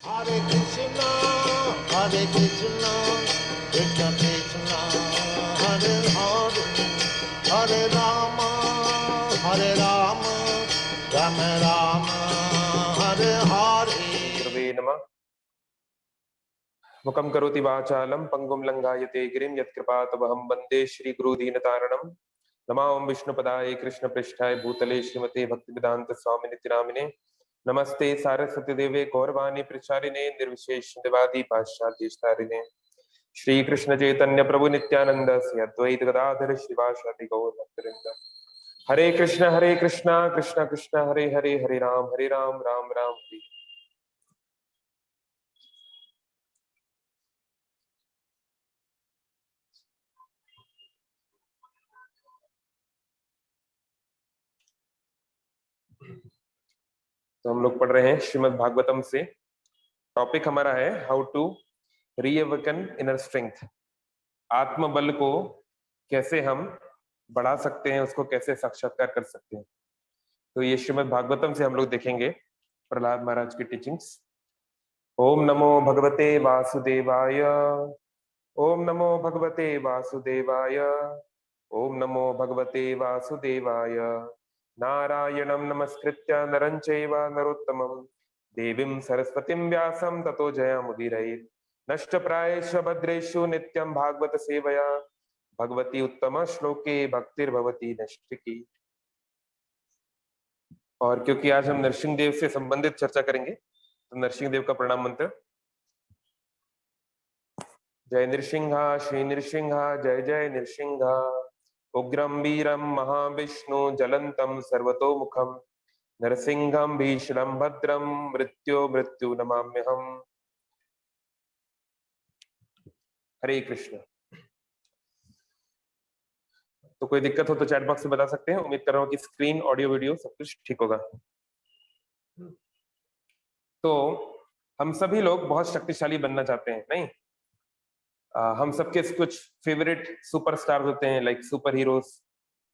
Hare Krishna, Hare Krishna, Krishna Krishna, Hare Hare, Hare Rama, Hare Rama, Rama Rama, Hare Hare. गुरुवे नमः। मुखं करोति वाचालं पंगुं लंघायते गिरिं यत्कृपातमहं वन्दे श्रीगुरुदीनतारणं। नमामि विष्णुपदाय कृष्णपृष्ठाय भूतले श्रीमते भक्तिवेदांत स्वामिनिति नामिने। नमस्ते सारस्वती देवे गौरवाणी प्रचारिणे निर्विशेष निवादी पाश्चात्यस्तारिणे। श्री कृष्ण चैतन्य प्रभु नित्यानंद श्री अद्वैत गदाधर श्रीवासादि गौर भक्तवृंद। हरे कृष्ण कृष्ण कृष्ण हरे हरे, हरे राम राम राम हरे। तो हम लोग पढ़ रहे हैं श्रीमद् भागवतम से। टॉपिक हमारा है हाउ टू रीअवेकन इनर स्ट्रेंथ। आत्मबल को कैसे हम बढ़ा सकते हैं, उसको कैसे साक्षात्कार कर सकते हैं। तो ये श्रीमद् भागवतम से हम लोग देखेंगे प्रहलाद महाराज की टीचिंग्स। ओम नमो भगवते वासुदेवाय, ओम नमो भगवते वासुदेवाय, ओम नमो भगवते वासुदेवाय। नारायणं नमस्कृत्य नरं चैव नरोत्तमं देवीं सरस्वतीं व्यासं ततो जयमुदीरयेत्। नष्टप्रायेषु भद्रेषु नित्यं भागवत सेवया भगवती उत्तम श्लोके भक्तिर्भवती नष्टिकी। और क्योंकि आज हम नरसिंह देव से संबंधित चर्चा करेंगे तो नरसिंह देव का प्रणाम मंत्र। जय नृसिंहा श्री नृसिंहा, जय जय नृसिंहा। उग्रं वीरं महाविष्णु ज्वलंतं सर्वतोमुखं नरसिंहं भीषणं भद्रं मृत्यु नमाम्यहम्। हरे कृष्ण। तो कोई दिक्कत हो तो चैट बॉक्स में बता सकते हैं। उम्मीद कर रहा हूँ कि स्क्रीन ऑडियो वीडियो सब कुछ ठीक होगा। तो हम सभी लोग बहुत शक्तिशाली बनना चाहते हैं, नहीं? हम सबके कुछ फेवरेट सुपरस्टार होते हैं, लाइक सुपर हीरोज।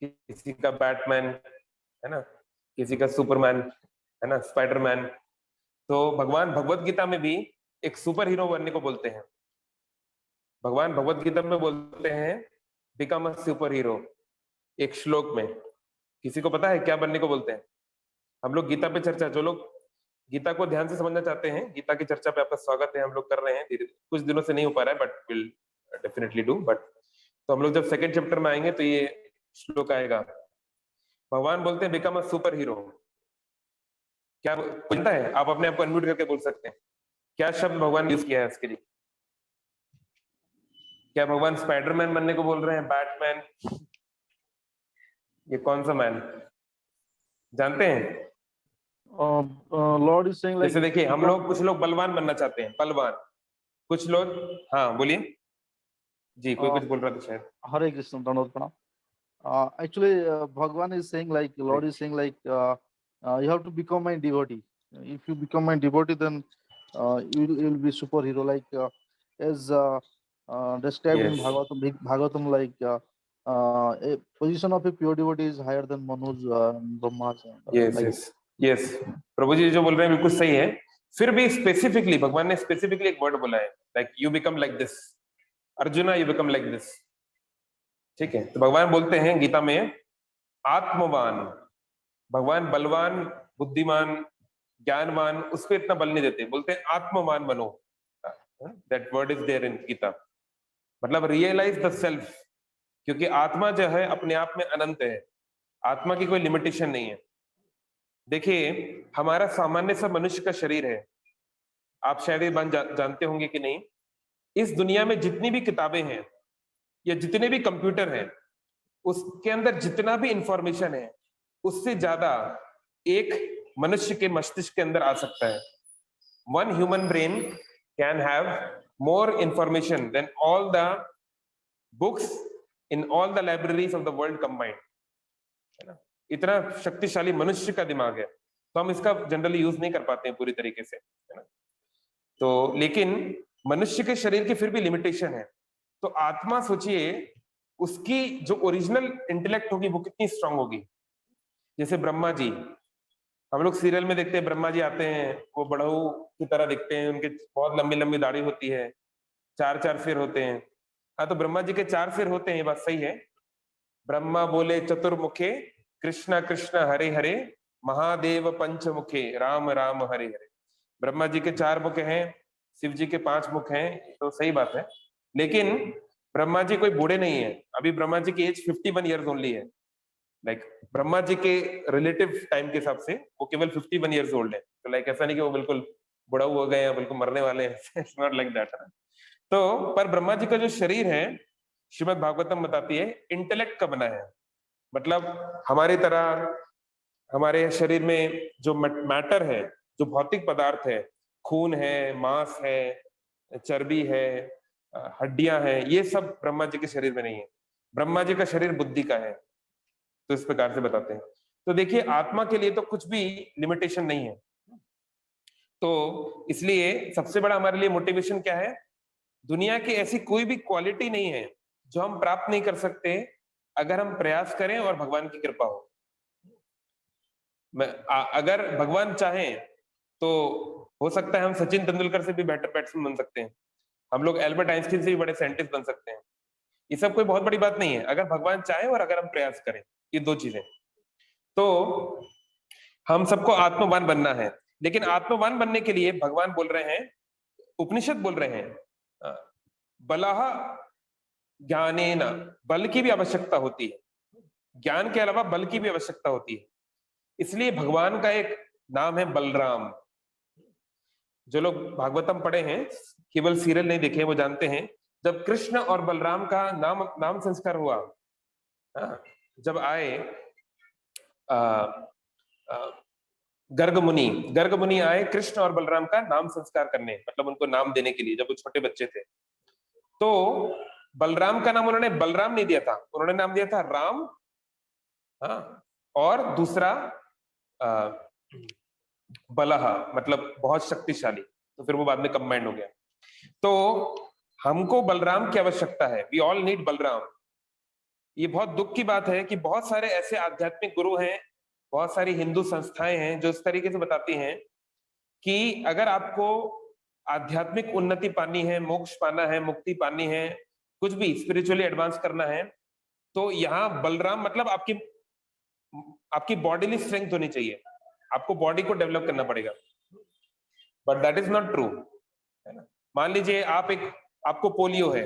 किसी का बैटमैन है ना, किसी का सुपरमैन है ना, स्पाइडरमैन। तो भगवान भगवत गीता में भी एक सुपर हीरो बनने को बोलते हैं। भगवान भगवत गीता में बोलते हैं बिकम अ सुपर हीरो, एक श्लोक में। किसी को पता है क्या बनने को बोलते हैं? हम लोग गीता पे चर्चा, जो लोग गीता को ध्यान से समझना चाहते हैं, गीता की चर्चा पे आपका स्वागत है। हम लोग कर रहे हैं, धीरे कुछ दिनों से नहीं हो पा रहा है but will definitely do. But तो हम लोग जब सेकंड चैप्टर में आएंगे तो ये श्लोक आएगा। भगवान बोलते हैं बिकम अ सुपर हीरो। क्या बनता है? आप अपने आप को अनम्यूट करके बोल सकते हैं। क्या शब्द भगवान यूज किया है इसके लिए? क्या भगवान स्पाइडरमैन बनने को बोल रहे हैं, बैटमैन? ये कौन सा मैन जानते हैं? Lord is saying like जैसे देखिए, हम लोग कुछ लोग बलवान बनना चाहते हैं, बलवान। कुछ लोग, हाँ बोलिए जी। कोई कुछ बोल रहा था शायद। Hare Krishna, Dandavat Pranam. Actually, Bhagwan is saying like, Lord is saying like, you have to become my devotee. If you become my devotee, then you will be superhero. Like as described in Yes. Bhagavatam, like a position of a pure devotee is higher than Manu's Brahma's. Yes Like yes yes, Prabhu ji जो बोल रहे हैं बिल्कुल सही है। फिर भी specifically भगवान ने स्पेसिफिकली एक वर्ड बोला है, like you become like this, arjuna you become like this. ठीक है, तो भगवान बोलते हैं गीता में आत्मवान। भगवान बलवान, बुद्धिमान, ज्ञानवान उस पर इतना बल नहीं देते, बोलते हैं आत्मवान बनो। That word is there in Gita. मतलब रियलाइज द सेल्फ, क्योंकि आत्मा जो है अपने आप में अनंत है। आत्मा की कोई लिमिटेशन नहीं है। देखिए, हमारा सामान्य सा मनुष्य का शरीर है। आप शायद ये बात जानते होंगे कि नहीं, इस दुनिया में जितनी भी किताबें हैं या जितने भी कंप्यूटर हैं, उसके अंदर जितना भी इंफॉर्मेशन है उससे ज्यादा एक मनुष्य के मस्तिष्क के अंदर आ सकता है। One human brain can have more information than all the books in all the libraries of the world combined, है ना। इतना शक्तिशाली मनुष्य का दिमाग है, तो हम इसका जनरली यूज नहीं कर पाते हैं पूरी तरीके से, है ना। तो लेकिन मनुष्य के शरीर की फिर भी लिमिटेशन है। तो आत्मा सोचिए, उसकी जो ओरिजिनल इंटेलेक्ट होगी वो कितनी स्ट्रांग होगी। जैसे ब्रह्मा जी, हम लोग सीरियल में देखते हैं ब्रह्मा जी आते हैं, वो बड़हू की तरह दिखते हैं, उनके बहुत लंबी लंबी दाढ़ी होती है, चार चार सिर होते हैं। हाँ, तो ब्रह्मा जी के 4 सिर होते हैं, ये बात सही है। ब्रह्मा बोले चतुर्मुखे, कृष्ण कृष्ण हरे हरे, महादेव पंचमुखे, राम राम हरे हरे। ब्रह्मा जी के 4 मुख हैं, शिव जी के 5 मुख हैं, तो सही बात है। लेकिन ब्रह्मा जी कोई बूढ़े नहीं है, अभी ब्रह्मा जी की एज 51 ईयर्स ओनली है। लाइक ब्रह्मा जी के रिलेटिव टाइम के हिसाब से वो केवल 51 ईयर्स ओल्ड है। तो लाइक ऐसा नहीं कि वो बिल्कुल बुढ़ा हो गए हैं, बिल्कुल मरने वाले हैं। It's not like that. तो पर ब्रह्मा जी का जो शरीर है, श्रीमद् भागवतम बताती है, इंटेलेक्ट का बना है। मतलब हमारी तरह हमारे शरीर में जो मैटर है, जो भौतिक पदार्थ है, खून है, मांस है, चर्बी है, हड्डियां हैं, ये सब ब्रह्मा जी के शरीर में नहीं है। ब्रह्मा जी का शरीर बुद्धि का है। तो इस प्रकार से बताते हैं। तो देखिए, आत्मा के लिए तो कुछ भी लिमिटेशन नहीं है। तो इसलिए सबसे बड़ा हमारे लिए मोटिवेशन क्या है? दुनिया की ऐसी कोई भी क्वालिटी नहीं है जो हम प्राप्त नहीं कर सकते अगर हम प्रयास करें और भगवान की कृपा हो। अगर भगवान चाहे तो हो सकता है हम सचिन तेंदुलकर से भी बेटर बैट्समैन बन सकते हैं, हम लोग एल्बर्ट आइंस्टीन से भी बड़े साइंटिस्ट बन सकते हैं। ये सब कोई बहुत बड़ी बात नहीं है, अगर भगवान चाहे और अगर हम प्रयास करें, ये 2 चीजें। तो हम सबको आत्मवान बनना है, लेकिन आत्मवान बनने के लिए भगवान बोल रहे हैं, उपनिषद बोल रहे हैं, बलह ज्ञानेन, बल की भी आवश्यकता होती है, ज्ञान के अलावा बल की भी आवश्यकता होती है। इसलिए भगवान का एक नाम है बलराम। जो लोग भागवतम पढ़े हैं, केवल सीरियल नहीं देखे, वो जानते हैं जब कृष्ण और बलराम का नाम संस्कार हुआ, जब आए गर्ग मुनि आए कृष्ण और बलराम का नाम संस्कार करने, मतलब उनको नाम देने के लिए, जब वो छोटे बच्चे थे। तो बलराम का नाम उन्होंने बलराम नहीं दिया था, उन्होंने नाम दिया था राम। हाँ, और दूसरा बलह, मतलब बहुत शक्तिशाली। तो फिर वो बाद में कंबाइंड हो गया। तो हमको बलराम की आवश्यकता है, वी ऑल नीड बलराम। ये बहुत दुख की बात है कि बहुत सारे ऐसे आध्यात्मिक गुरु हैं, बहुत सारी हिंदू संस्थाएं हैं जो इस तरीके से बताती हैं कि अगर आपको आध्यात्मिक उन्नति पानी है, मोक्ष पाना है, मुक्ति पानी है, कुछ भी स्पिरिचुअली एडवांस करना है, तो यहाँ बलराम मतलब आपकी बॉडीली स्ट्रेंथ होनी चाहिए, आपको बॉडी को डेवलप करना पड़ेगा। But that is not true, है ना। मान लीजिए आपको पोलियो है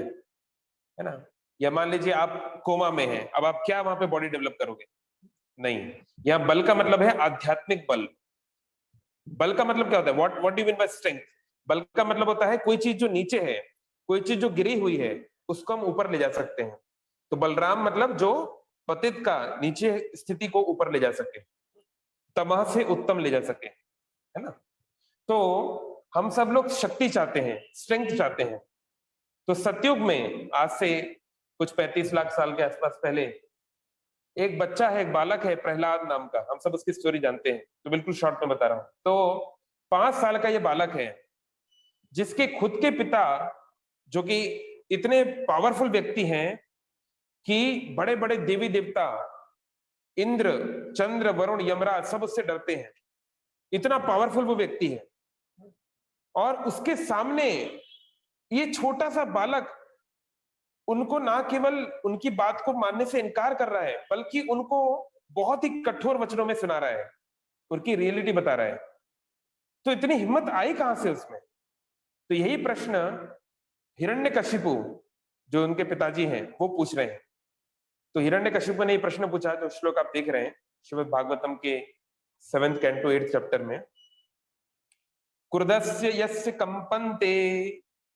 ना, या मान लीजिए आप कोमा में हैं, अब आप क्या वहां पे बॉडी डेवलप करोगे? नहीं। यहाँ बल का मतलब है आध्यात्मिक बल। बल का मतलब क्या होता है? What do you mean by strength? बल का मतलब होता है कोई चीज जो नीचे है, कोई चीज जो गिरी हुई है, उसको हम ऊपर ले जा सकते हैं। तो बलराम मतलब जो पतित का नीचे स्थिति को ऊपर ले जा सके, तमह से उत्तम ले जा सके, है ना। तो हम सब लोग शक्ति चाहते हैं, स्ट्रेंथ चाहते हैं। तो सतयुग में आज से कुछ 35 लाख साल के आसपास पहले एक बच्चा है, एक बालक है, प्रहलाद नाम का, हम सब उसकी स्टोरी जानते हैं, तो बिल्कुल शॉर्ट में बता रहा हूं। तो 5 साल का ये बालक है, जिसके खुद के पिता, जो कि इतने पावरफुल व्यक्ति हैं कि बड़े बड़े देवी देवता, इंद्र, चंद्र, वरुण, यमराज सब उससे डरते हैं, इतना पावरफुल वो व्यक्ति है। और उसके सामने ये छोटा सा बालक उनको ना केवल उनकी बात को मानने से इनकार कर रहा है, बल्कि उनको बहुत ही कठोर वचनों में सुना रहा है, उनकी रियलिटी बता रहा है। तो इतनी हिम्मत आई कहां से उसमें? तो यही प्रश्न हिरण्यकशिपु, जो उनके पिताजी हैं, वो पूछ रहे हैं। तो हिरण्यकशिपु ने ये प्रश्न पूछा, जो श्लोक आप देख रहे हैं श्रीमद् भागवतम के 7th कैंटो 8th चैप्टर में, क्रुधस्य यस्य कंपन्ते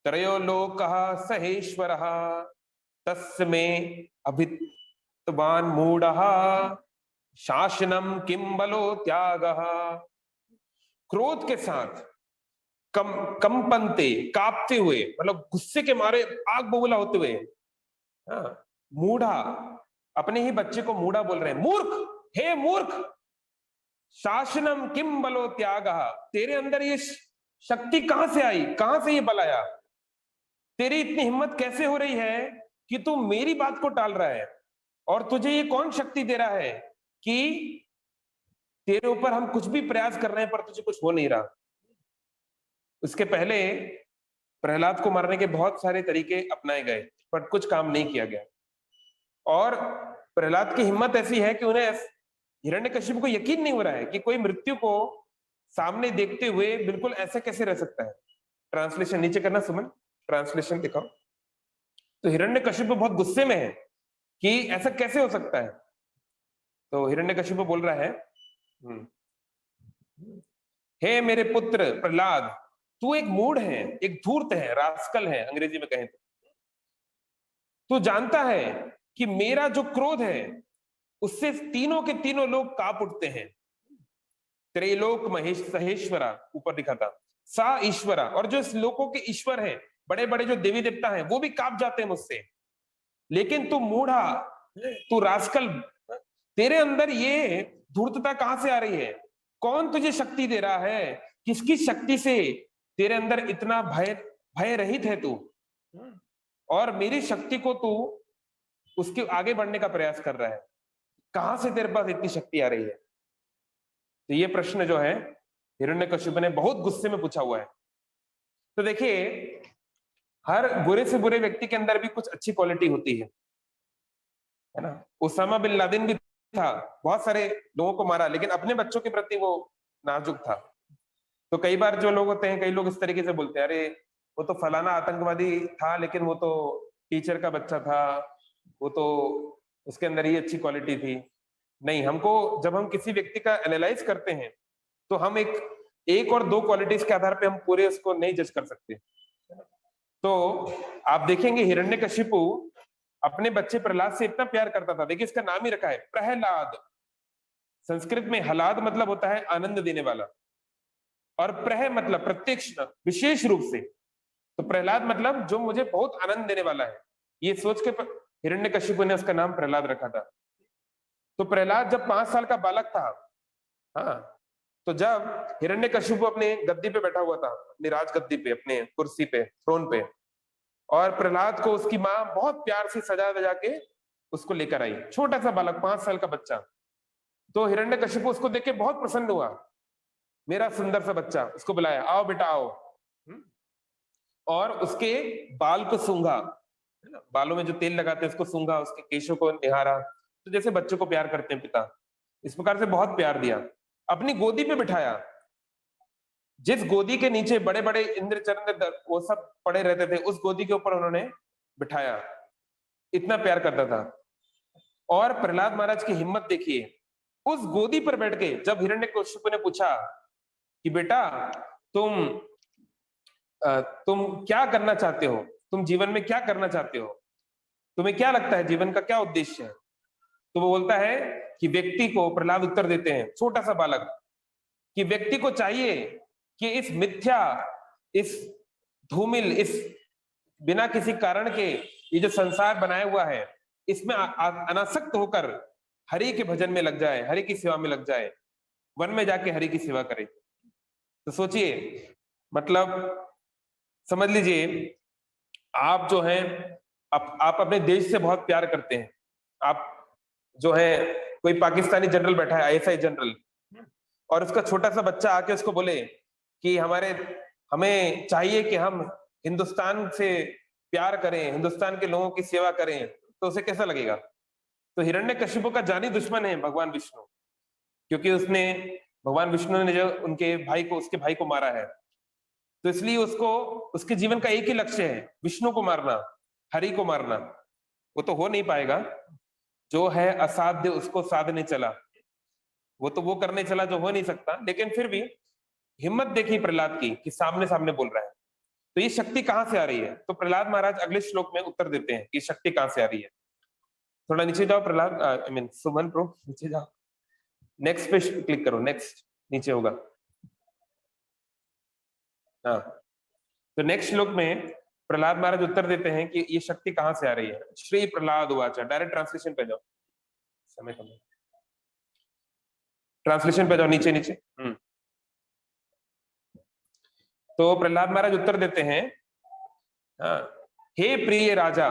त्रयो लोकः सहेश्वरः तस्मे अभित्वान मूढ़ः शासनम किम बलो त्यागः। क्रोध के साथ कंपनते, कांपते हुए, मतलब गुस्से के मारे आग बबूला होते हुए, मूढ़ा, अपने ही बच्चे को मूढ़ा बोल रहे हैं, मूर्ख, हे मूर्ख, शासनम किम बलो त्यागः, तेरे अंदर ये शक्ति कहां से आई, कहां से ये बल आया, तेरी इतनी हिम्मत कैसे हो रही है कि तू मेरी बात को टाल रहा है? और तुझे ये कौन शक्ति दे रहा है कि तेरे ऊपर हम कुछ भी प्रयास कर रहे हैं पर तुझे कुछ हो नहीं रहा। उसके पहले प्रहलाद को मारने के बहुत सारे तरीके अपनाए गए पर कुछ काम नहीं किया गया। और प्रहलाद की हिम्मत ऐसी है कि उन्हें हिरण्यकशिपु को यकीन नहीं हो रहा है कि कोई मृत्यु को सामने देखते हुए बिल्कुल ऐसा कैसे रह सकता है। ट्रांसलेशन नीचे करना सुमन, ट्रांसलेशन दिखाओ। तो हिरण्यकशिपु बहुत गुस्से में है कि ऐसा कैसे हो सकता है। तो हिरण्यकशिपु बोल रहा है, हे मेरे पुत्र प्रहलाद, तू एक मूढ़ है, एक धूर्त है, रास्कल है अंग्रेजी में कहें तो। तू जानता है कि मेरा जो क्रोध है उससे तीनों के तीनों लोग कांप उठते हैं। त्रैलोक महेश सहेश्वरा ऊपर लिखा था, सा ईश्वरा, और जो इस लोकों के ईश्वर हैं, बड़े बड़े जो देवी देवता हैं, वो भी कांप जाते हैं मुझसे। लेकिन तू मूढ़ा, तू रास्कल, तेरे अंदर ये धूर्तता कहां से आ रही है? कौन तुझे शक्ति दे रहा है? किसकी शक्ति से तेरे अंदर इतना भय रहित है तू, और मेरी शक्ति को तू उसके आगे बढ़ने का प्रयास कर रहा है? कहां से तेरे पास इतनी शक्ति आ रही है? तो ये प्रश्न जो है हिरण्यकशिपु ने बहुत गुस्से में पूछा हुआ है। तो देखिए, हर बुरे से बुरे व्यक्ति के अंदर भी कुछ अच्छी क्वालिटी होती है ना। उसामा बिन लादेन भी था, बहुत सारे लोगों को मारा, लेकिन अपने बच्चों के प्रति वो नाजुक था। तो कई बार जो लोग होते हैं, कई लोग इस तरीके से बोलते हैं, अरे वो तो फलाना आतंकवादी था लेकिन वो तो टीचर का बच्चा था, वो तो उसके अंदर ही अच्छी क्वालिटी थी। नहीं, हमको जब हम किसी व्यक्ति का एनालाइज करते हैं तो हम एक और दो क्वालिटीज के आधार पे हम पूरे उसको नहीं जज कर सकते। तो आप देखेंगे हिरण्यकशिपु अपने बच्चे प्रहलाद से इतना प्यार करता था। देखिए, इसका नाम ही रखा है प्रहलाद। संस्कृत में हलाद मतलब होता है आनंद देने वाला, और प्रह मतलब प्रत्यक्ष, विशेष रूप से। तो प्रहलाद मतलब जो मुझे बहुत आनंद देने वाला है, ये सोच के हिरण्यकशिपु ने उसका नाम प्रहलाद रखा था। तो प्रहलाद जब 5 साल का बालक था, हाँ, तो जब हिरण्यकशिपु अपने गद्दी पे बैठा हुआ था, अपनी राज गद्दी पे, अपने कुर्सी पे, थ्रोन पे, और प्रहलाद को उसकी माँ बहुत प्यार से सजा वजा के उसको लेकर आई, छोटा सा बालक, 5 साल का बच्चा। तो हिरण्यकशिपु उसको देख के बहुत प्रसन्न हुआ, मेरा सुंदर सा बच्चा। उसको बुलाया, आओ बेटा आओ, और उसके बाल को सूंघा, बालों में जो तेल लगाते हैं उसको सूंघा, उसके केशों को निहारा। तो जैसे बच्चों को प्यार करते हैं पिता, इस प्रकार से बहुत प्यार दिया। अपनी गोदी पे बिठाया, जिस गोदी के नीचे बड़े बड़े इंद्र चंद्र वो सब पड़े रहते थे, उस गोदी के ऊपर उन्होंने बिठाया। इतना प्यार करता था। और प्रहलाद महाराज की हिम्मत देखिए, उस गोदी पर बैठ के जब हिरण्यकशिपु ने पूछा कि बेटा तुम क्या करना चाहते हो, तुम जीवन में क्या करना चाहते हो, तुम्हें क्या लगता है जीवन का क्या उद्देश्य है? तो वो बोलता है कि व्यक्ति को, प्रहलाद उत्तर देते हैं, छोटा सा बालक, कि व्यक्ति को चाहिए कि इस मिथ्या, इस धूमिल, इस बिना किसी कारण के ये जो संसार बनाया हुआ है, इसमें अनासक्त होकर हरि के भजन में लग जाए, हरि की सेवा में लग जाए, वन में जाके हरि की सेवा करे। तो सोचिए, मतलब समझ लीजिए, आप जो हैं, आप अपने देश से बहुत प्यार करते हैं। आप जो है, कोई पाकिस्तानी जनरल बैठा है, आईएसआई जनरल, और उसका छोटा सा बच्चा आके उसको बोले कि हमें चाहिए कि हम हिंदुस्तान से प्यार करें, हिंदुस्तान के लोगों की सेवा करें, तो उसे कैसा लगेगा? तो हिरण्यकशिपु का जानी दुश्मन है भगवान विष्णु, क्योंकि भगवान विष्णु ने जो उसके भाई को मारा है। तो इसलिए उसके जीवन का एक ही लक्ष्य है, विष्णु को मारना, हरि को मारना। वो तो हो नहीं पाएगा, जो है असाध्य उसको साधने चला, वो तो वो करने चला जो हो नहीं सकता। लेकिन फिर भी हिम्मत देखी प्रहलाद की कि सामने सामने बोल रहा है। तो ये शक्ति कहां से आ रही है? तो प्रहलाद महाराज अगले श्लोक में उत्तर देते हैं कि शक्ति कहां से आ रही है। थोड़ा नीचे जाओ Prahlad, I mean Suman pro, नीचे जाओ, नेक्स्ट पे क्लिक करो, नेक्स्ट नीचे होगा। हाँ, तो नेक्स्ट श्लोक में प्रहलाद महाराज उत्तर देते हैं कि ये शक्ति कहां से आ रही है। श्री प्रहलाद उवाचा, डायरेक्ट ट्रांसलेशन पे जाओ, समय कम, ट्रांसलेशन पे जाओ, नीचे नीचे। तो प्रहलाद महाराज उत्तर देते हैं, हे प्रिय राजा,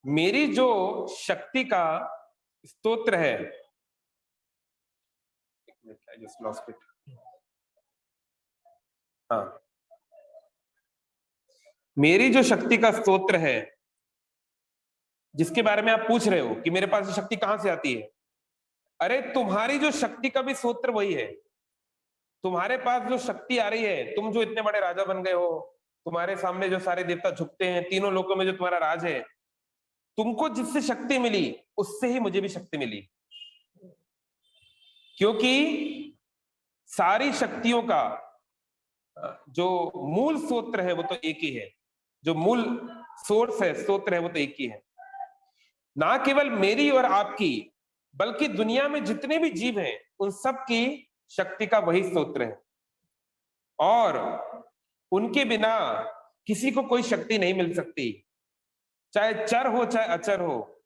मेरी जो शक्ति का स्तोत्र है I just lost it. हाँ, मेरी जो शक्ति का स्तोत्र है, जिसके बारे में आप पूछ रहे हो कि मेरे पास शक्ति कहां से आती है, अरे तुम्हारी जो शक्ति का भी स्तोत्र वही है। तुम्हारे पास जो शक्ति आ रही है, तुम जो इतने बड़े राजा बन गए हो, तुम्हारे सामने जो सारे देवता झुकते हैं, तीनों लोकों में जो तुम्हारा राज है, तुमको जिससे शक्ति मिली उससे ही मुझे भी शक्ति मिली, क्योंकि सारी शक्तियों का जो मूल स्तोत्र है वो तो एक ही है, जो मूल सोर्स है, स्तोत्र है वो तो एक ही है। ना केवल मेरी और आपकी, बल्कि दुनिया में जितने भी जीव हैं उन सब की शक्ति का वही स्तोत्र है, और उनके बिना किसी को कोई शक्ति नहीं मिल सकती, चाहे चर हो चाहे अचर हो,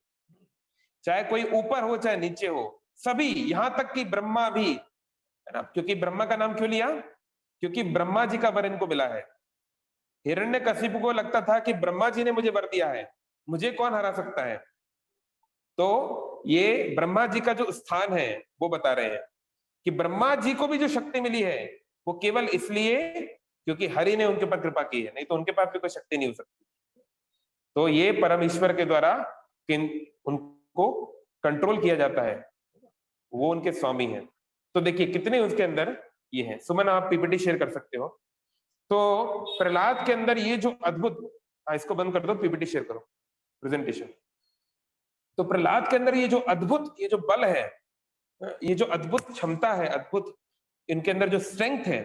चाहे कोई ऊपर हो चाहे नीचे हो, सभी, यहां तक कि ब्रह्मा भी, है ना। क्योंकि ब्रह्मा का नाम क्यों लिया? क्योंकि ब्रह्मा जी का वर इनको मिला है। हिरण्यकशिपु को लगता था कि ब्रह्मा जी ने मुझे वर दिया है, मुझे कौन हरा सकता है। तो ये ब्रह्मा जी का जो स्थान है वो बता रहे हैं कि ब्रह्मा जी को भी जो शक्ति मिली है वो केवल इसलिए क्योंकि हरि ने उनके ऊपर कृपा की है, नहीं तो उनके पास भी कोई शक्ति नहीं हो सकती। तो ये परम ईश्वर के द्वारा उनको कंट्रोल किया जाता है, वो उनके स्वामी हैं। तो देखिए कितने उसके अंदर ये है। सुमन, आप पीपीटी शेयर कर सकते हो। तो प्रहलाद के अंदर ये जो अद्भुत, इसको बंद कर दो, पीपीटी शेयर करो, प्रेजेंटेशन। तो प्रहलाद के अंदर ये जो अद्भुत, ये जो बल है, ये जो अद्भुत क्षमता है, अद्भुत इनके अंदर जो स्ट्रेंथ है,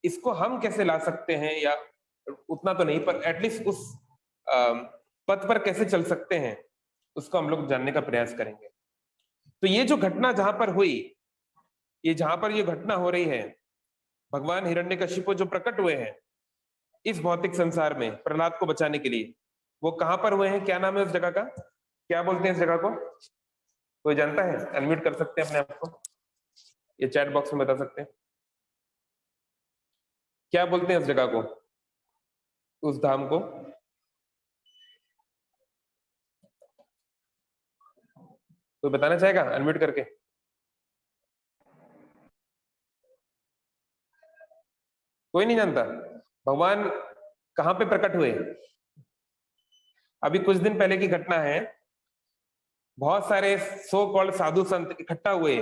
इसको हम कैसे ला सकते हैं, या उतना तो नहीं पर एटलीस्ट उस पथ पर कैसे चल सकते हैं, उसको हम लोग जानने का प्रयास करेंगे। तो ये जो घटना जहां पर हुई, ये जहां पर ये घटना हो रही है, भगवान हिरण्यकशिपु जो प्रकट हुए हैं इस भौतिक संसार में प्रहलाद को बचाने के लिए, वो कहां पर हुए हैं? क्या नाम है उस जगह का? क्या बोलते हैं इस जगह को? कोई जानता है? अनम्यूट कर सकते हैं अपने आप को, ये चैट बॉक्स में बता सकते हैं। क्या बोलते हैं उस जगह को, उस धाम को? कोई बताना चाहेगा अनम्यूट करके? कोई नहीं जानता भगवान कहां पे प्रकट हुए? अभी कुछ दिन पहले की घटना है, बहुत सारे सो कॉल्ड साधु संत इकट्ठा हुए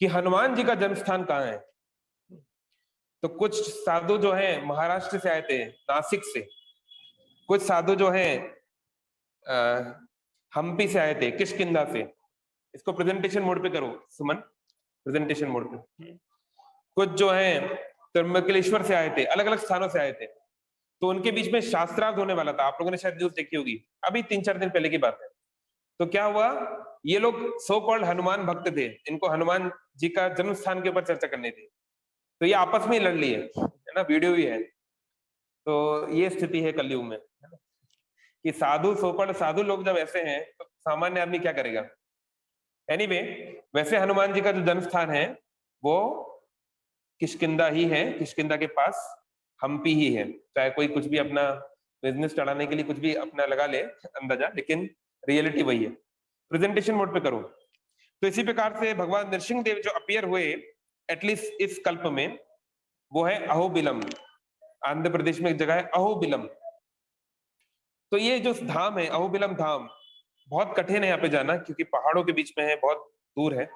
कि हनुमान जी का जन्म स्थान कहाँ है। तो कुछ साधु जो हैं महाराष्ट्र से आए थे, नासिक से, कुछ साधु जो हैं हम्पी से आए थे, किष्किंधा से। इसको प्रेजेंटेशन मोड पे करो सुमन, प्रेजेंटेशन मोड पे। कुछ जो हैं त्र्यंबकेश्वर से आए थे, अलग अलग स्थानों से आए थे। तो उनके बीच में शास्त्रार्थ होने वाला था, आप लोगों ने शायद न्यूज देखी होगी, अभी 3-4 दिन पहले की बात है। तो क्या हुआ, ये लोग सो कॉल्ड हनुमान भक्त थे, इनको हनुमान जी का जन्म स्थान के ऊपर चर्चा करनी थी, तो ये आपस में लड़ लिए, है ना, वीडियो भी है। तो ये स्थिति है कलयुग में कि साधु, सो कॉल्ड साधु लोग जब ऐसे हैं तो सामान्य आदमी क्या करेगा। एनीवे, वैसे हनुमान जी का जो जन्म स्थान है वो किष्किंधा ही है, किष्किंधा के पास हम्पी ही है। चाहे कोई कुछ भी अपना बिजनेस चढ़ाने के लिए कुछ भी अपना लगा ले अंदाजा, लेकिन रियलिटी वही है। प्रेजेंटेशन मोड पे करो। तो इसी प्रकार से भगवान नरसिंह देव जो अपीयर हुए एटलीस्ट इस कल्प में, वो है अहोबिलम। आंध्र प्रदेश में एक जगह है अहोबिलम। तो ये जो धाम है अहोबिलम धाम, बहुत कठिन है यहाँ पे जाना, क्योंकि पहाड़ों के बीच में है, बहुत दूर है।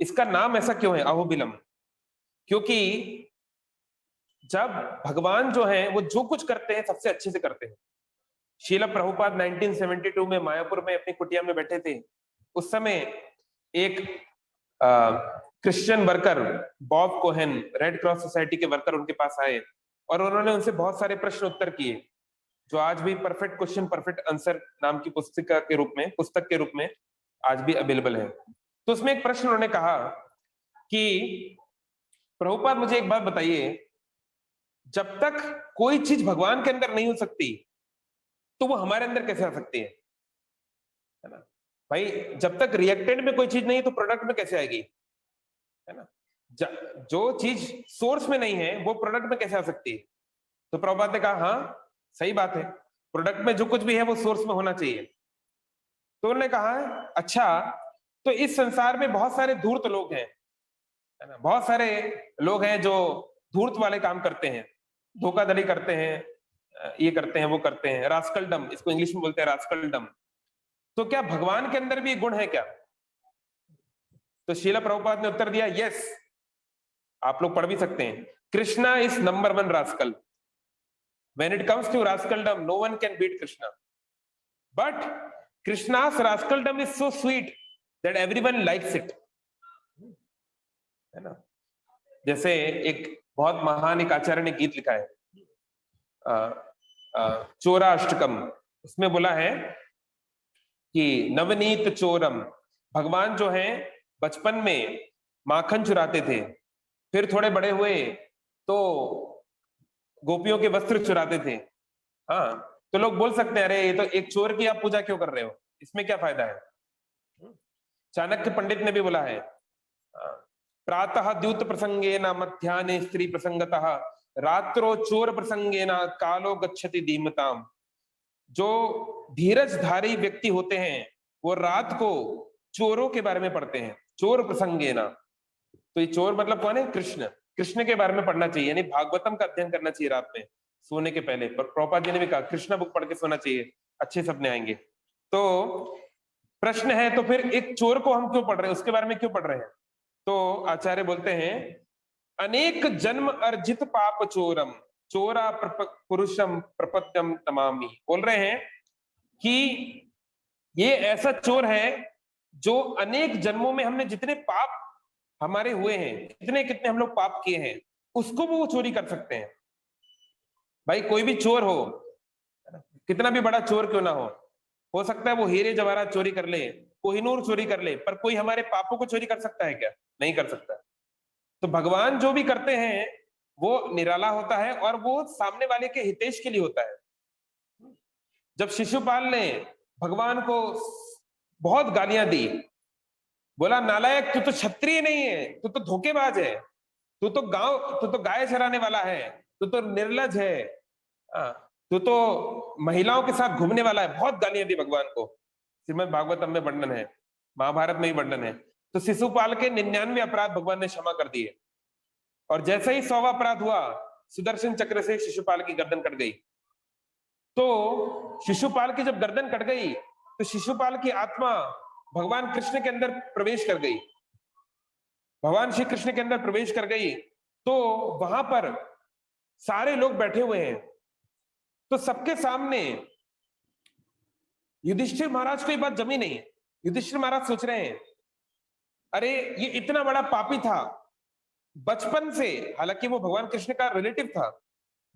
इसका नाम ऐसा क्यों है अहोबिलम? क्योंकि जब भगवान जो है वो जो कुछ करते हैं सबसे अच्छे से करते हैं। शीला प्रभुपाद 1972 में मायापुर में अपनी कुटिया में बैठे थे। उस समय एक Christian worker Bob Cohen, red cross society के वर्कर उनके पास आए और उन्होंने उनसे बहुत सारे प्रश्न उत्तर किए, जो आज भी परफेक्ट क्वेश्चन परफेक्ट आंसर नाम की पुस्तक के रूप में आज भी अवेलेबल है। तो उसमें एक प्रश्न उन्होंने कहा कि प्रभुपाद मुझे एक बात बताइए, जब तक कोई चीज भगवान के अंदर नहीं हो सकती तो वो हमारे अंदर कैसे आ सकती है ना भाई? जब तक रिएक्टेंट में कोई चीज नहीं तो प्रोडक्ट में कैसे आएगी, है ना? जो चीज सोर्स में नहीं है वो प्रोडक्ट में कैसे आ सकती है? तो प्रभुपाद ने कहा हाँ सही बात है, प्रोडक्ट में जो कुछ भी है वो सोर्स में होना चाहिए। तो उन्होंने कहा अच्छा, तो इस संसार में बहुत सारे धूर्त लोग हैं, है ना। बहुत सारे लोग हैं जो धूर्त वाले काम करते हैं, धोखाधड़ी करते हैं, ये करते हैं, वो करते हैं, रास्कलडम, इसको इंग्लिश में बोलते हैं रास्कलडम। तो क्या भगवान के अंदर भी गुण है क्या? तो शीला प्रभुपाद ने उत्तर दिया, यस। आप लोग पढ़ भी सकते हैं, Krishna is number 1 rascal. When it comes to rascaldom, no one can beat Krishna. But Krishna's rascaldom is so sweet that everyone likes it. है ना। जैसे एक बहुत महान एक आचार्य ने गीत लिखा है, चोरा अष्टकम। उसमें बोला है कि नवनीत चोरम, भगवान जो है बचपन में माखन चुराते थे, फिर थोड़े बड़े हुए तो गोपियों के वस्त्र चुराते थे। हाँ, तो लोग बोल सकते हैं अरे ये तो एक चोर की आप पूजा क्यों कर रहे हो, इसमें क्या फायदा है। चाणक्य पंडित ने भी बोला है, प्रातः द्यूत प्रसंगेन मध्याह्ने स्त्री प्रसंगतः रात्रो चोर प्रसंगेन कालो गच्छति धीमताम। जो धीरजधारी व्यक्ति होते हैं वो रात को चोरों के बारे में पढ़ते हैं, चोर प्रसंगेन। तो ये चोर मतलब कौन है? कृष्ण। कृष्ण के बारे में पढ़ना चाहिए, यानी भागवतम का अध्ययन करना चाहिए रात में सोने के पहले। पर प्रभुपाद जी ने भी कहा कृष्णा बुक पढ़ के सोना चाहिए, अच्छे सपने आएंगे। तो प्रश्न है, तो फिर एक चोर को हम क्यों पढ़ रहे हैं, उसके बारे में क्यों पढ़ रहे हैं? तो आचार्य बोलते हैं, अनेक जन्म अर्जित पाप चोरम चोरा पुरुषम प्रपत्यम तमामी। बोल रहे हैं कि ये ऐसा चोर है जो अनेक जन्मों में हमने जितने पाप हमारे हुए हैं, कितने कितने हम लोग पाप किए हैं, उसको वो चोरी कर सकते हैं। भाई कोई भी चोर हो, कितना भी बड़ा चोर क्यों ना हो सकता है वो हीरे जवाहरात चोरी कर ले, कोहिनूर चोरी कर ले, पर कोई हमारे पापों को चोरी कर सकता है क्या? नहीं कर सकता। तो भगवान जो भी करते हैं वो निराला होता है और वो सामने वाले के हितेश के लिए होता है। जब शिशुपाल ने भगवान को बहुत गालियां दी, बोला नालायक, तू तो क्षत्रिय नहीं है, तू तो धोखेबाज है, तू तो गाय चराने वाला है, तू तो निर्लज है, तू तो महिलाओं के साथ घूमने वाला है। बहुत गालियां दी भगवान को। श्रीमद् भागवतम में वर्णन है, महाभारत में भी वर्णन है। तो शिशुपाल के 99 अपराध भगवान ने क्षमा कर दिए, और जैसे ही 100वां अपराध हुआ, सुदर्शन चक्र से शिशुपाल की गर्दन कट गई। तो शिशुपाल की जब गर्दन कट गई तो शिशुपाल की आत्मा भगवान कृष्ण के अंदर प्रवेश कर गई, भगवान श्री कृष्ण के अंदर प्रवेश कर गई। तो वहां पर सारे लोग बैठे हुए हैं, तो सबके सामने युधिष्ठिर महाराज को ये बात जमी नहीं। युधिष्ठिर महाराज सोच रहे हैं, अरे ये इतना बड़ा पापी था बचपन से, हालांकि वो भगवान कृष्ण का रिलेटिव था।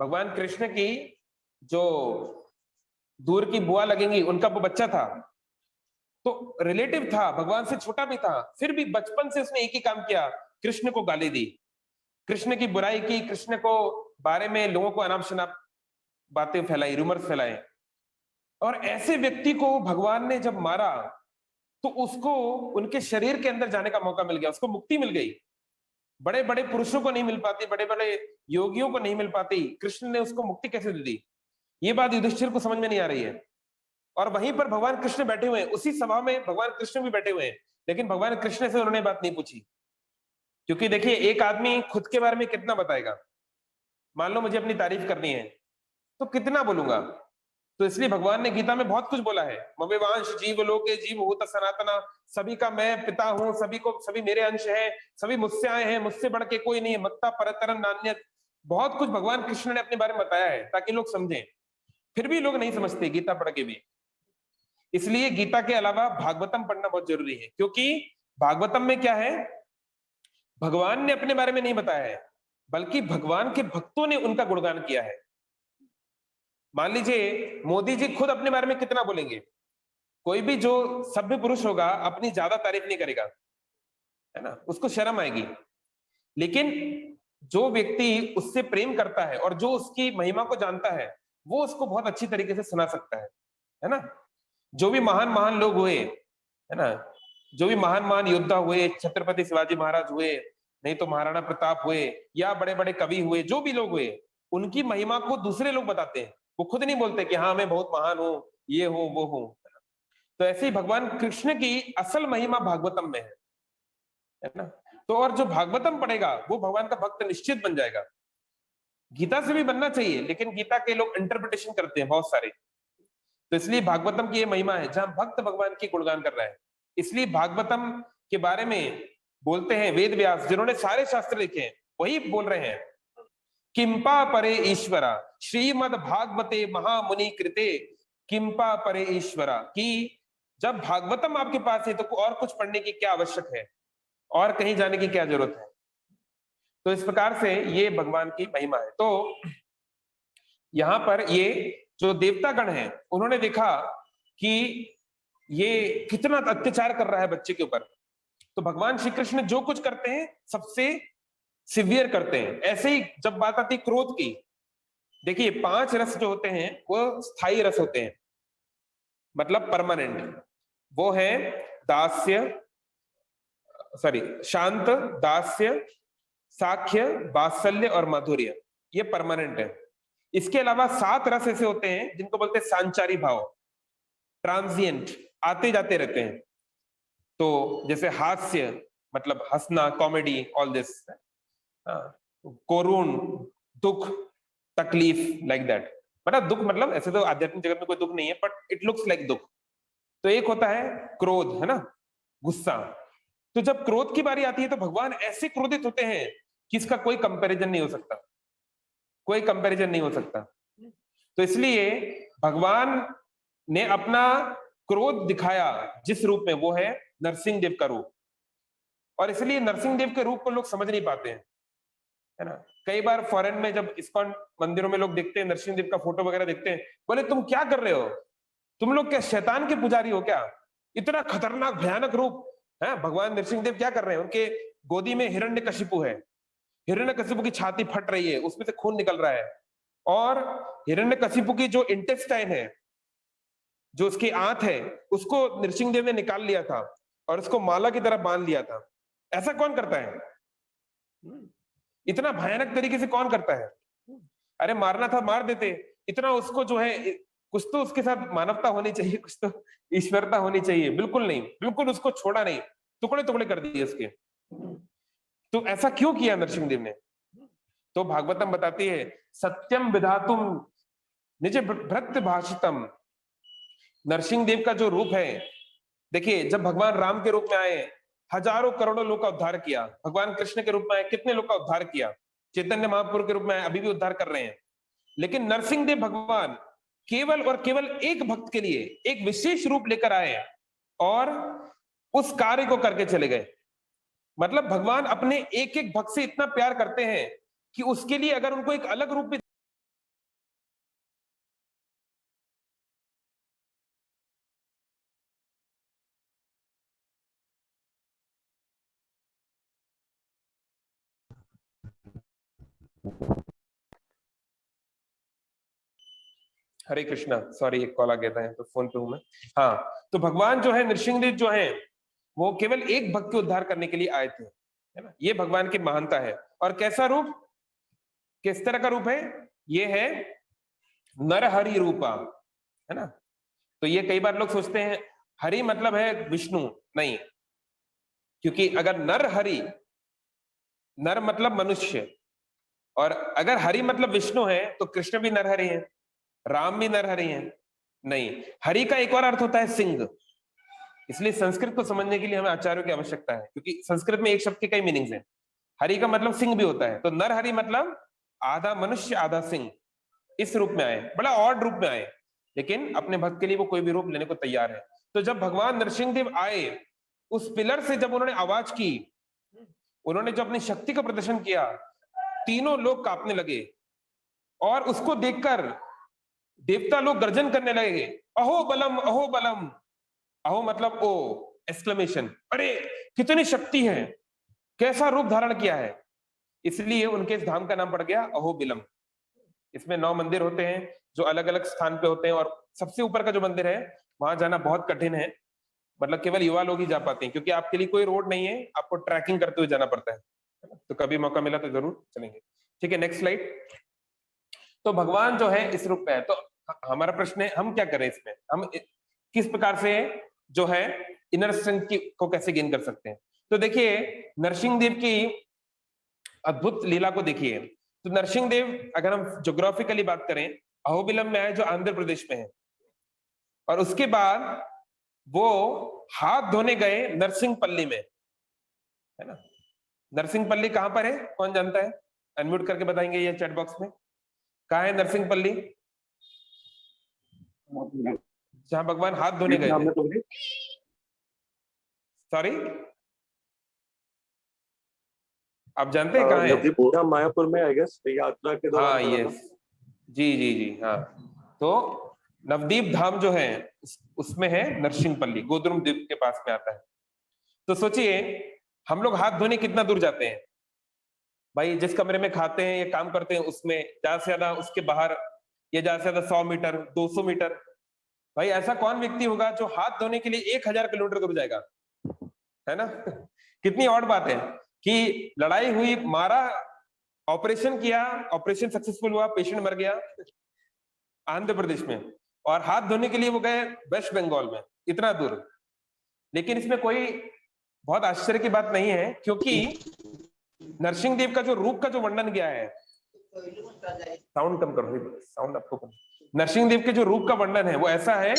भगवान कृष्ण की जो दूर की बुआ लगेंगी, उनका वो बच्चा था, तो रिलेटिव था, भगवान से छोटा भी था, फिर भी बचपन से उसने एक ही काम किया, कृष्ण को गाली दी, कृष्ण की बुराई की, कृष्ण को बारे में लोगों को अनाप शनाप बातें फैलाई, रूमर्स फैलाए। और ऐसे व्यक्ति को भगवान ने जब मारा तो उसको उनके शरीर के अंदर जाने का मौका मिल गया, उसको मुक्ति मिल गई। बड़े बड़े पुरुषों को नहीं मिल पाती, बड़े बड़े योगियों को नहीं मिल पाती, कृष्ण ने उसको मुक्ति कैसे दे दी? ये बात युधिष्ठिर को समझ में नहीं आ रही है। और वहीं पर भगवान कृष्ण बैठे हुए हैं, उसी सभा में भगवान कृष्ण भी बैठे हुए हैं, लेकिन भगवान कृष्ण से उन्होंने बात नहीं पूछी। क्योंकि देखिए, एक आदमी खुद के बारे में कितना बताएगा? मान लो मुझे अपनी तारीफ करनी है तो कितना बोलूंगा? तो इसलिए भगवान ने गीता में बहुत कुछ बोला है, ममेवांश जीव लोके जीवभूत सनातना, सभी का मैं पिता हूं, सभी मेरे अंश है, सभी मुझसे आए हैं, मुझसे बढ़ के कोई नहीं है, मत्ता परतरन नान्यत। बहुत कुछ भगवान कृष्ण ने अपने बारे में बताया है ताकि लोग समझें। फिर भी लोग नहीं समझते गीता पढ़ के भी। इसलिए गीता के अलावा भागवतम पढ़ना बहुत जरूरी है, क्योंकि भागवतम में क्या है, भगवान ने अपने बारे में नहीं बताया है, बल्कि भगवान के भक्तों ने उनका गुणगान किया है। मान लीजिए मोदी जी खुद अपने बारे में कितना बोलेंगे? कोई भी जो सभ्य पुरुष होगा अपनी ज्यादा तारीफ नहीं करेगा, है ना, उसको शर्म आएगी। लेकिन जो व्यक्ति उससे प्रेम करता है और जो उसकी महिमा को जानता है, वो उसको बहुत अच्छी तरीके से सुना सकता है ना। जो भी महान महान लोग हुए, है ना, जो भी महान महान योद्धा हुए, छत्रपति शिवाजी महाराज हुए, नहीं तो महाराणा प्रताप हुए, या बड़े बड़े कवि हुए, जो भी लोग हुए, उनकी महिमा को दूसरे लोग बताते हैं, वो खुद नहीं बोलते कि हाँ मैं बहुत महान हूं, ये हूं वो हूं। तो ऐसे ही भगवान कृष्ण की असल महिमा भागवतम में है ना। तो और जो भागवतम पढ़ेगा वो भगवान का भक्त निश्चित बन जाएगा। गीता से भी बनना चाहिए, लेकिन गीता के लोग इंटरप्रिटेशन करते हैं बहुत सारे, तो इसलिए भागवतम की ये महिमा है जहां भक्त भगवान की गुणगान कर रहा है। इसलिए भागवतम के बारे में बोलते हैं वेद व्यास, जिन्होंने सारे शास्त्र लिखे हैं, वही बोल रहे हैं किंपा परे ईश्वरा श्रीमद भागवते महामुनि कृते किंपा परे ईश्वरा, कि जब भागवतम आपके पास है तो और कुछ पढ़ने की क्या आवश्यक है, और कहीं जाने की क्या जरूरत है। तो इस प्रकार से ये भगवान की महिमा है। तो यहां पर ये जो देवतागण हैं उन्होंने देखा कि ये कितना अत्याचार कर रहा है बच्चे के ऊपर, तो भगवान श्री कृष्ण जो कुछ करते हैं सबसे सिवियर करते हैं। ऐसे ही जब बात आती है क्रोध की, देखिए 5 रस जो होते हैं वो स्थायी रस होते हैं, मतलब परमानेंट। वो है शांत, दास्य, साख्य, वात्सल्य और माधुर्य, ये परमानेंट है। इसके अलावा 7 रस ऐसे होते हैं जिनको बोलते हैं सांचारी भाव, ट्रांजिएंट, आते जाते रहते हैं। तो जैसे हास्य मतलब हंसना, कॉमेडी, ऑल दिस, करुण, दुख, तकलीफ, लाइक दैट। मतलब दुख मतलब ऐसे तो आध्यात्मिक जगत में कोई दुख नहीं है, बट इट लुक्स लाइक दुख। तो एक होता है क्रोध, है ना, गुस्सा। तो जब क्रोध की बारी आती है तो भगवान ऐसे क्रोधित होते हैं कि इसका कोई कंपैरिजन नहीं हो सकता, कोई कंपैरिजन नहीं हो सकता। तो इसलिए भगवान ने अपना क्रोध दिखाया जिस रूप में, वो है नरसिंह देव का रूप। और इसलिए नरसिंह देव के रूप को लोग समझ नहीं पाते हैं, है ना। कई बार फॉरेन में जब इस्कॉन मंदिरों में लोग देखते हैं नरसिंह देव का फोटो वगैरह देखते हैं, बोले तुम क्या कर रहे हो, तुम लोग क्या शैतान के पुजारी हो क्या, इतना खतरनाक भयानक रूप है। भगवान नरसिंह देव क्या कर रहे हैं, उनके गोदी में हिरण्यकशिपु है, हिरण्यकशिपु की छाती फट रही है, उसमें से खून निकल रहा है, और हिरण्यकशिपु की जो इंटेस्टाइन है, जो उसकी आंत है, उसको नरसिंह देव ने निकाल लिया था और उसको माला की तरह बांध लिया था। ऐसा कौन करता है, इतना भयानक तरीके से कौन करता है। अरे मारना था मार देते, इतना उसको जो है, कुछ तो उसके साथ मानवता होनी चाहिए, कुछ तो ईश्वरता होनी चाहिए। बिल्कुल नहीं, बिल्कुल उसको छोड़ा नहीं, टुकड़े टुकड़े कर दिए उसके। तो ऐसा क्यों किया नरसिंह देव ने। तो भागवतम बताती है सत्यम विधातुम निज भृत्य भाषितम। नरसिंह देव का जो रूप है, देखिए जब भगवान राम के रूप में आए हजारों करोड़ों लोग का उद्धार किया, भगवान कृष्ण के रूप में आए कितने लोग का उद्धार किया, चैतन्य महाप्रभु के रूप में आए अभी भी उद्धार कर रहे हैं। लेकिन नरसिंह देव भगवान केवल और केवल एक भक्त के लिए एक विशेष रूप लेकर आए और उस कार्य को करके चले गए। मतलब भगवान अपने एक एक भक्त से इतना प्यार करते हैं कि उसके लिए अगर उनको एक अलग रूप में हरे कृष्णा, सॉरी एक कॉल आ गया था तो फोन पे हूं मैं। हाँ, तो भगवान जो है नरसिंह देव जो है वो केवल एक भक्त के उद्धार करने के लिए आए थे, है ना। ये भगवान की महानता है। और कैसा रूप, किस तरह का रूप है, ये है नरहरि रूपा, है ना। तो ये कई बार लोग सोचते हैं हरि मतलब है विष्णु, नहीं, क्योंकि अगर नरहरि, नर मतलब मनुष्य, और अगर हरि मतलब विष्णु है तो कृष्ण भी नरहरि है, राम भी नरहरि है। नहीं, हरि का एक और अर्थ होता है सिंह। इसलिए संस्कृत को समझने के लिए हमें आचार्यों की आवश्यकता है, क्योंकि संस्कृत में एक शब्द के कई मीनिंग्स हैं। हरि का मतलब सिंह भी होता है, तो नरहरि मतलब आधा मनुष्य आधा सिंह। इस रूप में आए, बड़ा ऑड रूप में आए, लेकिन अपने भक्त के लिए वो कोई भी रूप लेने को तैयार है। तो जब भगवान नरसिंह देव आए, उस पिलर से जब उन्होंने आवाज की, उन्होंने जब अपनी शक्ति का प्रदर्शन किया, तीनों लोग कांपने लगे, और उसको देखकर देवता लोग गर्जन करने लगे, अहो बलम अहो बलम। अहो मतलब ओ, एक्सक्लेमेशन, अरे कितनी शक्ति है, कैसा रूप धारण किया है। इसलिए उनके इस धाम का नाम पड़ गया अहोबिलम। इसमें 9 मंदिर होते हैं जो अलग अलग स्थान पे होते हैं, और सबसे ऊपर का जो मंदिर है वहां जाना बहुत कठिन है, मतलब केवल युवा लोग ही जा पाते हैं, क्योंकि आपके लिए कोई रोड नहीं है, आपको ट्रैकिंग करते हुए जाना पड़ता है। तो कभी मौका मिला तो जरूर चलेंगे। ठीक है, नेक्स्ट स्लाइड। तो भगवान जो है इस रूप में है, तो हमारा प्रश्न है हम क्या करें इसमें, हम किस प्रकार से जो है इनर स्ट्रेंथ को कैसे गेन कर सकते हैं। तो देखिए नरसिंह देव की अद्भुत लीला को देखिए। तो नरसिंह देव अगर हम ज्योग्राफिकली बात करें, अहोबिलम में आए जो आंध्र प्रदेश में है, और उसके बाद वो हाथ धोने गए नरसिंहपल्ली में, है ना। नरसिंहपल्ली कहां पर है, कौन जानता है? अनम्यूट करके बताएंगे ये चैट बॉक्स में। कहां है नरसिंहपल्ली, जहां भगवान हाथ धोने गए थे? सॉरी, आप जानते हैं कहां है? मायापुर में आई गेस यात्रा के दौरान। हाँ यस, जी जी जी हाँ। तो नवदीप धाम जो है उसमें है नरसिंहपल्ली, गोद्रुम द्वीप के पास में आता है। तो सोचिए हम लोग हाथ धोने कितना दूर जाते हैं भाई, जिस कमरे में खाते हैं या काम करते हैं उसमें ज्यादा से ज्यादा, उसके बाहर या ज्यादा से ज्यादा 100 मीटर 200 मीटर। भाई ऐसा कौन व्यक्ति होगा जो हाथ धोने के लिए 1000 किलोमीटर दूर जाएगा, है ना। कितनी और बात है कि लड़ाई हुई, मारा, ऑपरेशन किया, ऑपरेशन सक्सेसफुल हुआ, पेशेंट मर गया आंध्र प्रदेश में, और हाथ धोने के लिए वो गए वेस्ट बंगाल में, इतना दूर। लेकिन इसमें कोई बहुत आश्चर्य की बात नहीं है, क्योंकि नरसिंह देव का जो रूप का जो वर्णन किया है, साउंड कम करो, साउंड आपको कम। नरसिंह देव के जो रूप का वर्णन है वो ऐसा है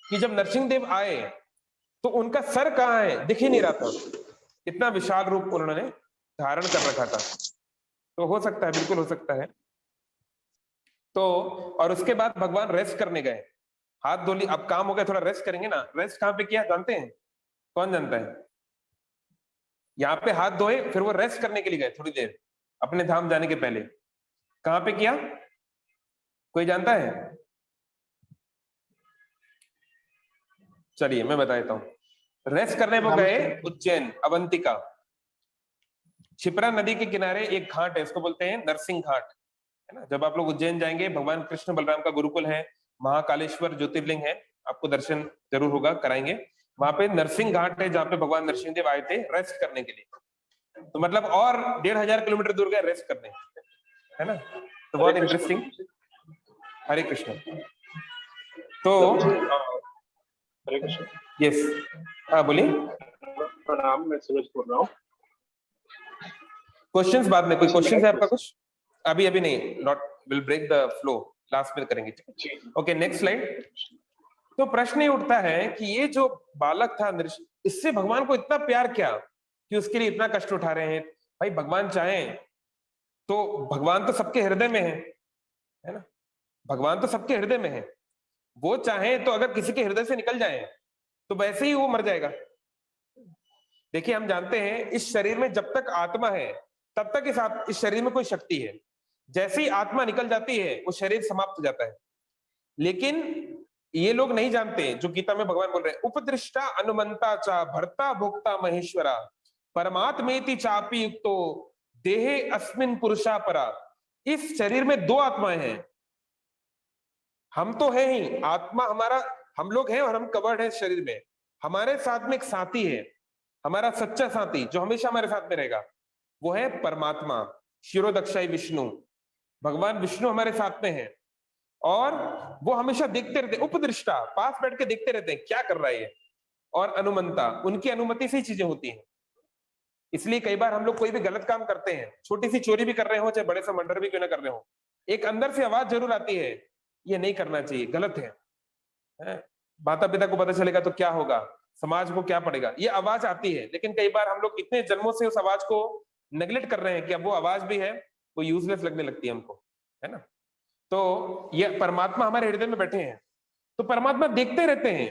कि जब नरसिंह देव आए तो उनका सर कहाँ है दिख ही नहीं रहा था, इतना विशाल रूप उन्होंने धारण कर रखा था। तो हो सकता है, बिल्कुल हो सकता है। तो और उसके बाद भगवान रेस्ट करने गए, हाथ धो ली, अब काम हो गया, थोड़ा रेस्ट करेंगे ना। रेस्ट कहाँ पे किया जानते हैं, कौन जानता है? यहाँ पे हाथ धोए, फिर वो रेस्ट करने के लिए गए थोड़ी देर अपने धाम जाने के पहले। कहाँ पे किया, कोई जानता है? चलिए मैं बता देता हूँ। रेस्ट करने वो गए उज्जैन, अवंतिका, क्षिप्रा नदी के किनारे एक घाट है, इसको बोलते हैं नरसिंह घाट, है ना। जब आप लोग उज्जैन जाएंगे, भगवान कृष्ण बलराम का गुरुकुल है, महाकालेश्वर ज्योतिर्लिंग है, आपको दर्शन जरूर होगा, कराएंगे। वहां पे नरसिंह घाट है जहाँ पे भगवान नरसिंह देव आए थे रेस्ट करने के लिए। तो मतलब और 1500 किलोमीटर दूर गए रेस्ट करने, है ना। तो बहुत इंटरेस्टिंग। हरे कृष्ण। तो हरे कृष्ण। यस, हाँ बोलिए। प्रणाम, मैं सूरज बोल रहा हूँ। क्वेश्चंस बाद में, कोई क्वेश्चन है आपका कुछ? अभी अभी नहीं, not, will break the flow, last में करेंगे। Okay next slide. तो प्रश्न ये उठता है कि ये जो बालक था, इससे भगवान को इतना प्यार क्या कि उसके लिए इतना कष्ट उठा रहे हैं। भाई भगवान चाहें तो, भगवान तो सबके हृदय में है ना, भगवान तो सबके हृदय में है। वो चाहे तो अगर किसी के हृदय से निकल जाए तो वैसे ही वो मर जाएगा। देखिए हम जानते हैं इस शरीर में जब तक आत्मा है तब तक इस शरीर में कोई शक्ति है, जैसे ही आत्मा निकल जाती है वो शरीर समाप्त हो जाता है। लेकिन ये लोग नहीं जानते, जो गीता में भगवान बोल रहे हैं, उपदृष्टा अनुमंता चा भर्ता भोक्ता महेश्वरा परमात्मेति चापि युक्तो देहे अस्मिन पुरुषा परा। इस शरीर में दो आत्माएं हैं, हम तो है ही आत्मा, हमारा हम लोग हैं और हम कवर्ड है शरीर में। हमारे साथ में एक साथी है, हमारा सच्चा साथी जो हमेशा हमारे साथ में रहेगा, वो है परमात्मा, शिरोदक्षाई विष्णु। भगवान विष्णु हमारे साथ में है और वो हमेशा देखते रहते हैं, उपदृष्टा, पास बैठ के देखते रहते हैं क्या कर रहा है ये, और अनुमंता, उनकी अनुमति से ही चीजें होती हैं। इसलिए कई बार हम लोग कोई भी गलत काम करते हैं, छोटी सी चोरी भी कर रहे हो, चाहे बड़े सा मर्डर भी क्यों ना कर रहे हो, एक अंदर से आवाज जरूर आती है, ये नहीं करना चाहिए, गलत है। माता पिता को पता चलेगा तो क्या होगा, समाज को क्या पड़ेगा, ये आवाज आती है। लेकिन कई बार हम लोग इतने जन्मों से उस आवाज को नेग्लेक्ट कर रहे हैं कि अब वो आवाज भी है वो यूजलेस लगने लगती है हमको, है ना। तो ये परमात्मा हमारे हृदय में बैठे हैं, तो परमात्मा देखते रहते हैं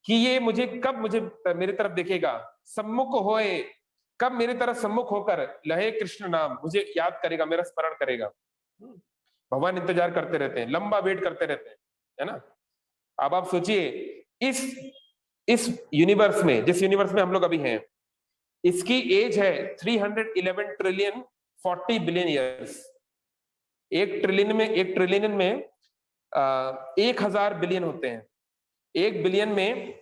कि ये मुझे कब मेरी तरफ देखेगा, सम्मुख होए, कब मेरी तरफ सम्मुख होकर लहे कृष्ण नाम, मुझे याद करेगा, मेरा स्मरण करेगा। भगवान इंतजार करते रहते हैं, लंबा वेट करते रहते हैं, है ना। अब आप सोचिए इस यूनिवर्स में, जिस यूनिवर्स में हम लोग अभी हैं, इसकी एज है 311 ट्रिलियन 40 बिलियन ईयर्स। एक ट्रिलियन में 1000 बिलियन होते हैं, 1 बिलियन में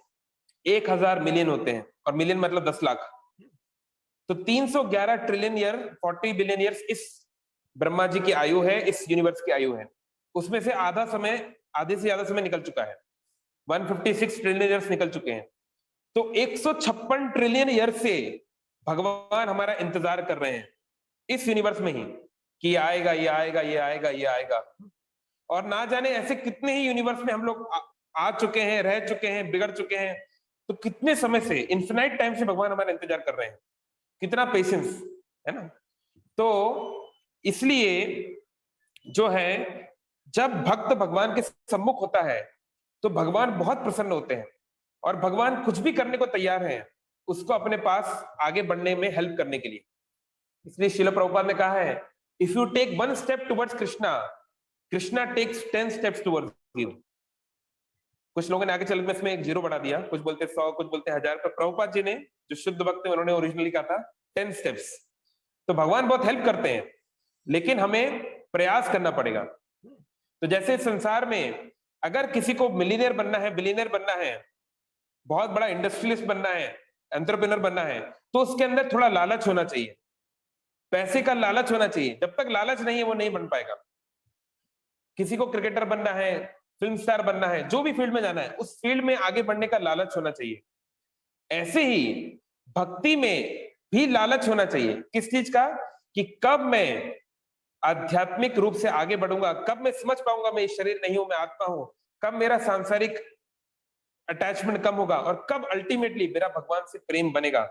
1000 मिलियन होते हैं, और मिलियन मतलब 10 लाख। तो 311 ट्रिलियन ईयर 40 बिलियन ईयर्स इस ब्रह्मा जी की आयु है, इस यूनिवर्स की आयु है। उसमें से आधे से ज्यादा समय निकल चुका है, 156 ट्रिलियन ईयर्स निकल चुके हैं। तो 156 ट्रिलियन ईयर से भगवान हमारा इंतजार कर रहे हैं इस यूनिवर्स में ही कि ये आएगा, ये आएगा, ये आएगा, ये आएगा। और ना जाने ऐसे कितने ही यूनिवर्स में हम लोग आ चुके हैं, रह चुके हैं, बिगड़ चुके हैं। तो कितने समय से, इन्फिनाइट टाइम से भगवान हमारा इंतजार कर रहे हैं। कितना पेशेंस है ना। तो इसलिए जो है, जब भक्त भगवान के सम्मुख होता है तो भगवान बहुत प्रसन्न होते हैं और भगवान कुछ भी करने को तैयार हैं उसको अपने पास आगे बढ़ने में हेल्प करने के लिए। इसलिए श्रील प्रभुपाद ने कहा है, if you take 1 step towards Krishna, Krishna takes 10 steps towards you. कुछ लोगों ने आगे चल में इसमें एक जीरो बढ़ा दिया, कुछ बोलते 100, कुछ बोलते 1000, पर प्रभुपाद जी ने जो शुद्ध भक्त है उन्होंने ओरिजिनली कहा था 10 स्टेप्स। तो भगवान बहुत हेल्प करते हैं, लेकिन हमें प्रयास करना पड़ेगा। तो जैसे संसार में अगर किसी को मिलियनेयर बनना है, बिलियनेयर बनना है, बहुत बड़ा इंडस्ट्रियलिस्ट बनना है, एंटरप्रेन्योर बनना है, तो उसके अंदर थोड़ा लालच होना चाहिए, पैसे का लालच होना चाहिए। जब तक लालच नहीं है वो नहीं बन पाएगा। किसी को क्रिकेटर बनना है, फिल्म स्टार बनना है, जो भी फील्ड में जाना है, उस फील्ड में आगे बढ़ने का लालच होना चाहिए। ऐसे ही भक्ति में भी लालच होना चाहिए। किस चीज का? कि कब मैं आध्यात्मिक रूप से आगे बढ़ूंगा, कब मैं समझ पाऊंगा मैं शरीर नहीं हूं, मैं आत्मा हूं, कब मेरा सांसारिक अटैचमेंट कम होगा और कब अल्टीमेटली मेरा भगवान से प्रेम बनेगा,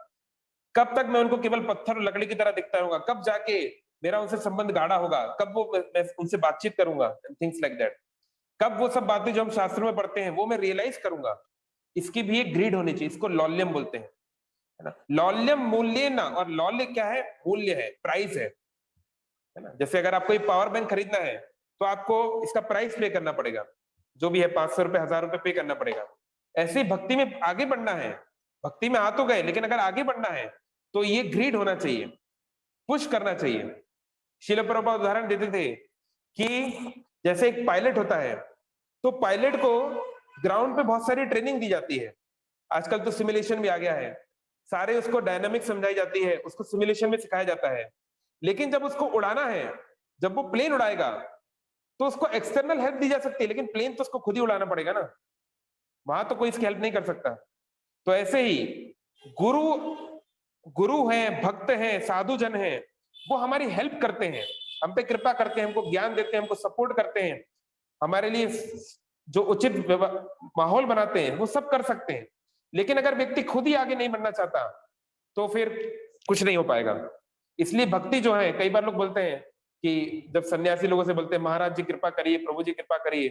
कब तक मैं उनको केवल पत्थर और लकड़ी की तरह दिखता रहूंगा, कब जाके मेरा उनसे संबंध गाढ़ा होगा, कब वो मैं उनसे बातचीत करूंगा, थिंग्स लाइक दैट। कब वो सब बातें जो हम शास्त्रों में पढ़ते हैं वो मैं रियलाइज करूंगा। इसकी भी एक ग्रीड होनी चाहिए, इसको लौल्यम बोलते हैं, है ना। लौल्यम मूल्य ना, और लौल्य क्या है? मूल्य है, प्राइस है ना। जैसे अगर आपको पावर बैंक खरीदना है तो आपको इसका प्राइस पे करना पड़ेगा, जो भी है 500 रुपए, 1000 रुपए पे करना पड़ेगा। ऐसे ही भक्ति में आगे बढ़ना है, भक्ति में आ तो गए, लेकिन अगर आगे बढ़ना है तो ये ग्रीड होना चाहिए, पुश करना चाहिए। श्रील प्रभुपाद उदाहरण देते थे कि जैसे एक पायलट होता है, तो पायलट को ग्राउंड पे बहुत सारी ट्रेनिंग दी जाती है। आजकल तो सिमुलेशन भी आ गया है, सारे उसको डायनामिक समझाई जाती है, उसको सिमुलेशन में सिखाया जाता है। लेकिन जब उसको उड़ाना है, जब वो प्लेन उड़ाएगा, तो उसको एक्सटर्नल हेल्प दी जा सकती है, लेकिन प्लेन तो उसको खुद ही उड़ाना पड़ेगा ना, वहां तो कोई इसकी हेल्प नहीं कर सकता। तो ऐसे ही गुरु हैं, भक्त हैं, साधु जन हैं, वो हमारी हेल्प करते हैं, हम पे कृपा करते हैं, हमको ज्ञान देते हैं, हमको सपोर्ट करते हैं, हमारे लिए जो उचित माहौल बनाते हैं, वो सब कर सकते हैं। लेकिन अगर व्यक्ति खुद ही आगे नहीं बढ़ना चाहता तो फिर कुछ नहीं हो पाएगा। इसलिए भक्ति जो है, कई बार लोग बोलते हैं कि जब सन्यासी लोगों से बोलते हैं महाराज जी कृपा करिए, प्रभु जी कृपा करिए,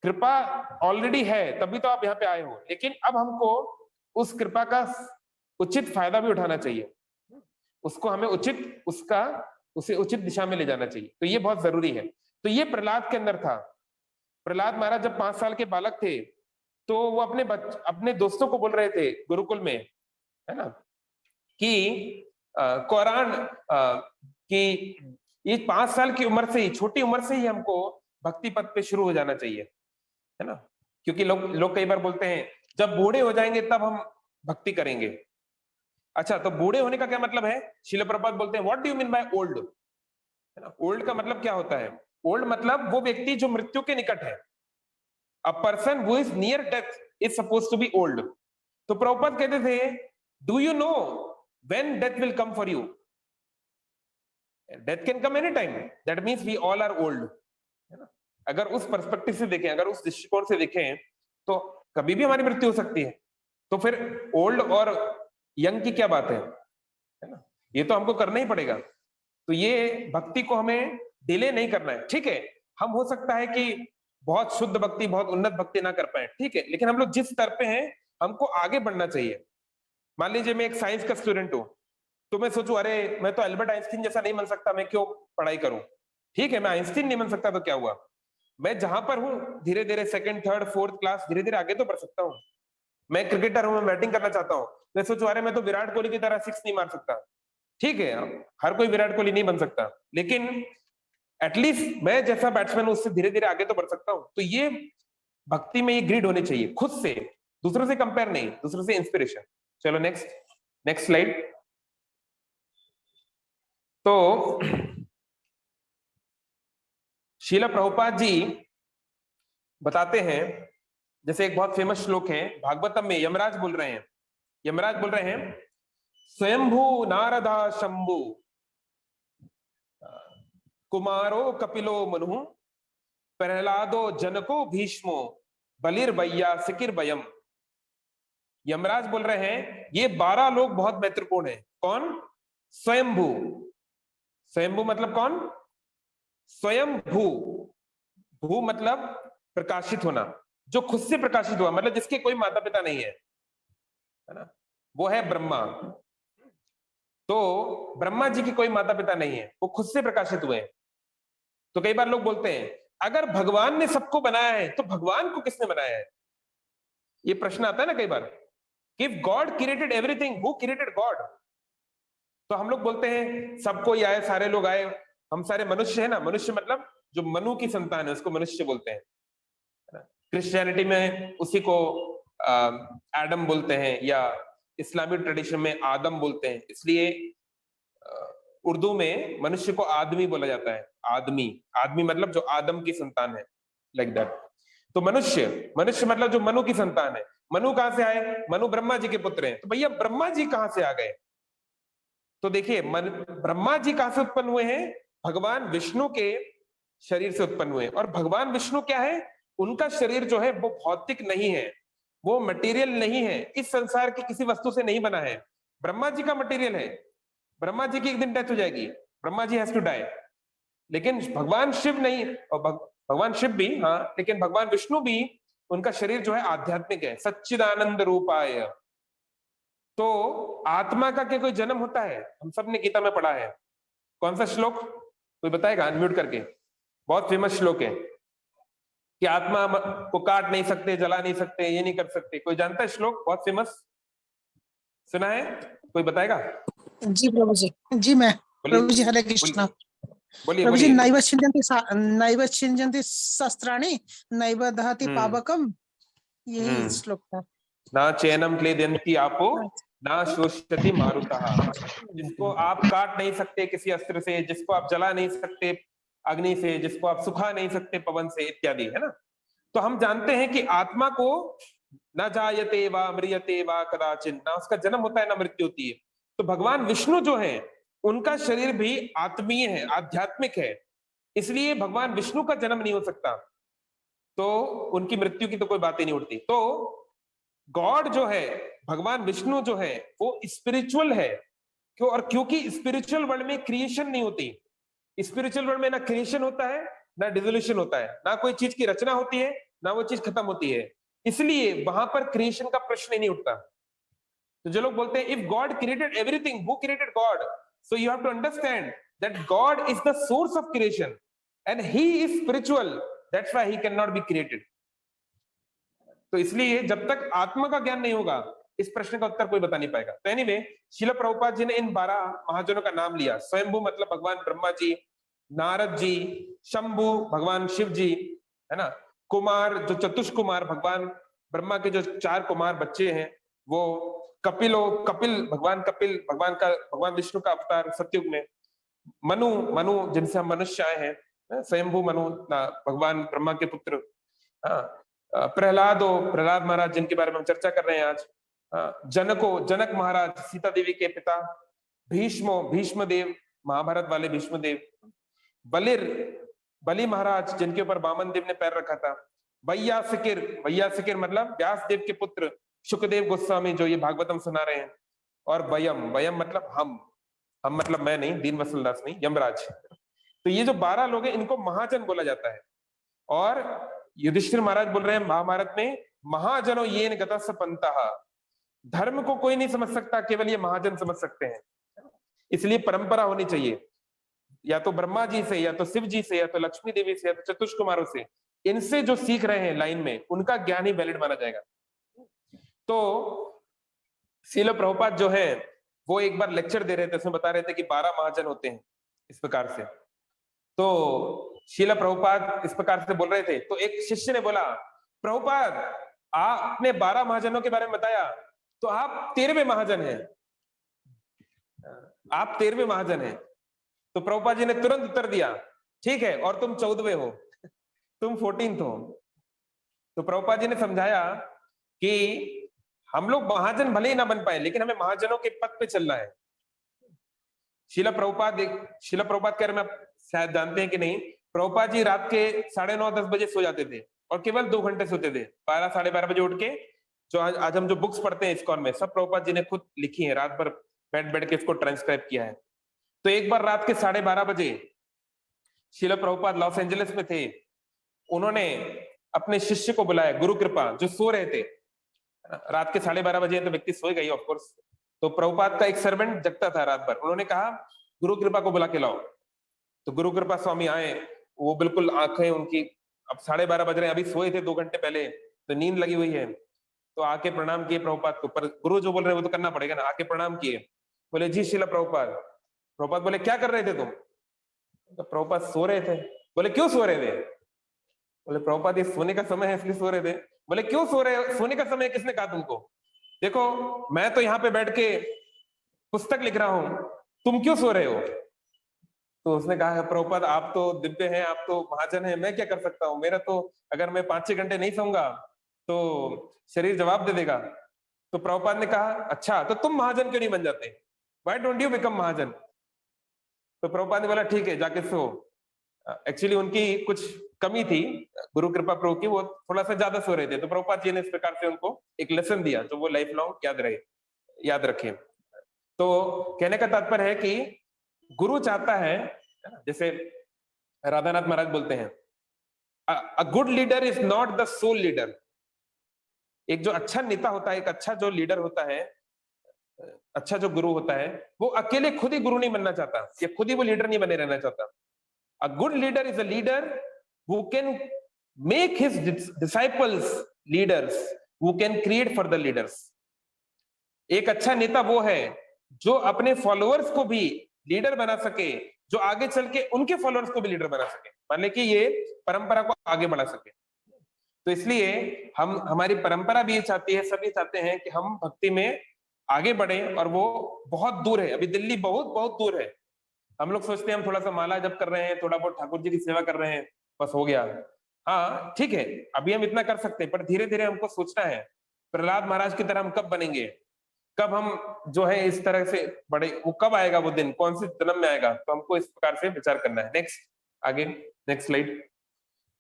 कृपा ऑलरेडी है तभी तो आप यहाँ पे आए हो, लेकिन अब हमको उस कृपा का उचित फायदा भी उठाना चाहिए, उसको हमें उसे उचित दिशा में ले जाना चाहिए। तो ये बहुत जरूरी है। तो ये प्रहलाद के अंदर था। प्रहलाद महाराज जब 5 साल के बालक थे तो वो अपने दोस्तों को बोल रहे थे गुरुकुल में, है ना, कि कुरान कि ये 5 साल की उम्र से ही, छोटी उम्र से ही हमको भक्ति पथ पे शुरू हो जाना चाहिए, है ना। क्योंकि लोग कई बार बोलते हैं जब बूढ़े हो जाएंगे तब हम भक्ति करेंगे। अच्छा, तो बूढ़े होने का क्या मतलब है? श्रील प्रभुपाद बोलते हैं what do you mean by old, है ना। ओल्ड का मतलब क्या होता है? ओल्ड मतलब वो व्यक्ति जो मृत्यु के निकट है। A person who is near death is suppose to be old. तो प्रभुपाद कहते थे do you know when death will come for you? Death can come any time, that means we all are old, है ना। अगर उस perspective से देखें, अगर उस दृष्टिकोण से देखें, तो कभी भी हमारी मृत्यु हो सकती है। तो फिर ओल्ड और यंग की क्या बात है ना। ये तो हमको करना ही पड़ेगा। तो ये भक्ति को हमें डिले नहीं करना है। ठीक है, हम हो सकता है कि बहुत शुद्ध भक्ति, बहुत उन्नत भक्ति ना कर पाए, ठीक है, लेकिन हम लोग जिस स्तर पे हैं हमको आगे बढ़ना चाहिए। मान लीजिए मैं एक साइंस का स्टूडेंट हूं, तो मैं सोचूं अरे मैं तो अल्बर्ट आइंस्टीन जैसा नहीं बन सकता, मैं क्यों पढ़ाई करूं। ठीक है, मैं आइंस्टीन नहीं बन सकता तो क्या हुआ, मैं जहां पर हूं धीरे धीरे 2nd, 3rd, 4th क्लास धीरे धीरे आगे तो बढ़ सकता हूं। मैं क्रिकेटर हूं, मैं बैटिंग करना चाहता हूं, मैं सोचूं अरे मैं तो विराट कोहली की तरह 6 नहीं मार सकता। ठीक है, हर कोई विराट कोहली नहीं बन सकता, लेकिन एटलीस्ट मैं जैसा बैट्समैन उससे धीरे धीरे आगे तो बढ़ सकता हूं। तो ये भक्ति में ये ग्रिड होनी चाहिए, खुद से, दूसरों से कंपेयर नहीं, दूसरों से इंस्पिरेशन। चलो नेक्स्ट स्लाइड। तो श्रील प्रभुपाद जी बताते हैं, जैसे एक बहुत फेमस श्लोक है भागवतम में, यमराज बोल रहे हैं स्वयंभू नारदा शंभु कुमारो कपिलो मनु प्रहलादो जनको भीष्मो बलिर्वैया सिकिर वयम। यमराज बोल रहे हैं ये 12 लोग बहुत महत्वपूर्ण हैं। कौन? स्वयंभू। स्वयंभू मतलब कौन? स्वयंभू। भू मतलब प्रकाशित होना, जो खुद से प्रकाशित हुआ, मतलब जिसके कोई माता पिता नहीं है ना, वो है ब्रह्मा। तो ब्रह्मा जी की कोई माता पिता नहीं है, वो खुद से प्रकाशित हुए हैं। तो कई बार लोग बोलते हैं अगर भगवान ने सबको बनाया है तो भगवान को किसने बनाया है? ये प्रश्न आता है ना कई बार। If God created everything, who created God? तो हम लोग बोलते हैं सबको ही आए, सारे लोग आए, हम सारे मनुष्य है ना। मनुष्य मतलब जो मनु की संतान है उसको मनुष्य बोलते हैं। क्रिश्चियनिटी में उसी को एडम बोलते हैं, या इस्लामिक ट्रेडिशन में आदम बोलते हैं। इसलिए उर्दू में मनुष्य को आदमी बोला जाता है। आदमी, आदमी मतलब जो आदम की संतान है, लाइक दैट। तो मनुष्य, मनुष्य मतलब जो मनु की संतान है। मनु कहां से आए? मनु ब्रह्मा जी के पुत्र हैं। तो भैया ब्रह्मा जी कहां से आ गए? तो देखिए ब्रह्मा जी कहां से उत्पन्न हुए हैं? भगवान विष्णु के शरीर से उत्पन्न हुए। और भगवान विष्णु क्या है? उनका शरीर जो है वो भौतिक नहीं है, वो मटेरियल नहीं है, इस संसार की किसी वस्तु से नहीं बना है। ब्रह्मा जी का मटेरियल है। ब्रह्मा जी की एक दिन डेथ हो जाएगी, Brahma ji has to die. लेकिन भगवान शिव नहीं, और भगवान शिव भी, हाँ, लेकिन भगवान विष्णु भी, उनका शरीर जो है आध्यात्मिक है, सच्चिदानंद रूपाय। तो आत्मा का क्या कोई जन्म होता है? हम सब ने गीता में पढ़ा है। कौन सा श्लोक? कोई बताएगा अनम्यूट करके? बहुत फेमस श्लोक है कि आत्मा को काट नहीं सकते, जला नहीं सकते, ये नहीं कर सकते। कोई जानता है श्लोक? बहुत फेमस, सुना है? कोई बताएगा? जी प्रभु जी। जी मैं। बोलिए प्रभु जी हरे कृष्णा। बोलिए प्रभु जी बोलिए। नैव छिंजन्ति शस्त्राणि नैव दहति पावकम, यही श्लोक था। ना चैनम क्लेदयन्ति आपो ना शोषयति मारुतः। जिसको आप काट नहीं सकते किसी अस्त्र से, जिसको आप जला नहीं सकते अग्नि से, जिसको आप सुखा नहीं सकते पवन से, इत्यादि, है ना। तो हम जानते हैं कि आत्मा को न जायते वा म्रियते वा कदाचिन, ना उसका जन्म होता है ना मृत्यु होती है। तो भगवान विष्णु जो है उनका शरीर भी आत्मीय है, आध्यात्मिक है, इसलिए भगवान विष्णु का जन्म नहीं हो सकता, तो उनकी मृत्यु की तो कोई बात ही नहीं उठती। तो गॉड जो है, भगवान विष्णु जो है, वो स्पिरिचुअल है। क्यों? और क्योंकि स्पिरिचुअल वर्ल्ड में क्रिएशन नहीं होती। स्पिरिचुअल वर्ल्ड में ना क्रिएशन होता है ना डिसोल्यूशन होता है, ना कोई चीज की रचना होती है ना वो चीज खत्म होती है, इसलिए वहां पर क्रिएशन का प्रश्न ही नहीं उठता। तो जो लोग बोलते हैं if God created everything, who created God? So you have to understand that God is the source of creation and he is spiritual, that's why he can not be created. तो इसलिए जब तक आत्मा का ज्ञान नहीं होगा इस प्रश्न का उत्तर कोई बता नहीं पाएगा। तो एनीवे, श्रील प्रभुपाद जी ने इन 12 महाजनों का नाम लिया। स्वयंभू मतलब भगवान ब्रह्मा जी, नारद जी, शंभु भगवान शिव जी, है ना, कुमार जो चतुष्क कुमार, भगवान ब्रह्मा के जो 4 कुमार बच्चे हैं वो, कपिल भगवान कपिल, भगवान विष्णु का अवतार सतयुग में, मनु जिनसे हम मनुष्य आए हैं, स्वयंभू मनु भगवान ब्रह्मा के पुत्र, प्रहलाद महाराज जिनके बारे में हम चर्चा कर रहे हैं आज, जनक महाराज सीता देवी के पिता, भीष्म देव महाभारत वाले भीष्म देव, बलि महाराज जिनके ऊपर वामन देव ने पैर रखा था, वैयासिकिर मतलब व्यास देव के पुत्र शुकदेव गोस्वामी जो ये भागवतम सुना रहे हैं, और वयम मतलब हम मतलब मैं नहीं, दीन वसुलदास नहीं, यमराज। तो ये जो 12 लोग हैं इनको महाजन बोला जाता है। और युधिष्ठिर महाराज बोल रहे हैं महाभारत में, महाजनो येन गतस्स पंथः, धर्म को कोई नहीं समझ सकता, केवल ये महाजन समझ सकते हैं। इसलिए परंपरा होनी चाहिए, या तो ब्रह्मा जी से, या तो शिव जी से, या तो लक्ष्मी देवी से, या तो चतुष्क कुमारों से। इनसे जो सीख रहे हैं लाइन में, उनका ज्ञान ही वैलिड माना जाएगा। तो श्रील प्रभुपाद जो है वो एक बार लेक्चर दे रहे थे, उसमें बता रहे थे कि 12 महाजन होते हैं इस प्रकार से। तो श्रील प्रभुपाद इस प्रकार से बोल रहे थे, तो एक शिष्य ने बोला, प्रभुपाद आपने 12 महाजनों के बारे में बताया, तो आप 13वें महाजन हैं, आप 13वें महाजन हैं। तो प्रभुपाद जी ने तुरंत उत्तर दिया, ठीक है, और तुम 14वें हो, तुम 14th हो। तो प्रभुपाद जी ने समझाया कि हम लोग महाजन भले ही ना बन पाए, लेकिन हमें महाजनों के पद पे चलना है। शिला प्रभुपाद कह रहे, आप शायद जानते हैं कि नहीं, प्रभुपाद जी रात के 9:30-10 बजे सो जाते थे और केवल 2 घंटे सोते थे। 12-12:30 बजे उठ के, जो आज हम जो बुक्स पढ़ते हैं इस्कॉन में, सब प्रभुपाद जी ने खुद लिखी है, रात भर बैठ बैठ के इसको ट्रांसक्राइब किया है। तो एक बार रात के 12:30 बजे शिला प्रभुपाद लॉस एंजलिस में थे, उन्होंने अपने शिष्य को बुलाया, गुरु कृपा, जो सो रहे थे। रात के 12:30 बजे तो व्यक्ति सोएगा ही ऑफ कोर्स। तो प्रभुपाद का एक सर्वेंट जगता था रात भर, उन्होंने कहा गुरु कृपा को बुला के लाओ। तो गुरु कृपा स्वामी आए, वो बिल्कुल आंखें उनकी, अब 12:30 बज रहे हैं, अभी सोए थे 2 घंटे पहले, तो नींद लगी हुई है। तो आके प्रणाम किए प्रभुपाद को, पर गुरु जो बोल रहे हैं वो तो करना पड़ेगा ना। आके प्रणाम किए, बोले जी शिला प्रभुपाद। प्रभुपाद बोले क्या कर रहे थे तुम? तो प्रभुपाद सो रहे थे। बोले क्यों सो रहे थे? बोले प्रभुपाद ये सोने का समय है इसलिए सो रहे थे। बोले क्यों सो रहे हो? सोने का समय किसने कहा तुमको? देखो मैं तो यहाँ पे बैठ के पुस्तक लिख रहा हूं, तुम क्यों सो रहे हो? तो उसने कहा प्रभुपाद आप तो दिव्य हैं, आप तो महाजन हैं, मैं क्या कर सकता हूँ, मेरा तो अगर मैं 5-6 घंटे नहीं सोऊंगा तो शरीर जवाब दे देगा। तो प्रभुपाद ने कहा अच्छा तो तुम महाजन क्यों नहीं बन जाते? व्हाई डोंट यू बिकम महाजन? तो प्रभुपाद ने बोला ठीक है जाके सो। एक्चुअली उनकी कुछ कमी थी, गुरु कृपा प्रभु की, वो थोड़ा सा ज्यादा सो रहे थे। तो प्रभुपाद जी ने इस प्रकार से उनको एक लेसन दिया जो वो लाइफ लॉन्ग याद रखे। तो कहने का तात्पर्य है कि गुरु चाहता है, जैसे राधानाथ महाराज बोलते हैं, a good leader is not the sole leader. एक जो अच्छा नेता होता है, एक अच्छा जो लीडर होता है, अच्छा जो गुरु होता है, वो अकेले खुद ही गुरु नहीं बनना चाहता, या खुद ही वो लीडर नहीं बने रहना चाहता। अ good leader is a leader who can make his disciples leaders, who can create further leaders। एक अच्छा नेता वो है जो अपने फॉलोअर्स को भी लीडर बना सके, जो आगे चल के उनके फॉलोअर्स को भी लीडर बना सके, मान कि ये परंपरा को आगे बढ़ा सके। तो इसलिए हमारी परंपरा भी ये चाहती है, सभी चाहते हैं कि हम भक्ति में आगे बढ़े, और वो बहुत दूर है, अभी दिल्ली बहुत बहुत दूर है। हम लोग सोचते हैं हम थोड़ा सा माला जप कर रहे हैं, थोड़ा बहुत ठाकुर जी की सेवा कर रहे हैं, बस हो गया। हाँ ठीक है, अभी हम इतना कर सकते हैं, पर धीरे धीरे हमको सोचना है प्रहलाद महाराज की तरह हम कब बनेंगे, कब हम जो है इस तरह से बड़े, वो कब आएगा वो दिन, कौन से जन्म में आएगा? तो हमको इस प्रकार से विचार करना है। नेक्स्ट, आगे नेक्स्ट स्लाइड।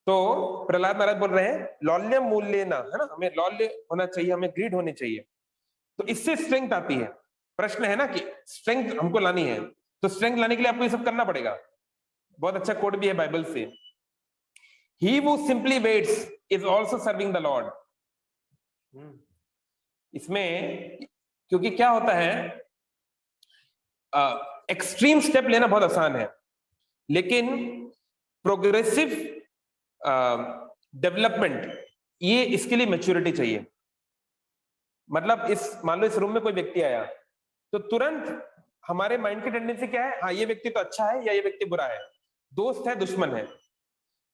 तो प्रहलाद महाराज बोल रहे हैं लौल्यम मूल्य ना, है ना, हमें लौल्य होना चाहिए, हमें ग्रीड होनी चाहिए। तो इससे स्ट्रेंथ आती है। प्रश्न है ना कि स्ट्रेंथ हमको लानी है, तो स्ट्रेंथ लाने के लिए आपको ये सब करना पड़ेगा। बहुत अच्छा कोट भी है बाइबल से, He who simply waits is also serving the Lord। इसमें क्योंकि क्या होता है, एक्सट्रीम स्टेप लेना बहुत आसान है, लेकिन प्रोग्रेसिव डेवलपमेंट, ये इसके लिए मैच्योरिटी चाहिए। मतलब मान लो इस रूम में कोई व्यक्ति आया, तो तुरंत हमारे माइंड की टेंडेंसी क्या है, हाँ ये व्यक्ति तो अच्छा है या ये व्यक्ति बुरा है, दोस्त है दुश्मन है।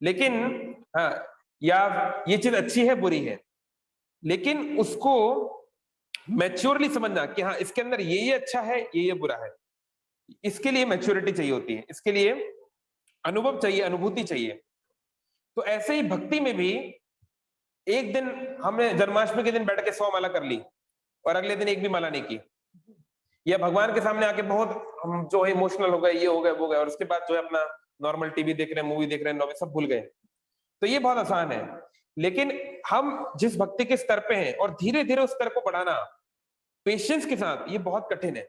लेकिन हाँ, या ये चीज अच्छी है बुरी है, लेकिन उसको मैच्योरली समझना कि हाँ इसके अंदर ये अच्छा है, ये बुरा है, इसके लिए मैच्योरिटी चाहिए होती है, इसके लिए अनुभव चाहिए, अनुभूति चाहिए। तो ऐसे ही भक्ति में भी एक दिन हमने जन्माष्टमी के दिन बैठ के 100 माला कर ली और अगले दिन एक भी माला नहीं की, या भगवान के सामने आके बहुत हम जो है इमोशनल हो गए, ये हो गए वो गए, और उसके बाद जो है अपना नॉर्मल टीवी देख रहे हैं, मूवी देख रहे हैं, नॉवेल सब भूल गए। तो ये बहुत आसान है, लेकिन हम जिस भक्ति के स्तर पे हैं और धीरे धीरे उस स्तर को बढ़ाना पेशेंस के साथ, ये बहुत कठिन है,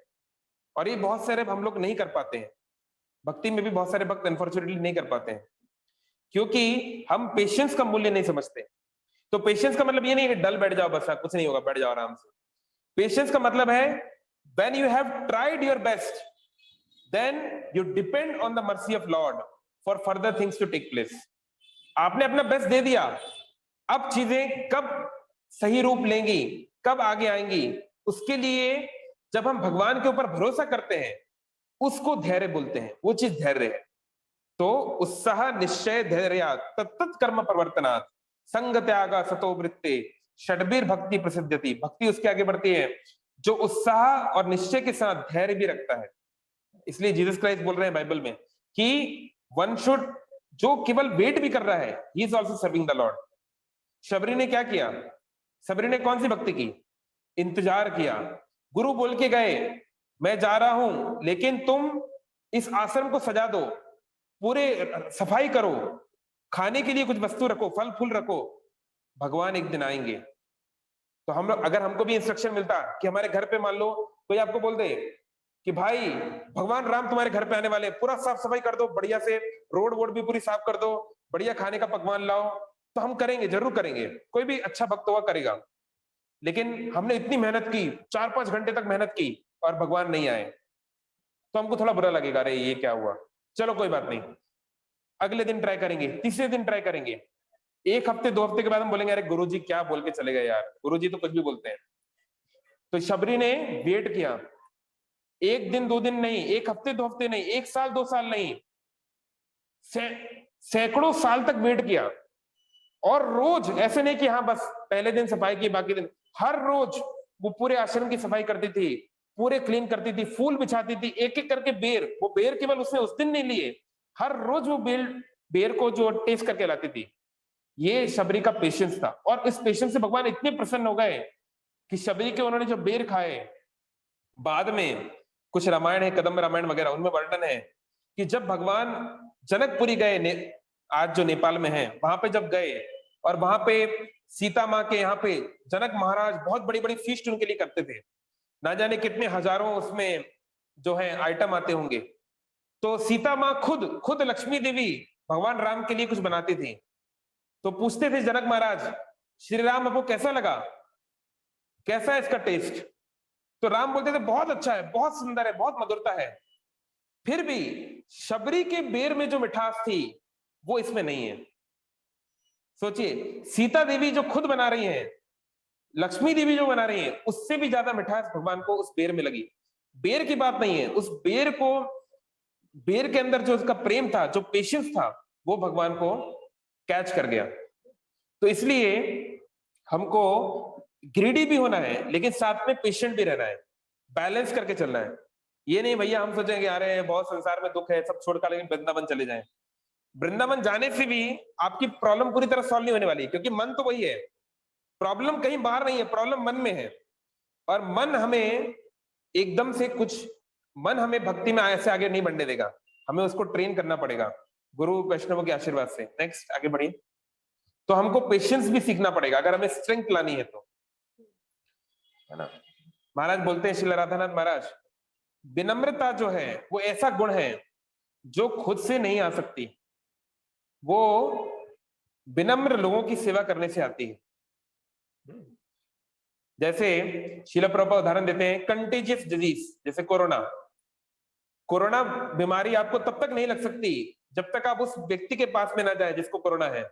और ये बहुत सारे हम लोग नहीं कर पाते हैं। भक्ति में भी बहुत सारे भक्त अनफॉर्चुनेटली नहीं कर पाते हैं, क्योंकि हम पेशेंस का मूल्य नहीं समझते। तो पेशेंस का मतलब ये नहीं है कि डल बैठ जाओ बस कुछ नहीं होगा, बैठ जाओ आराम से। पेशेंस का मतलब है when you have tried your best, then you depend on the mercy of Lord for further things to take place। आपने अपना बेस्ट दे दिया, अब चीजें कब सही रूप लेंगी, कब आगे आएंगी, उसके लिए जब हम भगवान के ऊपर भरोसा करते हैं, उसको धैर्य बोलते हैं, वो चीज धैर्य है। तो उत्साह निश्चय धैर्य तत्त कर्म प्रवर्तनात् संग त्याग सतो वृत्ते षड्बीर भक्ति प्रसिद्धति। भक्ति उसके आगे बढ़ती है जो उत्साह और निश्चय के साथ धैर्य भी रखता है। इसलिए जीसस क्राइस्ट बोल रहे हैं बाइबल में कि वन शुड, जो केवल वेट भी कर रहा है, he is also serving the Lord. Shabari ने क्या किया? शबरी ने कौन सी भक्ति की? इंतजार किया। गुरु बोल के गए मैं जा रहा हूं, लेकिन तुम इस आश्रम को सजा दो, पूरे सफाई करो, खाने के लिए कुछ वस्तु रखो, फल फूल रखो, भगवान एक दिन आएंगे। तो हम लोग, अगर हमको भी इंस्ट्रक्शन मिलता कि हमारे घर पे मान लो कोई आपको बोल दे कि भाई भगवान राम तुम्हारे घर पे आने वाले, पूरा साफ सफाई कर दो, बढ़िया से रोड वोड भी पूरी साफ कर दो, बढ़िया खाने का पकवान लाओ, तो हम करेंगे, जरूर करेंगे, कोई भी अच्छा भक्त हुआ करेगा। लेकिन हमने इतनी मेहनत की, 4-5 घंटे तक मेहनत की और भगवान नहीं आए, तो हमको थोड़ा बुरा लगेगा, अरे ये क्या हुआ। चलो कोई बात नहीं, अगले दिन ट्राई करेंगे, तीसरे दिन ट्राई करेंगे, 1 हफ्ते 2 हफ्ते के बाद हम बोलेंगे अरे गुरुजी क्या बोल के चले गए यार, गुरुजी तो कुछ भी बोलते हैं। तो शबरी ने वेट किया, 1 दिन 2 दिन नहीं, 1 हफ्ते 2 हफ्ते नहीं, 1 साल 2 साल नहीं, सैकड़ों साल तक वेट किया। और रोज ऐसे नहीं कि हाँ बस पहले दिन सफाई की बाकी दिन, हर रोज वो पूरे आश्रम की सफाई करती थी, पूरे क्लीन करती थी, फूल बिछाती थी, एक एक करके बेर, वो बेर केवल उसने उस दिन नहीं लिए, हर रोज वो बेर को जो टेस्ट करके लाती थी। ये शबरी का पेशेंस था, और इस पेशेंस से भगवान इतने प्रसन्न हो गए कि शबरी के उन्होंने जो बेर खाए, बाद में कुछ रामायण है, कदम्ब रामायण वगैरह, उनमें वर्णन है कि जब भगवान जनकपुरी गए, आज जो नेपाल में है, वहां पे जब गए और वहां पे सीता माँ के यहाँ पे जनक महाराज बहुत बड़ी बड़ी फीस्ट उनके लिए करते थे, ना जाने कितने हजारों उसमें जो है आइटम आते होंगे। तो सीता माँ खुद लक्ष्मी देवी भगवान राम के लिए कुछ बनाती थी। तो पूछते थे जनक महाराज, श्री राम आपको कैसा लगा, कैसा है इसका टेस्ट? तो राम बोलते थे बहुत अच्छा है, बहुत सुंदर है, बहुत मधुरता है। फिर भी शबरी के बेर में जो मिठास थी वो इसमें नहीं है। सोचिए, सीता देवी जो खुद बना रही हैं, लक्ष्मी देवी जो बना रही है, उससे भी ज्यादा मिठास भगवान को उस बेर में लगी। बेर की बात नहीं है, उस बेर को, बेर के अंदर जो उसका प्रेम था, जो पेशेंस था, वो भगवान को कैच कर गया। तो इसलिए हमको ग्रीडी भी होना है, लेकिन साथ में पेशेंट भी रहना है, बैलेंस करके चलना है। ये नहीं भैया हम सोचेंगे अरे बहुत संसार में दुख है, सब छोड़कर लेकिन वृंदावन चले जाएं। वृंदावन जाने से भी आपकी प्रॉब्लम पूरी तरह सॉल्व नहीं होने वाली, क्योंकि मन तो वही है, प्रॉब्लम कहीं बाहर नहीं है, प्रॉब्लम मन में है। और मन हमें एकदम से कुछ, मन हमें भक्ति में ऐसे आगे नहीं बढ़ने देगा, हमें उसको ट्रेन करना पड़ेगा गुरु वैष्णव के आशीर्वाद से। नेक्स्ट आगे बढ़िए। तो हमको पेशेंस भी सीखना पड़ेगा अगर हमें स्ट्रेंथ लानी है तो, है ना। महाराज बोलते हैं, श्रील राधानाथ महाराज, विनम्रता जो है वो ऐसा गुण है जो खुद से नहीं आ सकती, वो विनम्र लोगों की सेवा करने से आती है। जैसे श्रील प्रभुपाद उदाहरण देते हैं, कंटेजियस डिजीज जैसे कोरोना। कोरोना बीमारी आपको तब तक नहीं लग सकती जब तक आप उस व्यक्ति के पास में ना जाए जिसको कोरोना है,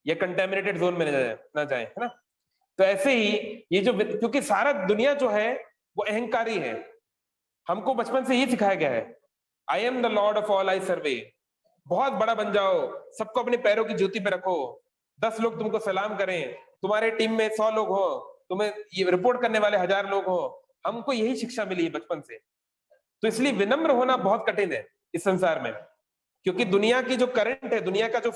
या कंटेमिनेटेड जोन में ना जाए, है ना। तो ऐसे ही ये जो, क्योंकि सारा दुनिया जो है वो अहंकारी है, हमको बचपन से ही सिखाया गया है, I am the lord of all I survey, बहुत बड़ा बन जाओ, सबको अपने पैरों की जूती पे रखो, 10 लोग तुमको सलाम करें, तुम्हारे टीम में 100 लोग हो, तुम्हें ये रिपोर्ट करने वाले 1000 लोग हो। हमको यही शिक्षा मिली है बचपन से। तो इसलिए विनम्र होना बहुत कठिन है इस संसार में, क्योंकि दुनिया की जो करंट है, दुनिया का जो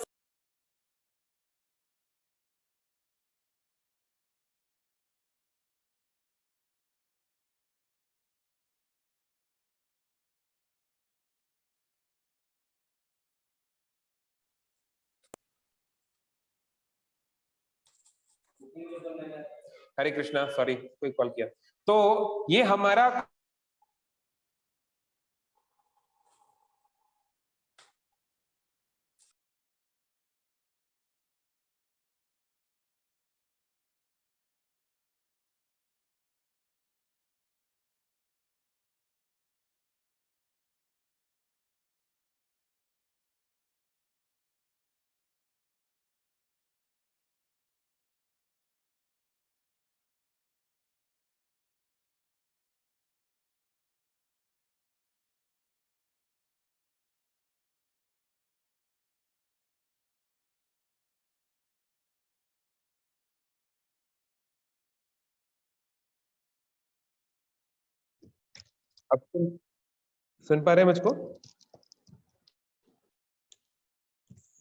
हरे कृष्णा, सॉरी कोई कॉल किया। तो ये हमारा अब सुन पा रहे हैं मुझको?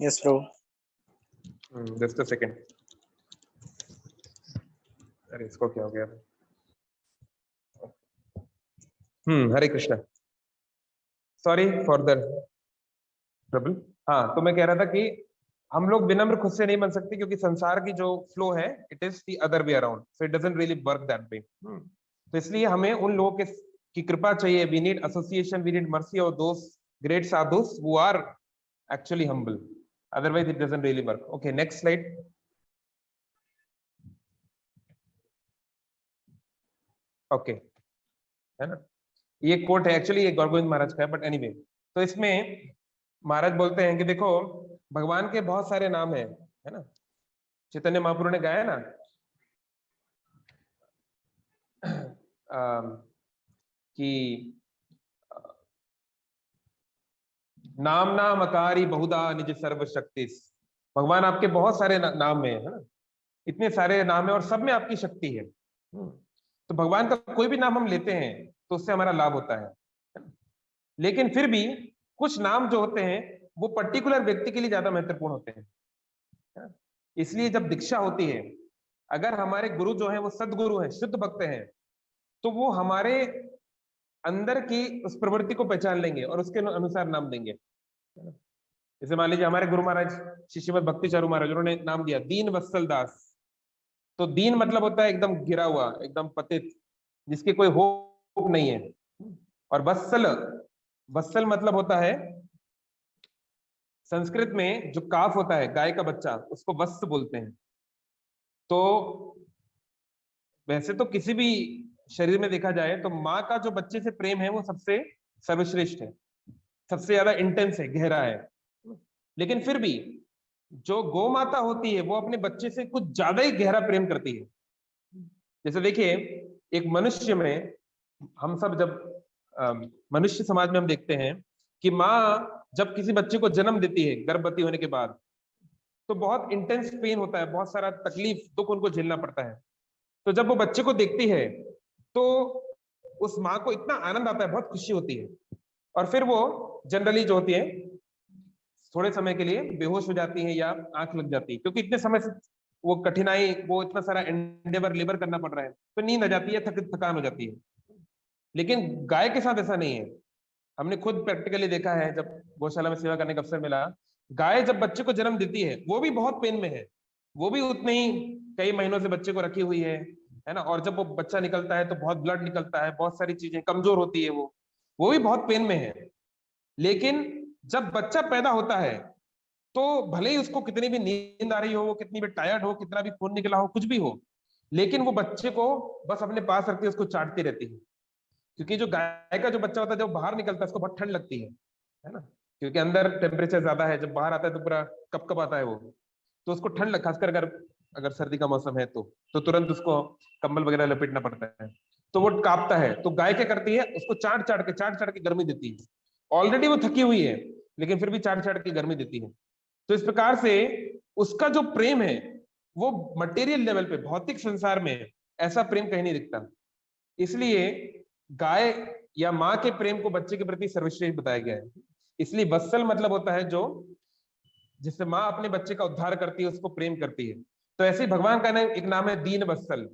Yes bro. Just a second. अरे इसको क्या हो गया? Hare Krishna, sorry for the trouble. हाँ, तो मैं कह रहा था कि हम लोग विनम्र खुद से नहीं बन सकते, क्योंकि संसार की जो फ्लो है it is the other way around, so it doesn't really work that way. तो इसलिए हमें उन लोगों के की कृपा चाहिए। We need association, we need mercy of those great sadhus who are actually humble, otherwise it doesn't really work. Okay, next slide. Okay, है ना, ये कोट है एक्चुअली, ये गौर गोविंद महाराज का है, बट एनीवे। तो इसमें महाराज बोलते हैं कि देखो भगवान के बहुत सारे नाम है ना। चैतन्य महाप्रभु ने गाया ना कि नाम नाम अकारी बहुधा निज सर्व शक्ति। भगवान आपके बहुत सारे नाम है ना, इतने सारे नाम है और सब में आपकी शक्ति है। तो भगवान का कोई भी नाम हम लेते हैं तो उससे हमारा लाभ होता है। लेकिन फिर भी कुछ नाम जो होते हैं वो पर्टिकुलर व्यक्ति के लिए ज्यादा महत्वपूर्ण होते हैं। इसलिए जब दीक्षा होती है, अगर हमारे गुरु जो है वो सदगुरु है, शुद्ध भक्त हैं, तो वो हमारे अंदर की उस प्रवृत्ति को पहचान लेंगे और उसके अनुसार नाम देंगे। जैसे मान लीजिए हमारे गुरु महाराज श्रीमद भक्ति चारू महाराज, उन्होंने नाम दिया दीन वत्सल दास। तो दीन मतलब होता है एकदम गिरा हुआ, एकदम पतित, जिसके कोई होप नहीं है। और वत्सल, वत्सल मतलब होता है संस्कृत में जो काफ होता है, गाय का बच्चा, उसको वत्स बोलते हैं। तो वैसे तो किसी भी शरीर में देखा जाए तो माँ का जो बच्चे से प्रेम है वो सबसे सर्वश्रेष्ठ है, सबसे ज्यादा इंटेंस है, गहरा है। लेकिन फिर भी जो गौ माता होती है वो अपने बच्चे से कुछ ज्यादा ही गहरा प्रेम करती है। जैसे देखिए एक मनुष्य में, हम सब जब मनुष्य समाज में हम देखते हैं कि माँ जब किसी बच्चे को जन्म देती है गर्भवती होने के बाद, तो बहुत इंटेंस पेन होता है, बहुत सारा तकलीफ दुख उनको झेलना पड़ता है। तो जब वो बच्चे को देखती है तो उस माँ को इतना आनंद आता है, बहुत खुशी होती है, और फिर वो जनरली जो होती है थोड़े समय के लिए बेहोश हो जाती है या आंख लग जाती है, क्योंकि इतने समय से वो कठिनाई, वो इतना सारा एंडेवर लेबर करना पड़ रहा है, तो नींद आ जाती है, थकान हो जाती है। लेकिन गाय के साथ ऐसा नहीं है। हमने खुद प्रैक्टिकली देखा है, जब गौशाला में सेवा करने का अवसर मिला, गाय जब बच्चे को जन्म देती है वो भी बहुत पेन में है, वो भी उतने ही कई महीनों से बच्चे को रखी हुई है ना। और जब वो बच्चा निकलता है तो बहुत ब्लड निकलता है, बहुत सारी चीजें, कमजोर होती है वो भी बहुत पेन में है। लेकिन जब बच्चा पैदा होता है तो भले ही उसको कितनी भी नींद आ रही हो, वो कितनी भी टायर्ड हो, कितना भी खून निकला हो, कुछ भी हो, लेकिन वो बच्चे को बस अपने पास रखती है, उसको चाटती रहती है। क्योंकि जो गाय का जो बच्चा होता है जब बाहर निकलता है उसको बहुत ठंड लगती है ना, क्योंकि अंदर टेम्परेचर ज्यादा है, जब बाहर आता है तो पूरा कप आता है वो, तो उसको ठंड लग, खासकर अगर सर्दी का मौसम है तो तुरंत उसको कंबल वगैरह लपेटना पड़ता है, तो वो कांपता है। तो गाय क्या करती है, उसको चाट चाट के गर्मी देती है। ऑलरेडी वो थकी हुई है लेकिन फिर भी चाट के गर्मी देती है। तो इस प्रकार से उसका जो प्रेम है वो मटेरियल लेवल पे, भौतिक संसार में ऐसा प्रेम कहीं नहीं दिखता। इसलिए गाय या माँ के प्रेम को बच्चे के प्रति सर्वश्रेष्ठ बताया गया है। इसलिए वत्सल मतलब होता है जो, जिससे माँ अपने बच्चे का उद्धार करती है, उसको प्रेम करती है। तो ऐसे ही भगवान का एक नाम है दीन वत्सल।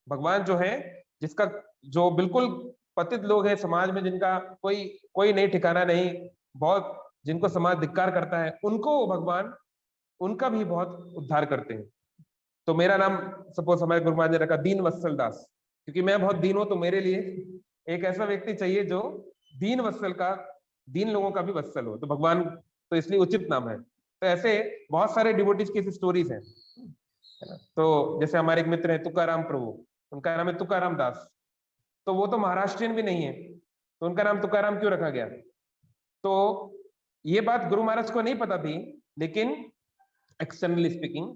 भगवान जो है, जिसका जो बिल्कुल पतित लोग हैं समाज में, जिनका कोई नहीं ठिकाना नहीं, बहुत जिनको समाज धिक्कार करता है, उनको भगवान उनका भी बहुत उद्धार करते हैं। तो मेरा नाम सपोज हमारे गुरु महाराज ने रखा दीन वत्सल दास, क्योंकि मैं बहुत दीन हूं, तो मेरे लिए एक ऐसा व्यक्ति चाहिए जो दीन वत्सल का, दीन लोगों का भी वत्सल हो। तो भगवान तो इसलिए उचित नाम है। तो ऐसे बहुत सारे डिवोटीज की स्टोरीज हैं, है ना। तो जैसे हमारे एक मित्र हैं तुकाराम प्रभु, उनका नाम है तुकाराम दास। तो वो तो महाराष्ट्रियन भी नहीं है, तो उनका नाम तुकाराम क्यों रखा गया? तो ये बात गुरु महाराज को नहीं पता थी, लेकिन एक्सटर्नली स्पीकिंग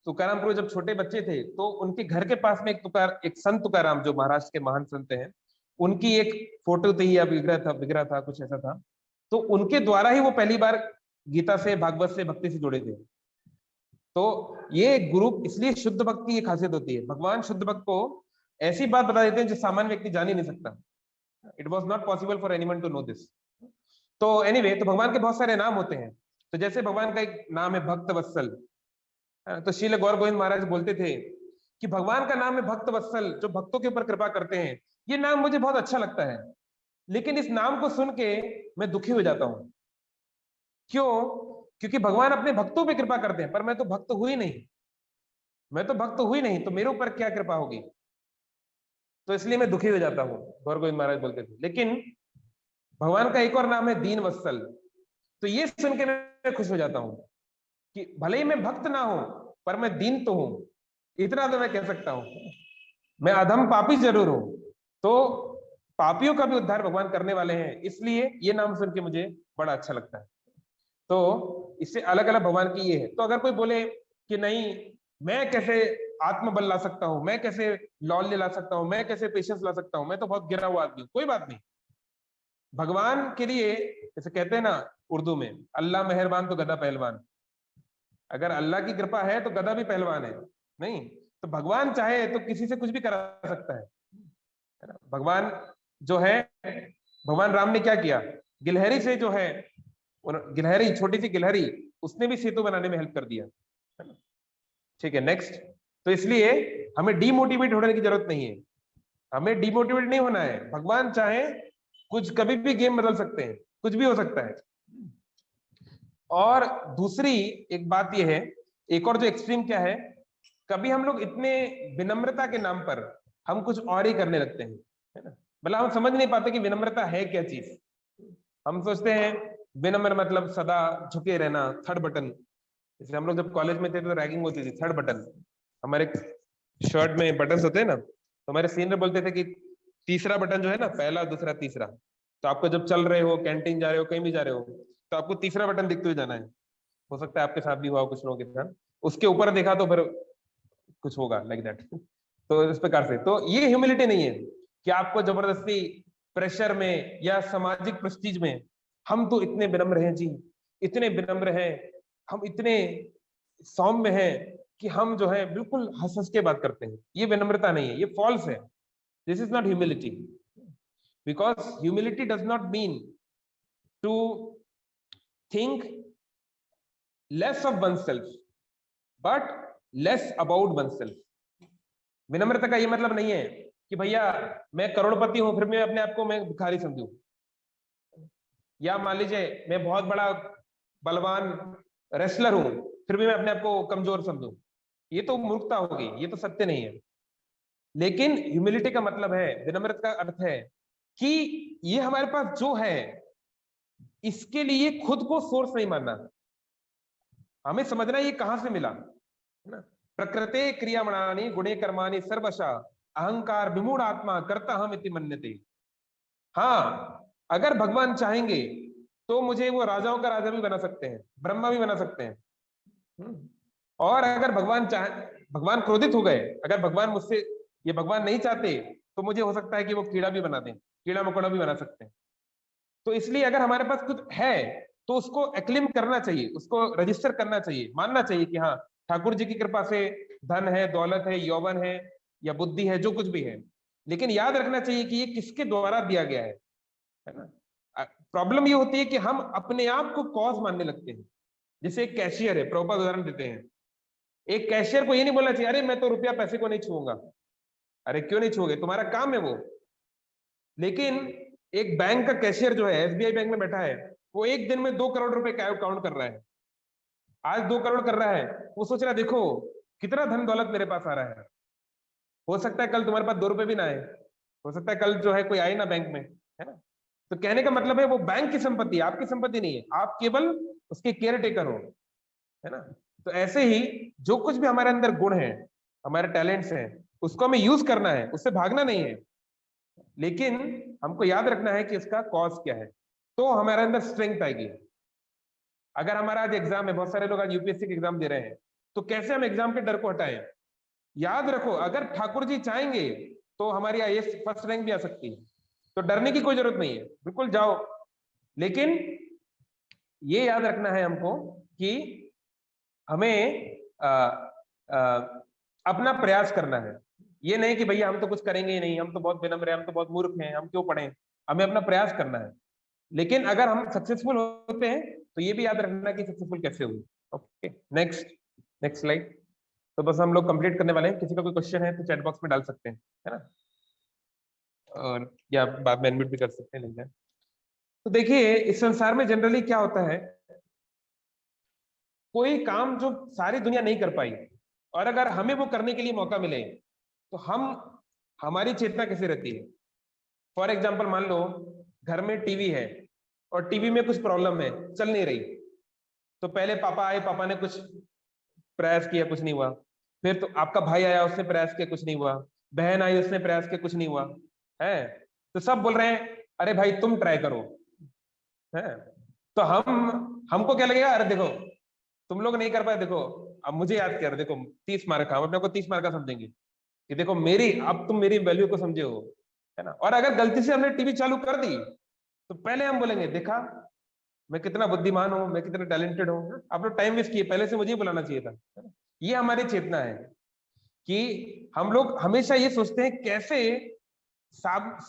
तुकाराम प्रभु जब छोटे बच्चे थे तो उनके घर के पास में एक संत तुकाराम, जो महाराष्ट्र के महान संत हैं, उनकी एक फोटो थी या विग्रह था कुछ ऐसा था। तो उनके द्वारा ही वो पहली बार गीता से, भागवत से, भक्ति से जुड़े थे। तो ये गुरु, इसलिए शुद्ध भक्त की ये खासियत होती है, भगवान शुद्ध भक्त को ऐसी बात बता देते हैं जो सामान्य व्यक्ति जान ही नहीं सकता। It was not possible for anyone to know this. तो एनीवे, तो भगवान के बहुत सारे नाम होते हैं। तो जैसे भगवान का एक नाम है भक्त वत्सल, तो श्रील गौर गोविंद महाराज बोलते थे कि भगवान का नाम है भक्त वत्सल, जो भक्तों के ऊपर कृपा करते हैं। ये नाम मुझे बहुत अच्छा लगता है, लेकिन इस नाम को सुन के मैं दुखी हो जाता हूं। क्यों? क्योंकि भगवान अपने भक्तों पे कृपा करते हैं, पर मैं तो भक्त हुई नहीं, मैं तो भक्त हुई नहीं, तो मेरे ऊपर क्या कृपा होगी? तो इसलिए मैं दुखी हो जाता हूँ, गौर गोविंद महाराज बोलते थे। लेकिन भगवान का एक और नाम है दीन वत्सल, तो ये सुन के मैं खुश हो जाता हूँ कि भले ही मैं भक्त ना हूं, पर मैं दीन तो हूं, इतना तो मैं कह सकता हूं। मैं अधम पापी जरूर हूं, तो पापियों का भी उद्धार भगवान करने वाले हैं, इसलिए ये नाम सुन के मुझे बड़ा अच्छा लगता है। तो इससे अलग अलग भगवान की ये है। तो अगर कोई बोले कि नहीं, मैं कैसे आत्मबल ला सकता हूं, मैं कैसे लौल्य ला सकता हूं, मैं कैसे पेशेंस ला सकता हूं, मैं तो बहुत गिरा हुआ आदमी हूं, कोई बात नहीं। भगवान के लिए जैसे कहते हैं ना उर्दू में, अल्लाह मेहरबान तो गधा पहलवान। अगर अल्लाह की कृपा है तो गधा भी पहलवान है, नहीं तो भगवान चाहे तो किसी से कुछ भी करा सकता है ना। भगवान जो है, भगवान राम ने क्या किया, गिलहरी से जो है, गिलहरी, छोटी सी गिलहरी, उसने भी सेतु बनाने में हेल्प कर दिया, है ना। ठीक है, नेक्स्ट। तो इसलिए हमें डीमोटिवेट होने की जरूरत नहीं है, हमें डीमोटिवेट नहीं होना है। भगवान चाहे कुछ कभी भी गेम बदल सकते हैं, कुछ भी हो सकता है। और दूसरी एक बात यह है, एक और जो एक्सट्रीम क्या है, कभी हम लोग इतने विनम्रता के नाम पर हम कुछ और ही करने लगते हैं, है ना। मतलब हम समझ नहीं पाते कि विनम्रता है क्या चीज। हम सोचते हैं विनम्र मतलब सदा झुके रहना, थर्ड बटन। जैसे हम लोग जब कॉलेज में थे तो रैगिंग होती थी, थर्ड बटन। हमारे शर्ट में बटन होते हैं ना, तो हमारे सीनियर बोलते थे कि तीसरा बटन जो है ना, पहला दूसरा तीसरा, तो आपको जब चल रहे हो, कैंटीन जा रहे हो, कहीं भी जा रहे हो, तो आपको तीसरा बटन दिखते हुए जाना है। हो सकता है आपके साथ भी हुआ हो, कुछ लोगों के साथ, उसके ऊपर देखा तो फिर कुछ होगा लाइक दैट। तो इस प्रकार से, तो ये ह्यूमिलिटी नहीं है कि आपको जबरदस्ती प्रेशर में या सामाजिक प्रेस्टीज में, हम तो इतने विनम्र हैं जी, इतने विनम्र हैं, हम इतने सौम्य हैं कि हम जो है बिल्कुल हंस हंस के बात करते हैं। ये विनम्रता नहीं है, ये फॉल्स है। This is not humility, because humility does not mean to think less of oneself but less about oneself। विनम्रता का ये मतलब नहीं है कि भैया मैं करोड़पति हूं फिर मैं अपने आप को मैं भिखारी समझूं, या मान लीजिए मैं बहुत बड़ा बलवान रेसलर हूं फिर भी मैं अपने आप को कमजोर समझूं। ये तो मूर्खता होगी, ये तो सत्य नहीं है। लेकिन ह्यूमिलिटी का मतलब है, विनम्रता का अर्थ है कि ये हमारे पास जो है इसके लिए खुद को सोर्स नहीं मानना, हमें समझना ये कहां से मिला, है ना। प्रकृते क्रियामणानि गुणे कर्माणि सर्वशः अहंकार विमूढ़ आत्मा कर्ता हम इति मन्यते। हाँ, अगर भगवान चाहेंगे तो मुझे वो राजाओं का राजा भी बना सकते हैं, ब्रह्मा भी बना सकते हैं। और अगर भगवान चाहे, भगवान क्रोधित हो गए, अगर भगवान मुझसे, ये भगवान नहीं चाहते तो मुझे हो सकता है कि वो कीड़ा भी बना दें, कीड़ा मकोड़ा भी बना सकते हैं। तो इसलिए अगर हमारे पास कुछ है तो उसको एक्लेम करना चाहिए, उसको रजिस्टर करना चाहिए, मानना चाहिए कि हाँ ठाकुर जी की कृपा से धन है, दौलत है, यौवन है या बुद्धि है, जो कुछ भी है। लेकिन याद रखना चाहिए कि ये किसके द्वारा दिया गया है ना। प्रॉब्लम ये होती है कि हम अपने आप को कॉज मानने लगते हैं। जैसे एक कैशियर है, प्रभुपाद उदाहरण देते हैं, एक कैशियर को ये नहीं बोलना चाहिए अरे मैं तो रुपया पैसे को नहीं छूऊंगा। अरे क्यों नहीं छूओगे, तुम्हारा काम है वो। लेकिन एक बैंक का कैशियर जो है, एसबीआई बैंक में बैठा है, वो एक दिन में 2 करोड़ रुपए काउंट कर रहा है। आज 2 करोड़ कर रहा है, वो सोच रहा है देखो कितना धन दौलत मेरे पास आ रहा है। हो सकता है कल तुम्हारे पास 2 रुपए भी ना आए, हो सकता है कल जो है कोई आए ना बैंक में, है ना। तो कहने का मतलब है वो बैंक की संपत्ति, आपकी संपत्ति नहीं है, आप केवल उसके केयर टेकर हो, है ना। तो ऐसे ही जो कुछ भी हमारे अंदर गुण है, हमारे टैलेंट्स हैं, उसको हमें यूज करना है, उससे भागना नहीं है। लेकिन हमको याद रखना है कि इसका कॉज क्या है, तो हमारे अंदर स्ट्रेंथ आएगी। अगर हमारा आज एग्जाम है, बहुत सारे लोग आज यूपीएससी के एग्जाम दे रहे हैं, तो कैसे हम एग्जाम के डर को हटाएं। याद रखो अगर ठाकुर जी चाहेंगे तो हमारी आईएएस फर्स्ट रैंक भी आ सकती है, तो डरने की कोई जरूरत नहीं है, बिल्कुल जाओ। लेकिन ये याद रखना है हमको कि हमें अपना प्रयास करना है। ये नहीं कि भैया हम तो कुछ करेंगे ही नहीं, हम तो बहुत विनम्र हैं, हम तो बहुत मूर्ख हैं, हम क्यों पढ़ें। हमें अपना प्रयास करना है। लेकिन अगर हम सक्सेसफुल होते हैं तो ये भी याद रखना कि सक्सेसफुल कैसे हुए। Okay, next slide. तो बस हम लोग कंप्लीट करने वाले हैं, किसी का कोई क्वेश्चन है तो चैट बॉक्स में डाल सकते हैं, है ना। और या बाद में एडमिट भी कर सकते हैं, लग जाए। तो देखिए इस संसार में जनरली क्या होता है, कोई काम जो सारी दुनिया नहीं कर पाई और अगर हमें वो करने के लिए मौका मिले तो हमारी चेतना कैसे रहती है। फॉर एग्जाम्पल मान लो घर में टीवी है और टीवी में कुछ प्रॉब्लम है, चल नहीं रही, तो पहले पापा आए, पापा ने कुछ प्रयास किया, कुछ नहीं हुआ। फिर तो आपका भाई आया, उसने प्रयास किया, कुछ नहीं हुआ। बहन आई, उसने प्रयास किया, कुछ नहीं हुआ है। तो सब बोल रहे हैं अरे भाई तुम ट्राई करो, है। तो हमको क्या लगेगा, अरे देखो तुम लोग नहीं कर पाए, देखो अब मुझे याद कर, देखो 30 मार्क, हम अपने को 30 मार्क का समझेंगे कि देखो मेरी, अब तुम मेरी वैल्यू को समझे हो, है ना। और अगर गलती से हमने टीवी चालू कर दी तो पहले हम बोलेंगे देखा मैं कितना बुद्धिमान हूं, मैं कितना टैलेंटेड हूं, आप लोग टाइम वेस्ट किए, पहले से मुझे ही बुलाना चाहिए था, है ना? ये हमारी चेतना है कि हम लोग हमेशा ये सोचते हैं कैसे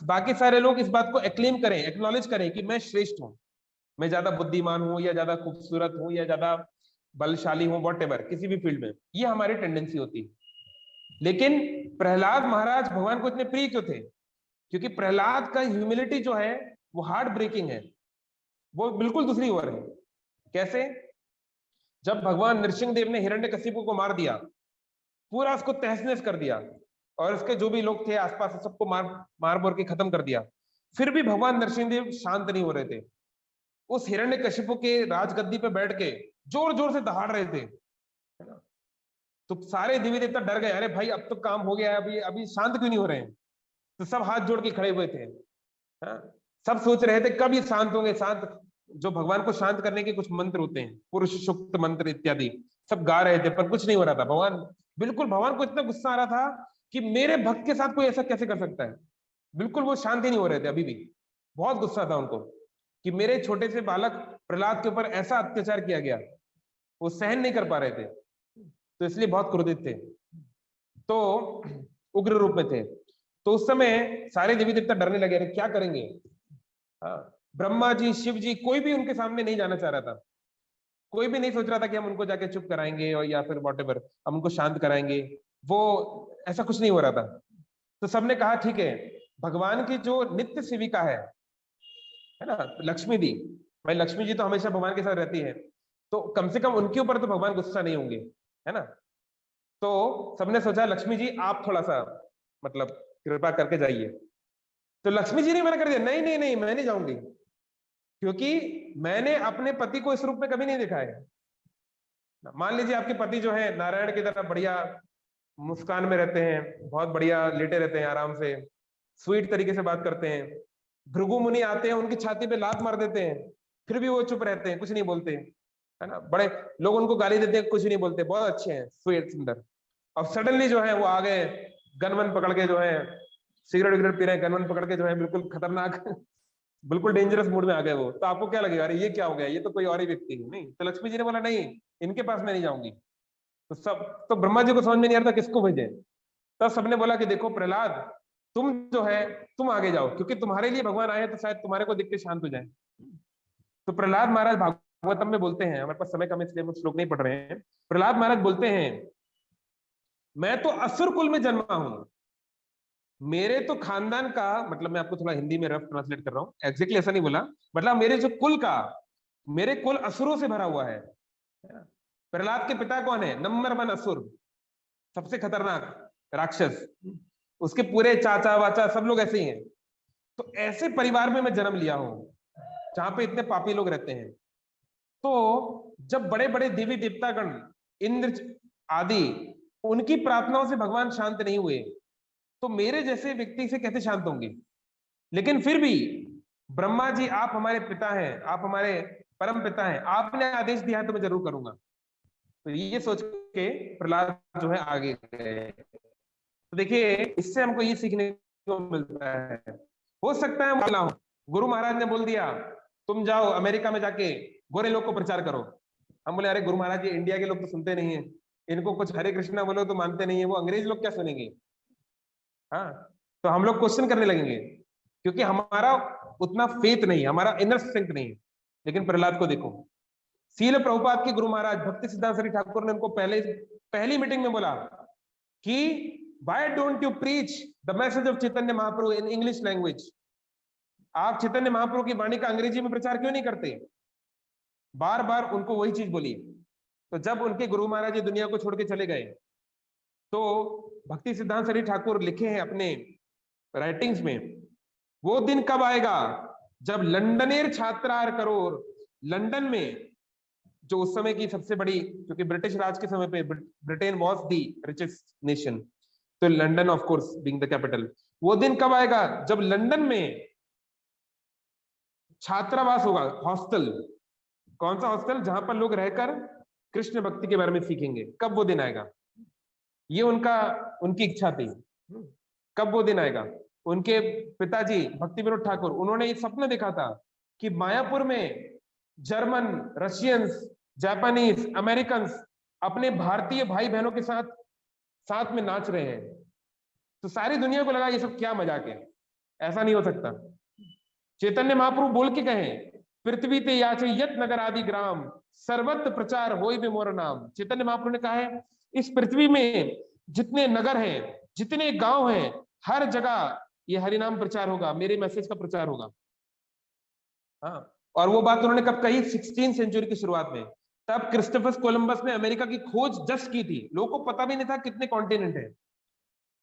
बाकी सारे लोग इस बात को एक्लेम करें, एक्नॉलेज करें कि मैं श्रेष्ठ हूं, मैं ज्यादा बुद्धिमान हूं या ज्यादा खूबसूरत हूं या ज्यादा बलशाली हूं, वॉटेवर, किसी भी फील्ड में। ये हमारी टेंडेंसी होती है। लेकिन प्रहलाद महाराज भगवान को इतने प्रिय क्यों थे? क्योंकि प्रहलाद का ह्यूमिलिटी जो है वो हार्ट ब्रेकिंग है, वो बिल्कुल दूसरी ओर है। कैसे? जब भगवान नृसिंहदेव ने हिरण्यकशिपु को मार दिया, पूरा उसको तहस नहस कर दिया और उसके जो भी लोग थे आसपास सबको मार बोर के खत्म कर दिया, फिर भी भगवान नृसिंहदेव शांत नहीं हो रहे थे। उस हिरण्यकशिपु के राजगद्दी पे बैठ के जोर जोर से दहाड़ रहे थे, है ना। तो सारे देवी देवता डर गए, अरे भाई अब तो काम हो गया है, अभी अभी शांत क्यों नहीं हो रहे हैं? तो सब हाथ जोड़ के खड़े हुए थे, हाँ? सब सोच रहे थे कब ये शांत होंगे। शांत, जो भगवान को शांत करने के कुछ मंत्र होते हैं, पुरुष सुक्त मंत्र इत्यादि, सब गा रहे थे, पर कुछ नहीं हो रहा था। भगवान को इतना गुस्सा आ रहा था कि मेरे भक्त के साथ कोई ऐसा कैसे कर सकता है। बिल्कुल वो शांत ही नहीं हो रहे थे, अभी भी बहुत गुस्सा था उनको कि मेरे छोटे से बालक प्रहलाद के ऊपर ऐसा अत्याचार किया गया, वो सहन नहीं कर पा रहे थे, तो इसलिए बहुत क्रोधित थे, तो उग्र रूप में थे। तो उस समय सारे देवी देवता डरने लगे, अरे क्या करेंगे। हाँ, ब्रह्मा जी, शिव जी, कोई भी उनके सामने नहीं जाना चाह रहा था। कोई भी नहीं सोच रहा था कि हम उनको जाके चुप कराएंगे और या फिर वॉटेवर हम उनको शांत कराएंगे, वो ऐसा कुछ नहीं हो रहा था। तो सबने कहा ठीक है, भगवान की जो नित्य सेविका है ना, लक्ष्मी दी, भाई लक्ष्मी जी तो हमेशा भगवान के साथ रहती है, तो कम से कम उनके ऊपर तो भगवान गुस्सा नहीं होंगे, है ना। तो सबने सोचा लक्ष्मी जी आप थोड़ा सा मतलब कृपा करके जाइए। तो लक्ष्मी जी ने मना कर दिया, नहीं नहीं नहीं, मैं नहीं जाऊंगी, क्योंकि मैंने अपने पति को इस रूप में कभी नहीं देखा है। मान लीजिए आपके पति जो है नारायण की तरह बढ़िया मुस्कान में रहते हैं, बहुत बढ़िया लेटे रहते हैं, आराम से स्वीट तरीके से बात करते हैं। भृगु मुनि आते हैं, उनकी छाती पे लात मार देते हैं, फिर भी वो चुप रहते हैं, कुछ नहीं बोलते, है ना। बड़े लोग उनको गाली देते हैं, कुछ नहीं बोलते, बहुत अच्छे हैं, स्वीट सुंदर। अब सडनली जो है वो आ गए, गनवन पकड़ के जो है सिगरेट विगरेट पी रहे हैं, गनवन पकड़ के जो है बिल्कुल खतरनाक बिल्कुल डेंजरस मूड में आ गए वो, तो आपको क्या लगेगा, अरे ये क्या हो गया, ये तो कोई और ही व्यक्ति है। नहीं, तो लक्ष्मी जी ने बोला नहीं, इनके पास मैं नहीं जाऊंगी। तो ब्रह्मा जी को समझ में नहीं आ रहा था किसको भेजे। तब सबने बोला कि देखो प्रहलाद, तुम जो है तुम आगे जाओ, क्योंकि तुम्हारे लिए भगवान आए तो शायद तुम्हारे को देख के शांत हो जाए। तो प्रहलाद महाराज भागवतम में बोलते हैं, हमारे पास समय कम इसलिए हम श्लोक नहीं पढ़ रहे हैं। प्रहलाद महाराज बोलते हैं, मैं तो असुर कुल में जन्मा हूं, मेरे तो खानदान का, मतलब मैं आपको थोड़ा हिंदी में रफ ट्रांसलेट कर रहा हूँ, एग्जैक्टली ऐसा नहीं बोला, मतलब मेरे जो कुल का, मेरे कुल असुरों से भरा हुआ है। प्रहलाद के पिता कौन है? नंबर 1 असुर, सबसे खतरनाक राक्षस, उसके पूरे चाचा वाचा सब लोग ऐसे ही हैं। तो ऐसे परिवार में मैं जन्म लिया हूं जहां पे इतने पापी लोग रहते हैं। तो जब बड़े बड़े देवी देवतागण, इंद्र आदि, उनकी प्रार्थनाओं से भगवान शांत नहीं हुए, तो मेरे जैसे व्यक्ति से कैसे शांत होंगे। लेकिन फिर भी ब्रह्मा जी आप हमारे पिता हैं, आप हमारे परम पिता हैं, आपने आदेश दिया है तो मैं जरूर करूंगा। तो ये सोच के प्रहलाद जो है आगे गए। तो देखिए इससे हमको ये सीखने को मिलता है, हो सकता है ना, गुरु महाराज ने बोल दिया तुम जाओ अमेरिका में जाके गोरे लोग को प्रचार करो, हम बोले अरे गुरु महाराज जी इंडिया के लोग तो सुनते नहीं है, इनको कुछ हरे कृष्णा बोलो तो मानते नहीं है, वो अंग्रेज लोग क्या सुनेंगे। हाँ, तो हम लोग क्वेश्चन करने लगेंगे, क्योंकि हमारा उतना फेथ नहीं, हमारा इनर स्ट्रेंथ नहीं है। लेकिन प्रहलाद को देखो, शील प्रभुपाद के गुरु महाराज भक्ति सिद्धांत ठाकुर ने उनको पहली मीटिंग में बोला कि Why don't you preach the message of Chaitanya Mahaprabhu in English language? आप चैतन्य महाप्रभु की वाणी का अंग्रेजी में प्रचार क्यों नहीं करते? बार बार उनको वही चीज बोली। तो जब उनके गुरु महाराज दुनिया को छोड़ के चले गए, तो भक्ति सिद्धांत सरस्वती ठाकुर लिखे हैं अपने राइटिंग्स में, वो दिन कब आएगा जब लंडनेर छात्रार करोड़, लंदन में जो उस समय की सबसे बड़ी, क्योंकि ब्रिटिश राज के समय पे Britain was the richest nation, तो London of course being the capital, वो दिन कब आएगा जब लंदन में छात्रावास होगा, हॉस्टल। कौन सा हॉस्टल? जहां पर लोग रहकर कृष्ण भक्ति के बारे में सीखेंगे। कब वो दिन आएगा? ये उनकी इच्छा थी। कब वो दिन आएगा? उनके पिताजी भक्ति विनोद ठाकुर, उन्होंने एक सपना देखा था कि मायापुर में जर्मन, रशियंस, जापानीज, अमेरिकन अपने भारतीय भाई बहनों के साथ में नाच रहे हैं। तो सारी दुनिया को लगा ये सब क्या मजाक है, ऐसा नहीं हो सकता। चैतन्य महाप्रभु बोल के कहे, पृथ्वी ते याचे यत नगर आदि ग्राम, सर्वत्र प्रचार होई बे मोर नाम। चैतन्य महाप्रभु ने कहा है, इस पृथ्वी में जितने नगर हैं, जितने गांव हैं, हर जगह ये हरिनाम प्रचार होगा, मेरे मैसेज का प्रचार होगा। हाँ, और वो बात उन्होंने कब कही? 16वीं सेंचुरी की शुरुआत में। तब क्रिस्टोफर कोलंबस ने अमेरिका की खोज जस्ट की थी। लोगों को पता भी नहीं था कितने कॉन्टिनेंट हैं।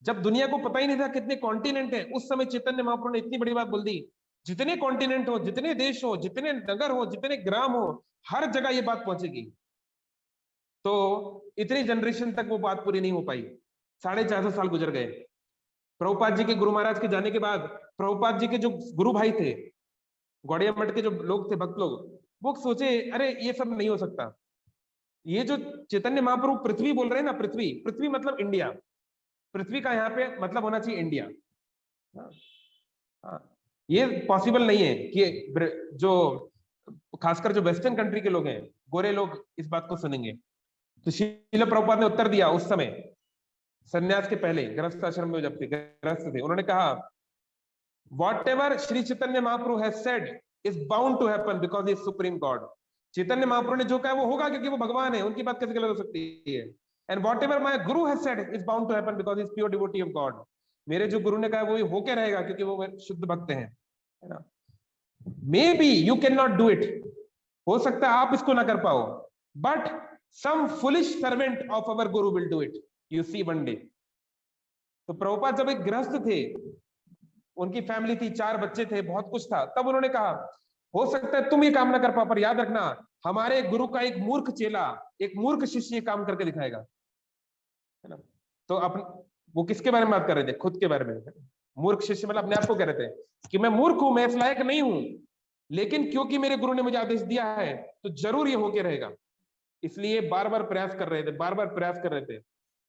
जब दुनिया को पता ही नहीं था कितने कॉन्टिनेंट हैं, उस समय चैतन्य महाप्रभु ने इतनी बड़ी बात बोल दी, जितने कॉन्टिनेंट हो, जितने देश हो, जितने नगर हो, जितने ग्राम हो, हर जगह ये बात पहुंचेगी। तो इतनी जनरेशन तक वो बात पूरी नहीं हो पाई। 450 साल गुजर गए। प्रभुपाद जी के गुरु महाराज के जाने के बाद प्रभुपाद जी के जो गुरु भाई थे, गौड़िया मठ के जो लोग थे, भक्त लोग, वो सोचे अरे ये सब नहीं हो सकता। ये जो चैतन्य महाप्रभु पृथ्वी बोल रहे हैं ना, पृथ्वी मतलब इंडिया, पृथ्वी का यहाँ पे मतलब होना चाहिए इंडिया। ये पॉसिबल नहीं है कि जो खासकर जो वेस्टर्न कंट्री के लोग हैं, गोरे लोग इस बात को सुनेंगे। तो श्रील प्रभुपाद ने उत्तर दिया उस समय, सन्यास के पहले, गृहस्थ आश्रम में जब थे, गृहस्थ थे, उन्होंने कहा, whatever Shri Chaitanya Mahaprabhu has said is bound to happen because he is supreme God. Chaitanya Mahaprabhu ने जो कहा वो होगा क्योंकि वो भगवान है, उनकी बात कैसे गलत हो सकती है? And whatever my guru has said is bound to happen because he is pure devotee of God. मेरे जो गुरु ने कहा वो होके रहेगा क्योंकि वो शुद्ध भक्त हैं, है ना? Maybe you cannot do it. हो सकता है आप इसको ना कर पाओ, but some foolish servant of our guru will do it. You see one day. तो प्रभुपाद जब एक गृहस्थ थे, उनकी फैमिली थी, 4 बच्चे थे, बहुत कुछ था, तब उन्होंने कहा हो सकता है तुम ये काम ना कर पाओ, पर याद रखना हमारे गुरु का एक मूर्ख चेला, एक मूर्ख शिष्य ये काम करके दिखाएगा, है ना? तो वो किसके बारे में बात कर रहे थे? खुद के बारे में। मूर्ख शिष्य मतलब अपने आप को कह रहे थे कि मैं मूर्ख हूं, मैं इस लायक नहीं हूं, लेकिन क्योंकि मेरे गुरु ने मुझे आदेश दिया है तो जरूर ये होके रहेगा। इसलिए बार बार प्रयास कर रहे थे, बार बार प्रयास कर रहे थे,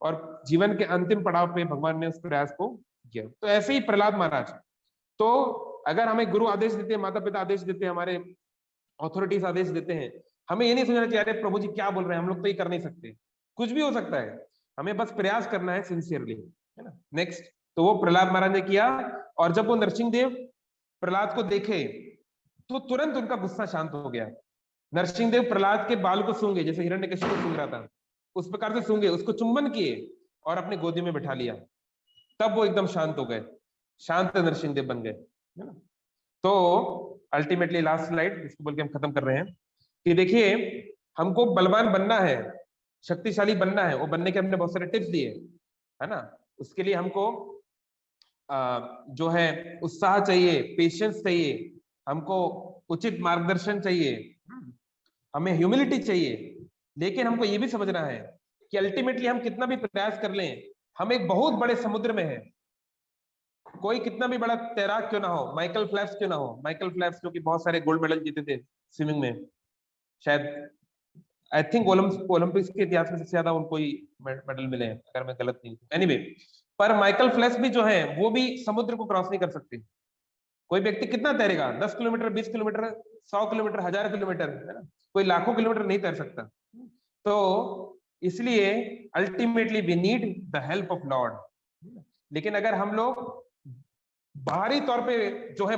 और जीवन के अंतिम पड़ाव पे भगवान ने उस प्रयास को किया। तो ऐसे ही प्रहलाद महाराज, तो अगर हमें गुरु आदेश देते हैं, माता पिता आदेश देते हैं, हमारे अथॉरिटीज आदेश देते हैं, हमें ये नहीं सोचना चाहिए अरे प्रभु जी क्या बोल रहे हैं, हम लोग तो ये कर नहीं सकते। कुछ भी हो सकता है, हमें बस प्रयास करना है सिंसियरली, है ना? नेक्स्ट, तो वो प्रहलाद महाराज ने किया, और जब वो नरसिंह देव प्रहलाद को देखे तो तुरंत उनका गुस्सा शांत हो गया। नरसिंह देव प्रहलाद के बाल को सूंघे, जैसे हिरण्यकशिपु को सूंघ रहा था उस प्रकार से सूंघे, उसको चुंबन किए और अपने गोदी में बैठा लिया। तब वो एकदम शांत हो गए, शांत नरसिंह देव बन गए, है ना? तो अल्टीमेटली लास्ट स्लाइड इसको बोल के हम खत्म कर रहे हैं कि देखिए, हमको बलवान बनना है, शक्तिशाली बनना है, वो बनने के हमने बहुत सारे टिप्स दिए, है ना? उसके लिए हमको जो है उत्साह चाहिए, पेशेंस चाहिए, हमको उचित मार्गदर्शन चाहिए, हमें ह्यूमिलिटी चाहिए, लेकिन हमको ये भी समझना है कि अल्टीमेटली हम कितना भी प्रयास कर लें, हम एक बहुत बड़े समुद्र में हैं। कोई कितना भी बड़ा तैराक क्यों ना हो, माइकल फेल्प्स क्यों ना हो, माइकल फेल्प्स जो कि बहुत सारे गोल्ड मेडल जीते थे स्विमिंग में, शायद आई थिंक ओलंपिक्स के इतिहास में सबसे ज्यादा उनको ही मेडल मिले हैं, अगर मैं गलत नहीं हूं। एनीवे, पर माइकल फेल्प्स भी जो है वो भी समुद्र को क्रॉस नहीं कर सकते। कोई व्यक्ति कितना तैरेगा? 10 किलोमीटर, 20 किलोमीटर, 100 किलोमीटर, 1000 किलोमीटर, है ना? कोई लाखों किलोमीटर नहीं तैर सकता। तो इसलिए ultimately we need the help of Lord. लेकिन अगर हम लोग बाहरी तौर पे जो है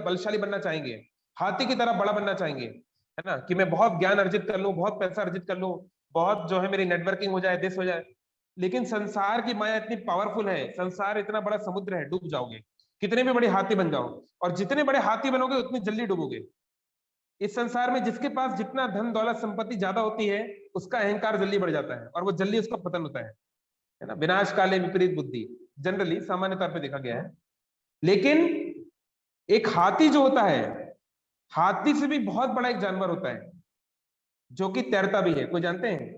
बलशाली बनना चाहेंगे, हाथी की तरह बड़ा बनना चाहेंगे, है ना, कि मैं बहुत ज्ञान अर्जित कर लूं, बहुत पैसा अर्जित कर लूं, बहुत जो है मेरी नेटवर्किंग हो जाए, दिस हो जाए, लेकिन संसार की माया इतनी पावरफुल है, संसार इतना बड़ा समुद्र है, डूब जाओगे। कितने भी बड़े हाथी बन जाओ, और जितने बड़े हाथी बनोगे उतनी जल्दी डूबोगे। इस संसार में जिसके पास जितना धन दौलत संपत्ति ज्यादा होती है, उसका अहंकार जल्दी बढ़ जाता है और वो जल्दी उसका पतन होता है ना। विनाश काले विपरीत बुद्धि, जनरली सामान्य तौर पे देखा गया है। लेकिन एक हाथी जो होता है, हाथी से भी बहुत बड़ा एक जानवर होता है जो कि तैरता भी है। कोई जानते हैं?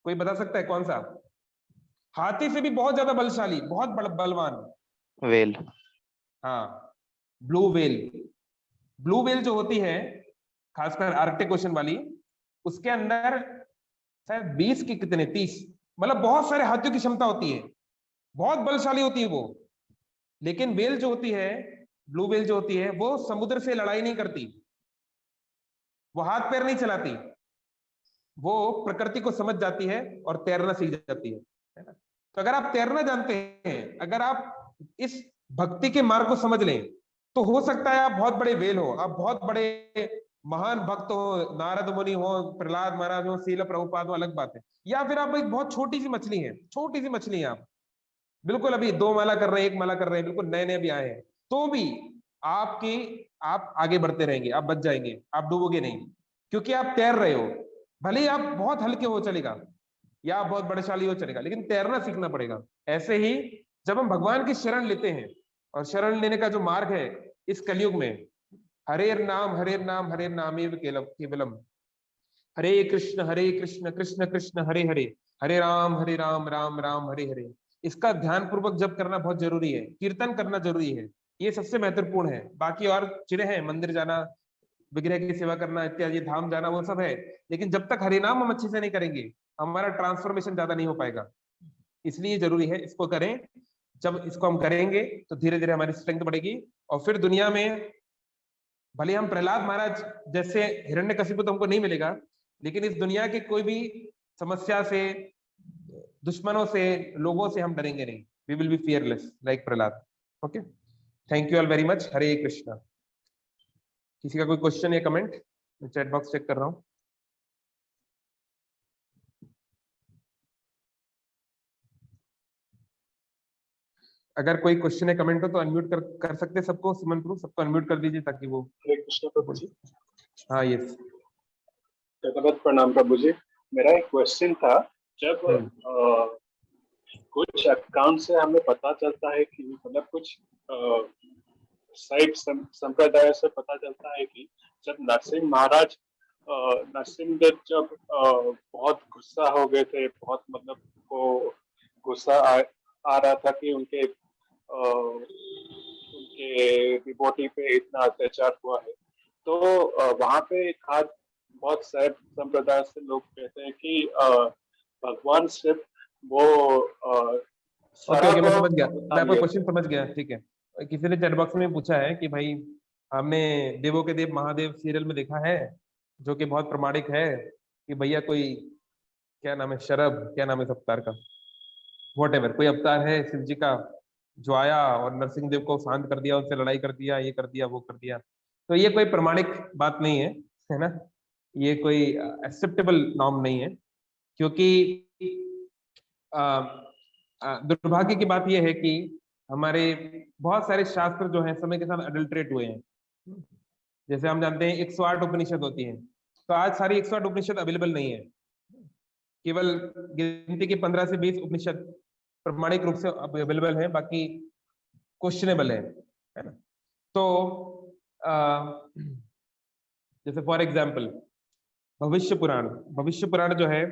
कोई बता सकता है कौन सा? हाथी से भी बहुत ज्यादा बलशाली, बहुत बलवान। वेल। हाँ, ब्लू वेल। ब्लू वेल जो होती है, खासकर आर्कटिक ओशन वाली, उसके अंदर शायद 20 की कितने 30, मतलब बहुत सारे हाथियों की क्षमता होती है, बहुत बलशाली होती है वो। लेकिन वेल जो होती है, ब्लू वेल जो होती है, वो समुद्र से लड़ाई नहीं करती, वो हाथ पैर नहीं चलाती, वो प्रकृति को समझ जाती है और तैरना सीख जाती है ना। तो अगर आप तैरना जानते हैं, अगर आप इस भक्ति के मार्ग को समझ लें, तो हो सकता है आप बहुत बड़े वेल हो, आप बहुत बड़े महान भक्त हो, नारद मुनि हो, प्रहलाद महाराज हो, शील प्रभुपाद हो, अलग बात है। या फिर आप एक बहुत छोटी सी मछली है, छोटी सी मछली है आप, बिल्कुल अभी 2 माला कर रहे हैं, 1 माला कर रहे हैं, बिल्कुल नए नए भी आए हैं, तो भी आप आगे बढ़ते रहेंगे, आप बच जाएंगे, आप डूबोगे नहीं, क्योंकि आप तैर रहे हो। भले ही आप बहुत हल्के हो चलेगा, या आप बहुत बड़शाली हो चलेगा, लेकिन तैरना सीखना पड़ेगा। ऐसे ही जब हम भगवान की शरण लेते हैं, और शरण लेने का जो मार्ग है इस कलयुग में, हरेर नाम हरे नामेव केवलम, हरे कृष्ण कृष्ण कृष्ण हरे हरे, हरे राम राम राम हरे हरे। इसका ध्यान पूर्वक जप करना बहुत जरूरी है, कीर्तन करना जरूरी है, ये सबसे महत्वपूर्ण है। बाकी और चीजें हैं, मंदिर जाना, विग्रह की सेवा करना इत्यादि, धाम जाना, वो सब है, लेकिन जब तक हरिनाम हम अच्छे से नहीं करेंगे, हमारा ट्रांसफॉर्मेशन ज्यादा नहीं हो पाएगा। इसलिए जरूरी है इसको करें। जब इसको हम करेंगे तो धीरे धीरे हमारी स्ट्रेंथ बढ़ेगी, और फिर दुनिया में भले हम प्रहलाद महाराज जैसे हिरण्यकशिपु तो हमको नहीं मिलेगा, लेकिन इस दुनिया की कोई भी समस्या से, दुश्मनों से, लोगों से हम डरेंगे नहीं। We will be fearless like Prahlad. Okay, thank you all very much. Hare Krishna. किसी का कोई क्वेश्चन या कमेंट? मैं चैट बॉक्स चेक कर रहा हूँ। अगर कोई क्वेश्चन या कमेंट हो तो अनम्यूट कर सकते हैं सबको। सुमन प्रभु, सबको अनम्यूट कर दीजिए ताकि वो। हरे कृष्ण प्रभु जी। हाँ, यस। जगन्नाथ प्रणाम प्रभु जी। मेरा एक क्वेश्चन था, जब कुछ अकाउंट से हमें पता चलता है कि मतलब कुछ साइट संप्रदाय से पता चलता है कि जब नरसिंह महाराज नरसिंहदेव जब बहुत गुस्सा हो गए थे, बहुत मतलब को गुस्सा आ रहा था कि उनके डिवोटी पे इतना अत्याचार हुआ है, तो वहां पे खास बहुत सारे संप्रदाय से लोग कहते हैं कि भगवान सिर्फ वो ओके, मैं समझ गया, मैं आपका क्वेश्चन समझ गया। ठीक है, किसी ने चैट बॉक्स में पूछा है कि भाई हमने देवों के देव महादेव सीरियल में देखा है, जो कि बहुत प्रमाणिक है, कि भैया कोई क्या नाम है, शरभ, क्या नाम है इस अवतार का, व्हाटएवर, कोई अवतार है शिव जी का, जो आया और नरसिंह देव को शांत कर दिया, उनसे लड़ाई कर दिया, ये कर दिया, वो कर दिया। तो ये कोई प्रमाणिक बात नहीं है ना, ये कोई एक्सेप्टेबल नॉर्म नहीं है, क्योंकि दुर्भाग्य की बात यह है कि हमारे बहुत सारे शास्त्र जो हैं समय के साथ अडल्ट्रेट हुए हैं। जैसे हम जानते हैं 108 उपनिषद होती हैं, तो आज सारी 108 उपनिषद अवेलेबल नहीं है, केवल गिनती की 15 से 20 उपनिषद प्रमाणिक रूप से अवेलेबल है, बाकी क्वेश्चनेबल है ना। तो जैसे फॉर एग्जाम्पल भविष्य पुराण जो है,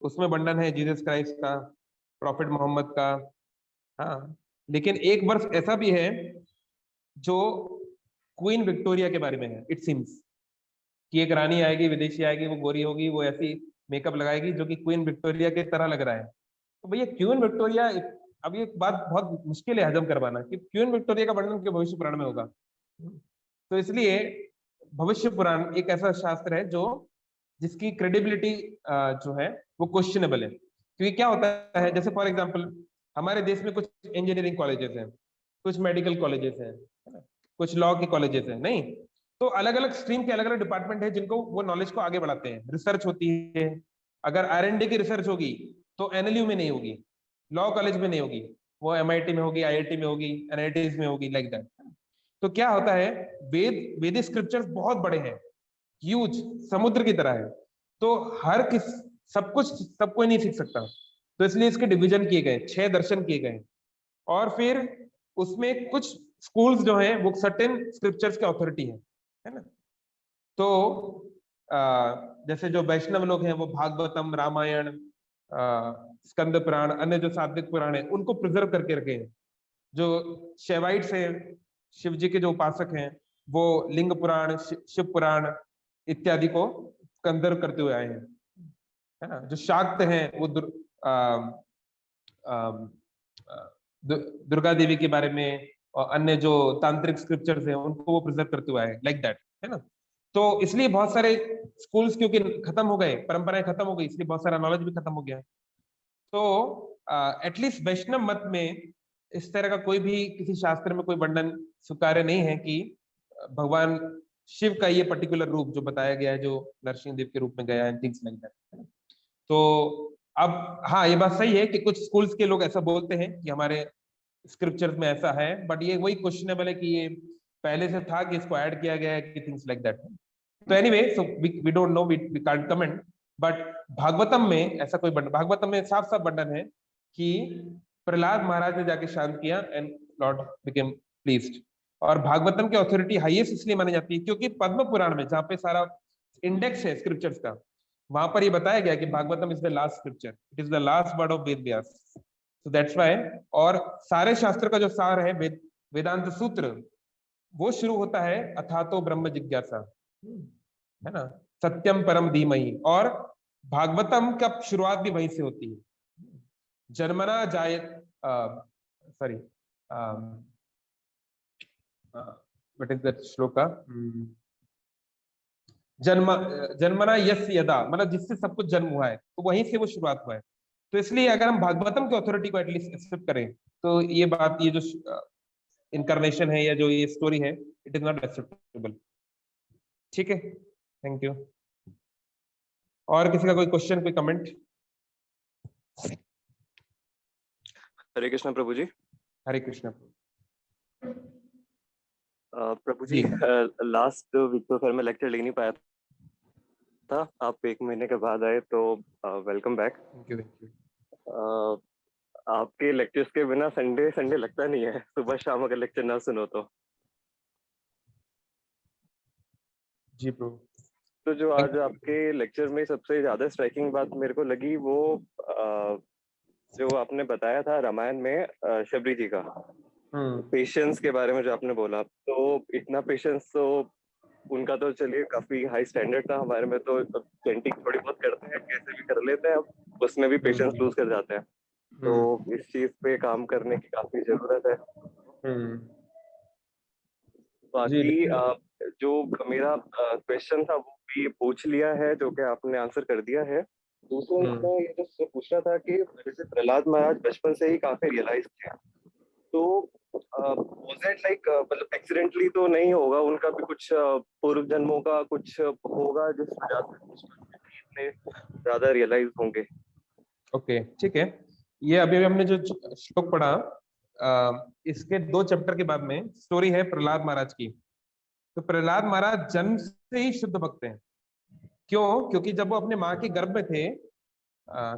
उसमें वर्णन है जीसस क्राइस्ट का, प्रॉफिट मोहम्मद का। हाँ, लेकिन एक वर्ष ऐसा भी है जो क्वीन विक्टोरिया के बारे में है। इट सीम्स कि एक रानी आएगी, विदेशी आएगी, वो गोरी होगी, वो ऐसी मेकअप लगाएगी जो कि क्वीन विक्टोरिया के तरह लग रहा है। तो भैया क्वीन विक्टोरिया, अब ये बात बहुत मुश्किल है हजम करवाना कि क्वीन विक्टोरिया का वर्णन क्यों भविष्य पुराण में होगा। तो इसलिए भविष्य पुराण एक ऐसा शास्त्र है जो जिसकी क्रेडिबिलिटी जो है वो क्वेश्चनेबल है। क्योंकि क्या होता है, जैसे फॉर एग्जांपल हमारे देश में कुछ इंजीनियरिंग कॉलेजेस हैं, कुछ मेडिकल कॉलेजेस हैं, कुछ लॉ के कॉलेजेस हैं, नहीं तो अलग अलग स्ट्रीम के अलग अलग डिपार्टमेंट है जिनको वो नॉलेज को आगे बढ़ाते हैं, रिसर्च होती है। अगर R&D की रिसर्च होगी तो तो NLU में नहीं होगी, लॉ कॉलेज में नहीं होगी, वो MIT में होगी, IIT में होगी, NITs में होगी, लाइक दैट। तो क्या होता है, वेदिक स्क्रिप्चर्स बहुत बड़े हैं, ह्यूज, समुद्र की तरह है, तो हर सब कुछ सब कोई नहीं सीख सकता, तो इसलिए इसके डिवीजन किए गए, 6 दर्शन किए गए, और फिर उसमें कुछ स्कूल्स जो हैं वो सर्टेन स्क्रिप्चर्स के अथॉरिटी है ना। तो जैसे जो वैष्णव लोग हैं वो भागवतम, रामायण, स्कंद पुराण, अन्य जो सात्विक पुराण है उनको प्रिजर्व करके रखे हैं। जो शैवाइट्स हैं, शिव जी के जो उपासक हैं, वो लिंग पुराण, शिव पुराण इत्यादि को कंजर्व करते हुए आए हैं, है ना। जो शाक्त हैं वो दुर्गा देवी के बारे में और अन्य जो तांत्रिक स्क्रिप्चर्स हैं उनको वो प्रिजर्व करते हुए आए, लाइक दैट, है ना। तो इसलिए बहुत सारे स्कूल्स क्योंकि खत्म हो गए, परंपराएं खत्म हो गई, इसलिए बहुत सारा नॉलेज भी खत्म हो गया। तो एटलीस्ट वैष्णव मत में इस तरह का कोई भी किसी शास्त्र में कोई वर्णन स्वीकार्य नहीं है कि भगवान शिव का ये पर्टिकुलर रूप जो बताया गया है, जो नरसिंह देव के रूप में गया है, थिंग्स लाइक दैट। तो अब हाँ, ये बात सही है कि कुछ स्कूल्स के लोग ऐसा बोलते हैं कि हमारे स्क्रिप्चर्स में ऐसा है, बट ये वही क्वेश्चनेबल है कि ये पहले से था कि इसको ऐड किया गया है कि थिंग्स लाइक दैट। तो anyway, so we don't know, we can't comment, but Bhagavatam में ऐसा कोई भागवतम में साफ साफ वर्णन है कि प्रहलाद महाराज ने जाके शांत किया एंड लॉर्ड बिकेम प्लीज्ड। और भागवतम की ऑथोरिटी हाईएस्ट इसलिए मानी जाती है क्योंकि पद्म पुराण में, जहाँ पे सारा इंडेक्स है स्क्रिप्चर्स का, वहां पर ये बताया गया कि Bhagavatam is the last scripture, it is the last word of Ved Vyas, so that's why. और सारे शास्त्र का जो सार है वेदांत सूत्र, वो शुरू होता है अथातो ब्रह्म जिज्ञासा, है ना, सत्यम परम धीमहि। और भागवतम का शुरुआत भी वहीं से होती है, जन्मना जायत, sorry, what is that shloka, जन्मना यस्य यदा, मतलब जिससे सब कुछ जन्म हुआ है, तो वहीं से वो शुरुआत हुआ है। तो इसलिए अगर हम भागवतम की अथॉरिटी को एटलीस्ट एक्सेप्ट करें, तो ये बात, ये जो इनकारनेशन है या जो ये स्टोरी है, इट इज नॉट एक्सेप्टेबल। ठीक है, थैंक यू। और किसी का कोई क्वेश्चन, कोई कमेंट? हरे कृष्णा प्रभु जी। हरे कृष्णा प्रभु जी, लास्ट वीक तो फिर मैं लेक्चर ले नहीं पाया था, आप 1 महीने के बाद आए, तो वेलकम बैक। Thank you. आपके लेक्चर्स के बिना संडे संडे लगता नहीं है, सुबह शाम अगर लेक्चर ना सुनो तो। जी प्रभु। तो जो आज आपके लेक्चर में सबसे ज्यादा स्ट्राइकिंग बात मेरे को लगी, वो जो आपने बताया था रामायण में शबरी जी का पेशेंस के बारे में जो आपने बोला, तो इतना पेशेंस तो उनका तो चलिए काफी हाई स्टैंडर्ड था, हमारे में तो पेंटिंग थोड़ी बहुत करते हैं, कैसे भी कर लेते हैं, अब उसमें भी पेशेंस लूज कर जाते हैं, तो इस चीज पे काम करने की काफी जरूरत है। बाकी जो मेरा क्वेश्चन था वो भी पूछ लिया है, जो कि आपने आंसर कर दिया है। दूसरा मैं ये जो पूछ रहा था कि जैसे प्रहलाद महाराज बचपन से ही काफी रियलाइज थे, तो वाज इट लाइक, मतलब एक्सीडेंटली तो नहीं होगा, उनका भी कुछ पूर्व जन्मों का कुछ होगा जिस वजह से इतने ज्यादा रियलाइज होंगे? ओके, ठीक है। ये अभी हमने जो श्लोक पढ़ा, इसके 2 चैप्टर के बाद में स्टोरी है प्रहलाद महाराज की। तो प्रहलाद महाराज जन्म से ही शुद्ध भक्त हैं। क्यों? क्योंकि जब वो अपने माँ के गर्भ में थे,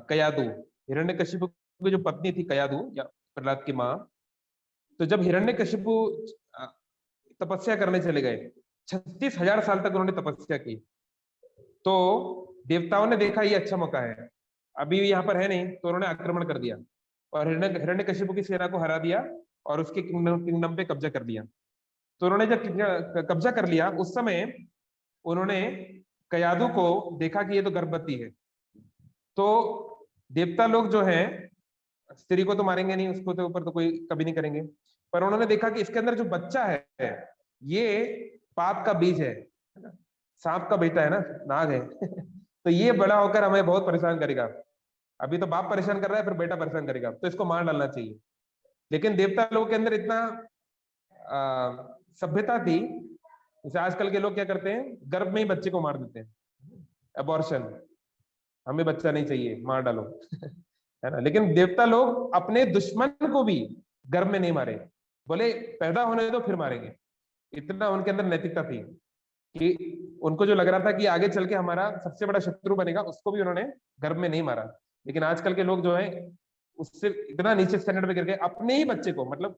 कयादु, हिरण्यकशिपु की जो पत्नी थी कयादु, या प्रहलाद की माँ, तो जब हिरण्यकशिपु तपस्या करने चले गए, 36,000 साल तक उन्होंने तपस्या की, तो देवताओं ने देखा ये अच्छा मौका है, अभी यहाँ पर है नहीं, तो उन्होंने आक्रमण कर दिया और हिरण्यकशिपु की सेना को हरा दिया और उसके किंगडम पे कब्जा कर दिया। तो उन्होंने जब कब्जा कर लिया, उस समय उन्होंने कयादु को देखा कि ये तो गर्भवती है, तो देवता लोग जो हैं, स्त्री को तो मारेंगे नहीं, उसको तो ऊपर तो कोई कभी नहीं करेंगे, पर उन्होंने देखा कि इसके अंदर जो बच्चा है ये पाप का बीज है, सांप का बेटा है ना, नाग है तो ये बड़ा होकर हमें बहुत परेशान करेगा। अभी तो बाप परेशान कर रहा है, फिर बेटा परेशान करेगा, तो इसको मार डालना चाहिए। लेकिन देवता लोगों के अंदर इतना सभ्यता थी, जैसे आजकल के लोग क्या करते हैं, गर्भ में ही बच्चे को मार देते हैं, अबॉर्शन, हमें बच्चा नहीं चाहिए, मार डालो है ना। लेकिन देवता लोग अपने दुश्मन को भी गर्भ में नहीं मारे, बोले पैदा होने दो फिर मारेंगे। इतना उनके अंदर नैतिकता थी कि उनको जो लग रहा था कि आगे चल के हमारा सबसे बड़ा शत्रु बनेगा, उसको भी उन्होंने गर्भ में नहीं मारा। लेकिन आजकल के लोग जो है उससे इतना नीचे स्टैंडर्ड पे गिर गए, अपने ही बच्चे को, मतलब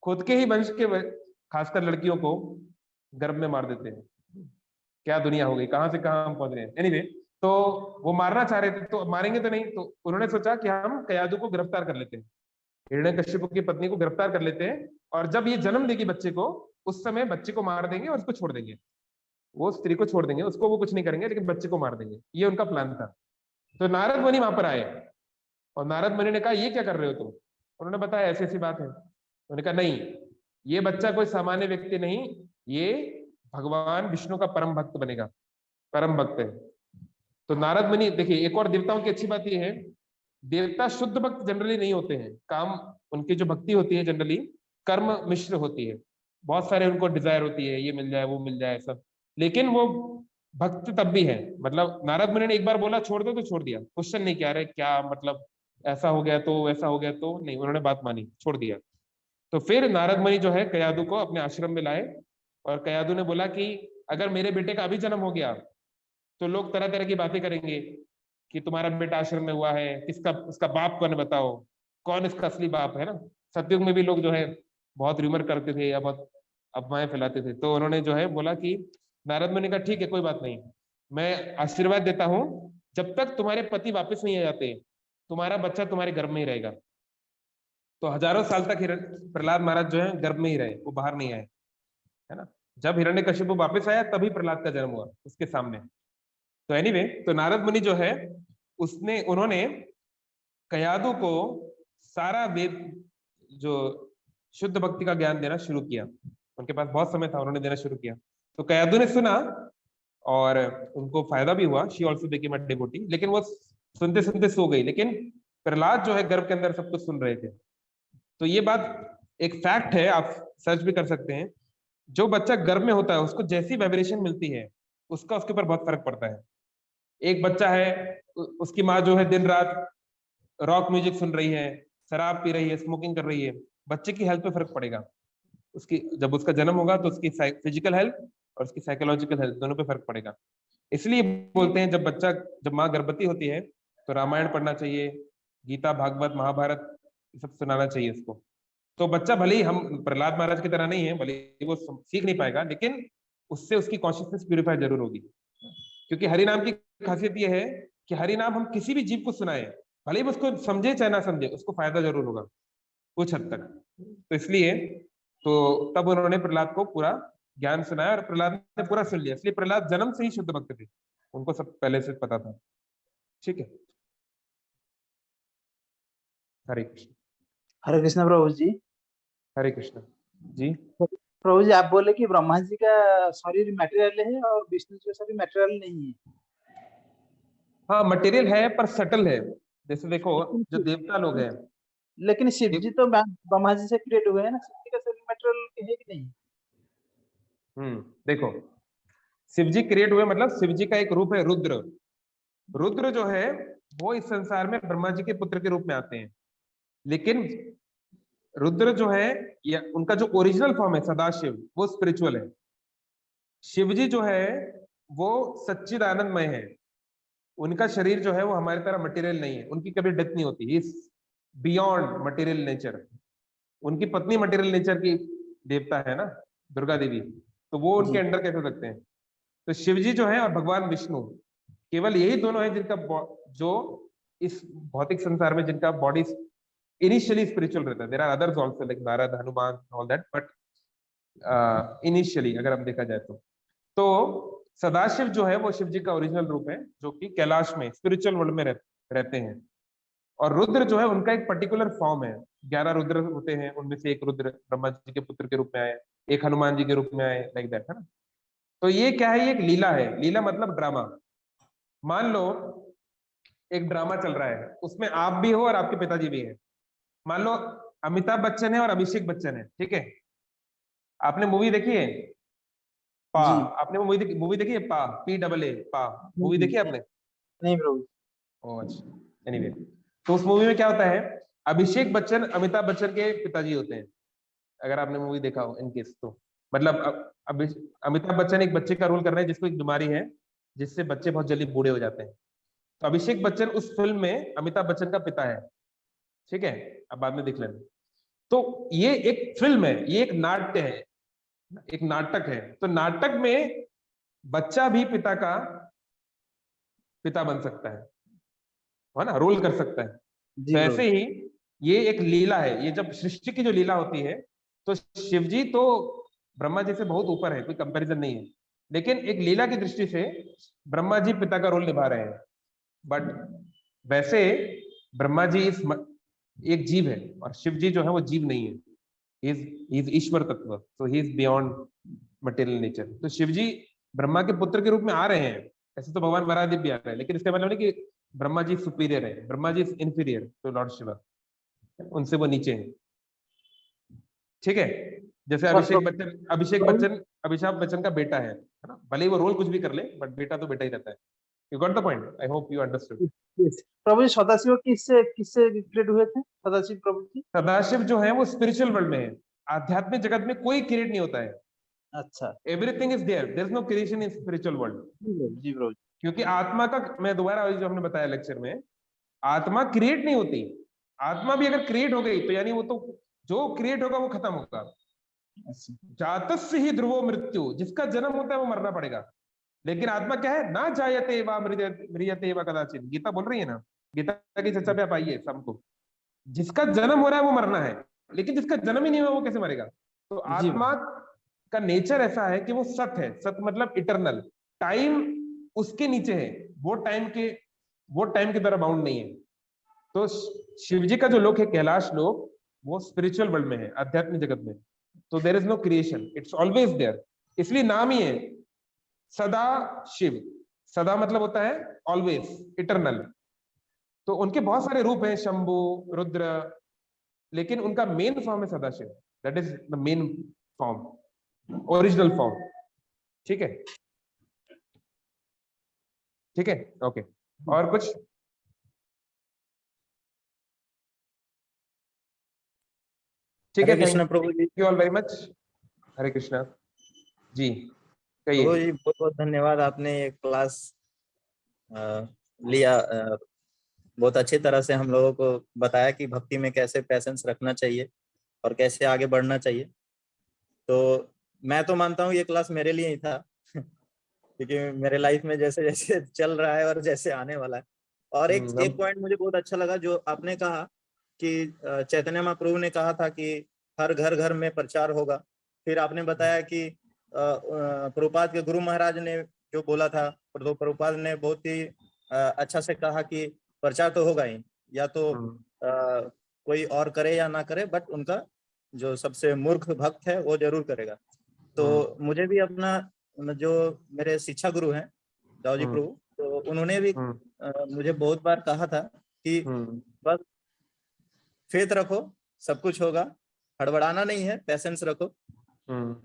खुद के ही वंश के खासकर लड़कियों को गर्भ में मार देते हैं। क्या दुनिया हो गई, कहां से कहां हम पहुंच रहे हैं। एनीवे, तो वो मारना चाह रहे थे, तो मारेंगे तो नहीं, तो उन्होंने सोचा कि हम कयादू को गिरफ्तार कर लेते हैं, हिरण्यकश्यप की पत्नी को गिरफ्तार कर लेते हैं, और जब ये जन्म देगी बच्चे को, उस समय बच्चे को मार देंगे और उसको छोड़ देंगे, वो स्त्री को छोड़ देंगे, उसको वो कुछ नहीं करेंगे, लेकिन बच्चे को मार देंगे। ये उनका प्लान था। तो नारद मुनि वहां पर आए और नारद मुनि ने कहा ये क्या कर रहे हो तुम। उन्होंने बताया ऐसी ऐसी बात है। उन्होंने कहा नहीं, ये बच्चा कोई सामान्य व्यक्ति नहीं, ये भगवान विष्णु का परम भक्त बनेगा, परम भक्त है। तो नारद मुनि, देखिए एक और देवताओं की अच्छी बात ये है, देवता शुद्ध भक्त जनरली नहीं होते हैं, काम उनकी जो भक्ति होती है जनरली कर्म मिश्र होती है, बहुत सारे उनको डिजायर होती है, ये मिल जाए वो मिल जाए सब, लेकिन वो भक्त तब भी है। मतलब नारद मुनि ने एक बार बोला छोड़ दो तो छोड़ दिया, क्वेश्चन नहीं किया, अरे क्या मतलब ऐसा हो गया तो वैसा हो गया तो नहीं, उन्होंने बात मानी, छोड़ दिया। तो फिर नारद मुनि जो है कयादू को अपने आश्रम में लाए, और कयादू ने बोला कि अगर मेरे बेटे का अभी जन्म हो गया तो लोग तरह तरह की बातें करेंगे कि तुम्हारा बेटा आश्रम में हुआ है, किसका, उसका बाप कौन बताओ, कौन इसका असली बाप है ना। सतयुग में भी लोग जो है बहुत र्यूमर करते थे या बहुत अफवाहें फैलाते थे। तो उन्होंने जो है बोला कि नारद मुनि का ठीक है कोई बात नहीं, मैं आशीर्वाद देता हूं, जब तक तुम्हारे पति वापस नहीं आ जाते तुम्हारा बच्चा तुम्हारे गर्भ में ही रहेगा। तो हजारों साल तक प्रहलाद महाराज जो है गर्भ में ही रहे, वो बाहर नहीं आए, है ना। जब हिरण्यकश्यप वापस आया तभी प्रहलाद का जन्म हुआ उसके सामने। तो एनीवे, तो नारद मुनि जो है उन्होंने कयादू को सारा वेद जो शुद्ध भक्ति का ज्ञान देना शुरू किया, उनके पास बहुत समय था, उन्होंने देना शुरू किया। तो कयादू ने सुना और उनको फायदा भी हुआ, she also became a devotee. लेकिन वो सुनते सुनते सो गई, लेकिन प्रहलाद जो है गर्भ के अंदर सब कुछ सुन रहे थे। तो ये बात एक फैक्ट है, आप सर्च भी कर सकते हैं, जो बच्चा गर्भ में होता है उसको जैसी वाइब्रेशन मिलती है उसका उसके ऊपर बहुत फर्क पड़ता है। एक बच्चा है, उसकी माँ जो है दिन रात रॉक म्यूजिक सुन रही है, शराब पी रही है, स्मोकिंग कर रही है, बच्चे की हेल्थ पे फर्क पड़ेगा। उसकी जब उसका जन्म होगा तो उसकी फिजिकल हेल्थ और उसकी साइकोलॉजिकल हेल्थ दोनों पे फर्क पड़ेगा। इसलिए बोलते हैं जब माँ गर्भवती होती है तो रामायण पढ़ना चाहिए, गीता भागवत महाभारत ये सब सुनाना चाहिए उसको। तो बच्चा भले ही हम प्रहलाद महाराज की तरह नहीं है, भले ही वो सीख नहीं पाएगा, लेकिन उससे उसकी कॉन्शियसनेस प्यूरिफाई जरूर होगी। क्योंकि हरि नाम की खासियत ये है कि हरि नाम हम किसी भी जीव को सुनाए, भले ही उसको समझे चाहे ना समझे, उसको फायदा जरूर होगा कुछ हद तक। तो इसलिए तो तब उन्होंने प्रहलाद को पूरा ज्ञान सुनाया और प्रहलाद ने पूरा सुन लिया। इसलिए प्रहलाद जन्म से ही शुद्ध भक्त थे, उनको सब पहले से पता था। ठीक है, हरे कृष्ण। हरे कृष्ण प्रभु जी। हरे कृष्ण जी। प्रभु जी, आप बोले कि ब्रह्मा जी का शरीर मटेरियल है और विष्णु जी का शरीर मटेरियल नहीं है। हाँ मटेरियल है पर सटल है। जैसे देखो जो देवता लोग हैं, लेकिन शिव जी तो ब्रह्मा जी से क्रिएट हुए हैं ना, शिव जी का शरीर मटेरियल है कि नहीं? देखो शिव जी क्रिएट हुए, मतलब शिव जी का एक रूप है रुद्र। रुद्र जो है वो इस संसार में ब्रह्मा जी के पुत्र के रूप में आते हैं, लेकिन रुद्र जो है या उनका जो ओरिजिनल फॉर्म है सदाशिव, वो स्पिरिचुअल है। शिव जी जो है वो सच्चिदानंदमय है, उनका शरीर जो है वो हमारी तरह मटेरियल नहीं है, उनकी कभी डेथ नहीं होती, इज बियॉन्ड मटेरियल नेचर। उनकी पत्नी मटेरियल नेचर की देवता है ना, दुर्गा देवी, तो वो उनके अंडर कैसे सकते हैं। तो शिव जी जो है और भगवान विष्णु, केवल यही दोनों है जिनका जो इस भौतिक संसार में जिनका बॉडी इनिशियली स्पिरिचुअल रहता है। There are others also like Narad, Hanuman, all that, but initially अगर हम देखा जाए तो सदाशिव जो है वो शिव जी का ओरिजिनल रूप है, जो कि कैलाश में स्पिरिचुअल वर्ल्ड में रहते हैं। और रुद्र जो है उनका एक पर्टिकुलर फॉर्म है, 11 रुद्र होते हैं, उनमें से एक रुद्र ब्रह्मा जी के पुत्र के रूप में आए, एक हनुमान जी के रूप में आए, लाइक दैट, है ना। तो ये क्या है, ये एक लीला है। लीला मतलब ड्रामा। मान लो एक ड्रामा चल रहा है, उसमें आप भी हो और आपके पिताजी भी हैं। मान लो अमिताभ बच्चन है और अभिषेक बच्चन है, ठीक है। आपने मूवी देखी है पा? आपने मूवी देखी है पा, PAA, पा मूवी देखी है आपने? नहीं प्रभु। ओह अच्छा, एनीवे, तो उस मूवी में क्या होता है, अभिषेक बच्चन अमिताभ बच्चन के पिताजी होते हैं, अगर आपने मूवी देखा हो इनकेस तो। मतलब अमिताभ बच्चन एक बच्चे का रोल कर रहे हैं जिसको एक बीमारी है जिससे बच्चे बहुत जल्दी बूढ़े हो जाते हैं। तो अभिषेक बच्चन उस फिल्म में अमिताभ बच्चन का पिता है, ठीक है, अब बाद में देख लेना। तो ये एक फिल्म है, ये एक नाट्य है, एक नाटक है। तो नाटक में बच्चा भी पिता का पिता बन सकता है ना, रोल कर सकता है। जी तो ब्रो। ऐसे ही ये एक लीला है, ये जब सृष्टि की जो लीला होती है तो शिव जी तो ब्रह्मा जी से बहुत ऊपर है, कोई कंपैरिजन नहीं है, लेकिन एक लीला की दृष्टि से ब्रह्मा जी पिता का रोल निभा रहे हैं। बट वैसे ब्रह्मा जी एक जीव है और शिव जी जो है वो जीव नहीं है, ही is Ishwar tattva, so he is beyond material nature. तो शिव जी ब्रह्मा के पुत्र के रूप में आ रहे हैं, ऐसे तो भगवान वराहदेव भी आ रहे हैं, लेकिन इसका मतलब नहीं कि ब्रह्मा जी सुपीरियर है, Brahma ji is inferior to lord Shiva, उनसे वो नीचे है, ठीक है। जैसे अभिषेक बच्चन का बेटा है ना, भले ही वो रोल कुछ भी कर ले बट बेटा तो बेटा ही रहता है। You got the point, I hope you understood. Prabhu ji Sadashiv किससे किससे क्रिएट हुए थे सदाशिव प्रभु जी? सदाशिव जो है वो स्पिरिचुअल वर्ल्ड में है, आध्यात्मिक जगत में कोई क्रिएट नहीं होता है। अच्छा everything is there is no creation in spiritual world. Ji bro. क्योंकि आत्मा का, मैं दोबारा जो हमने बताया लेक्चर में, आत्मा क्रिएट नहीं होती। आत्मा भी अगर क्रिएट हो गई तो यानी वो तो जो क्रिएट होगा वो खत्म होगा। जातस्य ही ध्रुवो मृत्यु, जिसका जन्म होता है वो मरना पड़ेगा। लेकिन आत्मा क्या है, ना जायते वा म्रियते वा कदाचित, गीता बोल रही है ना, गीता की चर्चा पे आप आइए शाम को। जिसका जन्म हो रहा है वो मरना है, लेकिन जिसका जन्म ही नहीं हुआ वो कैसे मरेगा। तो आत्मा का नेचर ऐसा है कि वो सत है, सत मतलब इटरनल, टाइम उसके नीचे है, वो टाइम की तरह बाउंड नहीं है। तो शिव जी का जो लोक है कैलाश लोक, वो स्पिरिचुअल वर्ल्ड में है, आध्यात्मिक जगत में। तो there is no creation, it's always there, इसलिए नाम ही है सदा शिव। सदा मतलब होता है ऑलवेज, इटरनल। तो उनके बहुत सारे रूप हैं, शंभु, रुद्र, लेकिन उनका मेन फॉर्म है Sadashiv, that is the main form, original form, ठीक है, ठीक है, ओके। और कुछ? ठीक है, Hare Krishna Prabhu ji. Thank you all very much. Hare Krishna ji, Prabhu कहिए। जी बहुत बहुत धन्यवाद, आपने ये क्लास लिया, बहुत अच्छी तरह से हम लोगों को बताया कि भक्ति में कैसे पैसेंस रखना चाहिए और कैसे आगे बढ़ना चाहिए। तो मैं तो मानता हूँ ये क्लास मेरे लिए ही था क्योंकि मेरे लाइफ में जैसे जैसे चल रहा है और जैसे आने वाला है। और एक पॉइंट मुझे बहुत अच्छा लगा जो आपने कहा कि चैतन्य महाप्रभु ने कहा था कि हर घर घर में प्रचार होगा। फिर आपने बताया कि प्रभुपाद के गुरु महाराज ने जो बोला था, तो प्रभुपाद ने बहुत ही अच्छा से कहा कि प्रचार तो होगा ही, या तो कोई और करे या ना करे, बट उनका जो सबसे मूर्ख भक्त है वो जरूर करेगा। तो मुझे भी अपना जो मेरे शिक्षा गुरु हैं दाऊजी प्रभु, तो उन्होंने भी मुझे बहुत बार कहा था कि बस फेथ रखो, सब कुछ होगा, हड़बड़ाना नहीं है, पेशेंस रखो।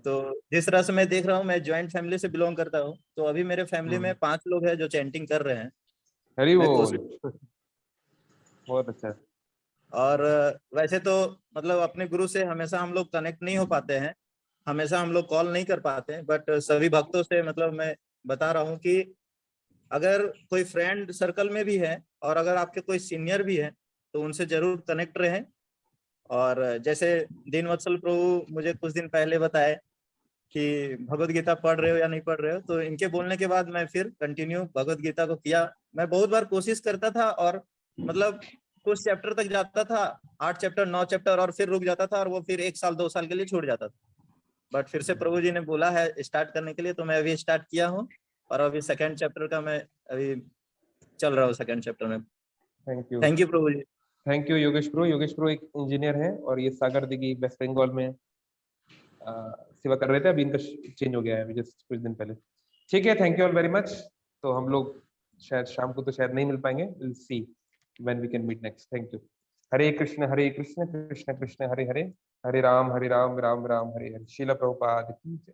तो जिस तरह से मैं देख रहा हूँ, मैं ज्वाइंट फैमिली से बिलोंग करता हूँ, तो अभी मेरे फैमिली में 5 लोग हैं जो चैंटिंग कर रहे हैं। हरि मैं बोल, कोशिश, बहुत अच्छा। और वैसे तो मतलब अपने गुरु से हमेशा हम लोग कनेक्ट नहीं हो पाते हैं, हमेशा हम लोग कॉल नहीं कर पाते हैं, बट सभी भक्तों से मतलब मैं बता रहा हूँ कि अगर कोई फ्रेंड सर्कल में भी है और अगर आपके कोई सीनियर भी है तो उनसे जरूर कनेक्ट रहें। और जैसे दीनवत्सल प्रभु मुझे कुछ दिन पहले बताए कि भगवत गीता पढ़ रहे हो या नहीं पढ़ रहे हो, तो इनके बोलने के बाद मैं फिर कंटिन्यू भगवत गीता को किया। मैं बहुत बार कोशिश करता था और मतलब कुछ चैप्टर तक जाता था, 8 चैप्टर 9 चैप्टर, और फिर रुक जाता था और वो फिर 1 साल 2 साल के लिए छूट जाता था। बट फिर से प्रभु जी ने बोला है स्टार्ट करने के लिए, तो मैं अभी स्टार्ट किया हूँ और अभी 2nd चैप्टर का मैं अभी चल रहा हूँ 2nd चैप्टर में। Thank you Prabhu ji. Thank you Yogesh प्रो। योगेश प्रो एक इंजीनियर है और ये सागर दिघी वेस्ट बंगाल में सेवा कर रहे थे, अभी इनका चेंज हो गया है अभी जस्ट कुछ दिन पहले। ठीक है, thank you all very much. तो हम लोग शायद शाम को तो शायद नहीं मिल पाएंगे, will see when we can meet next. Thank you. Hare Krishna Krishna Krishna Hare Hare, Hare Ram Ram Ram Hare Hare. Srila Prabhupada की जय।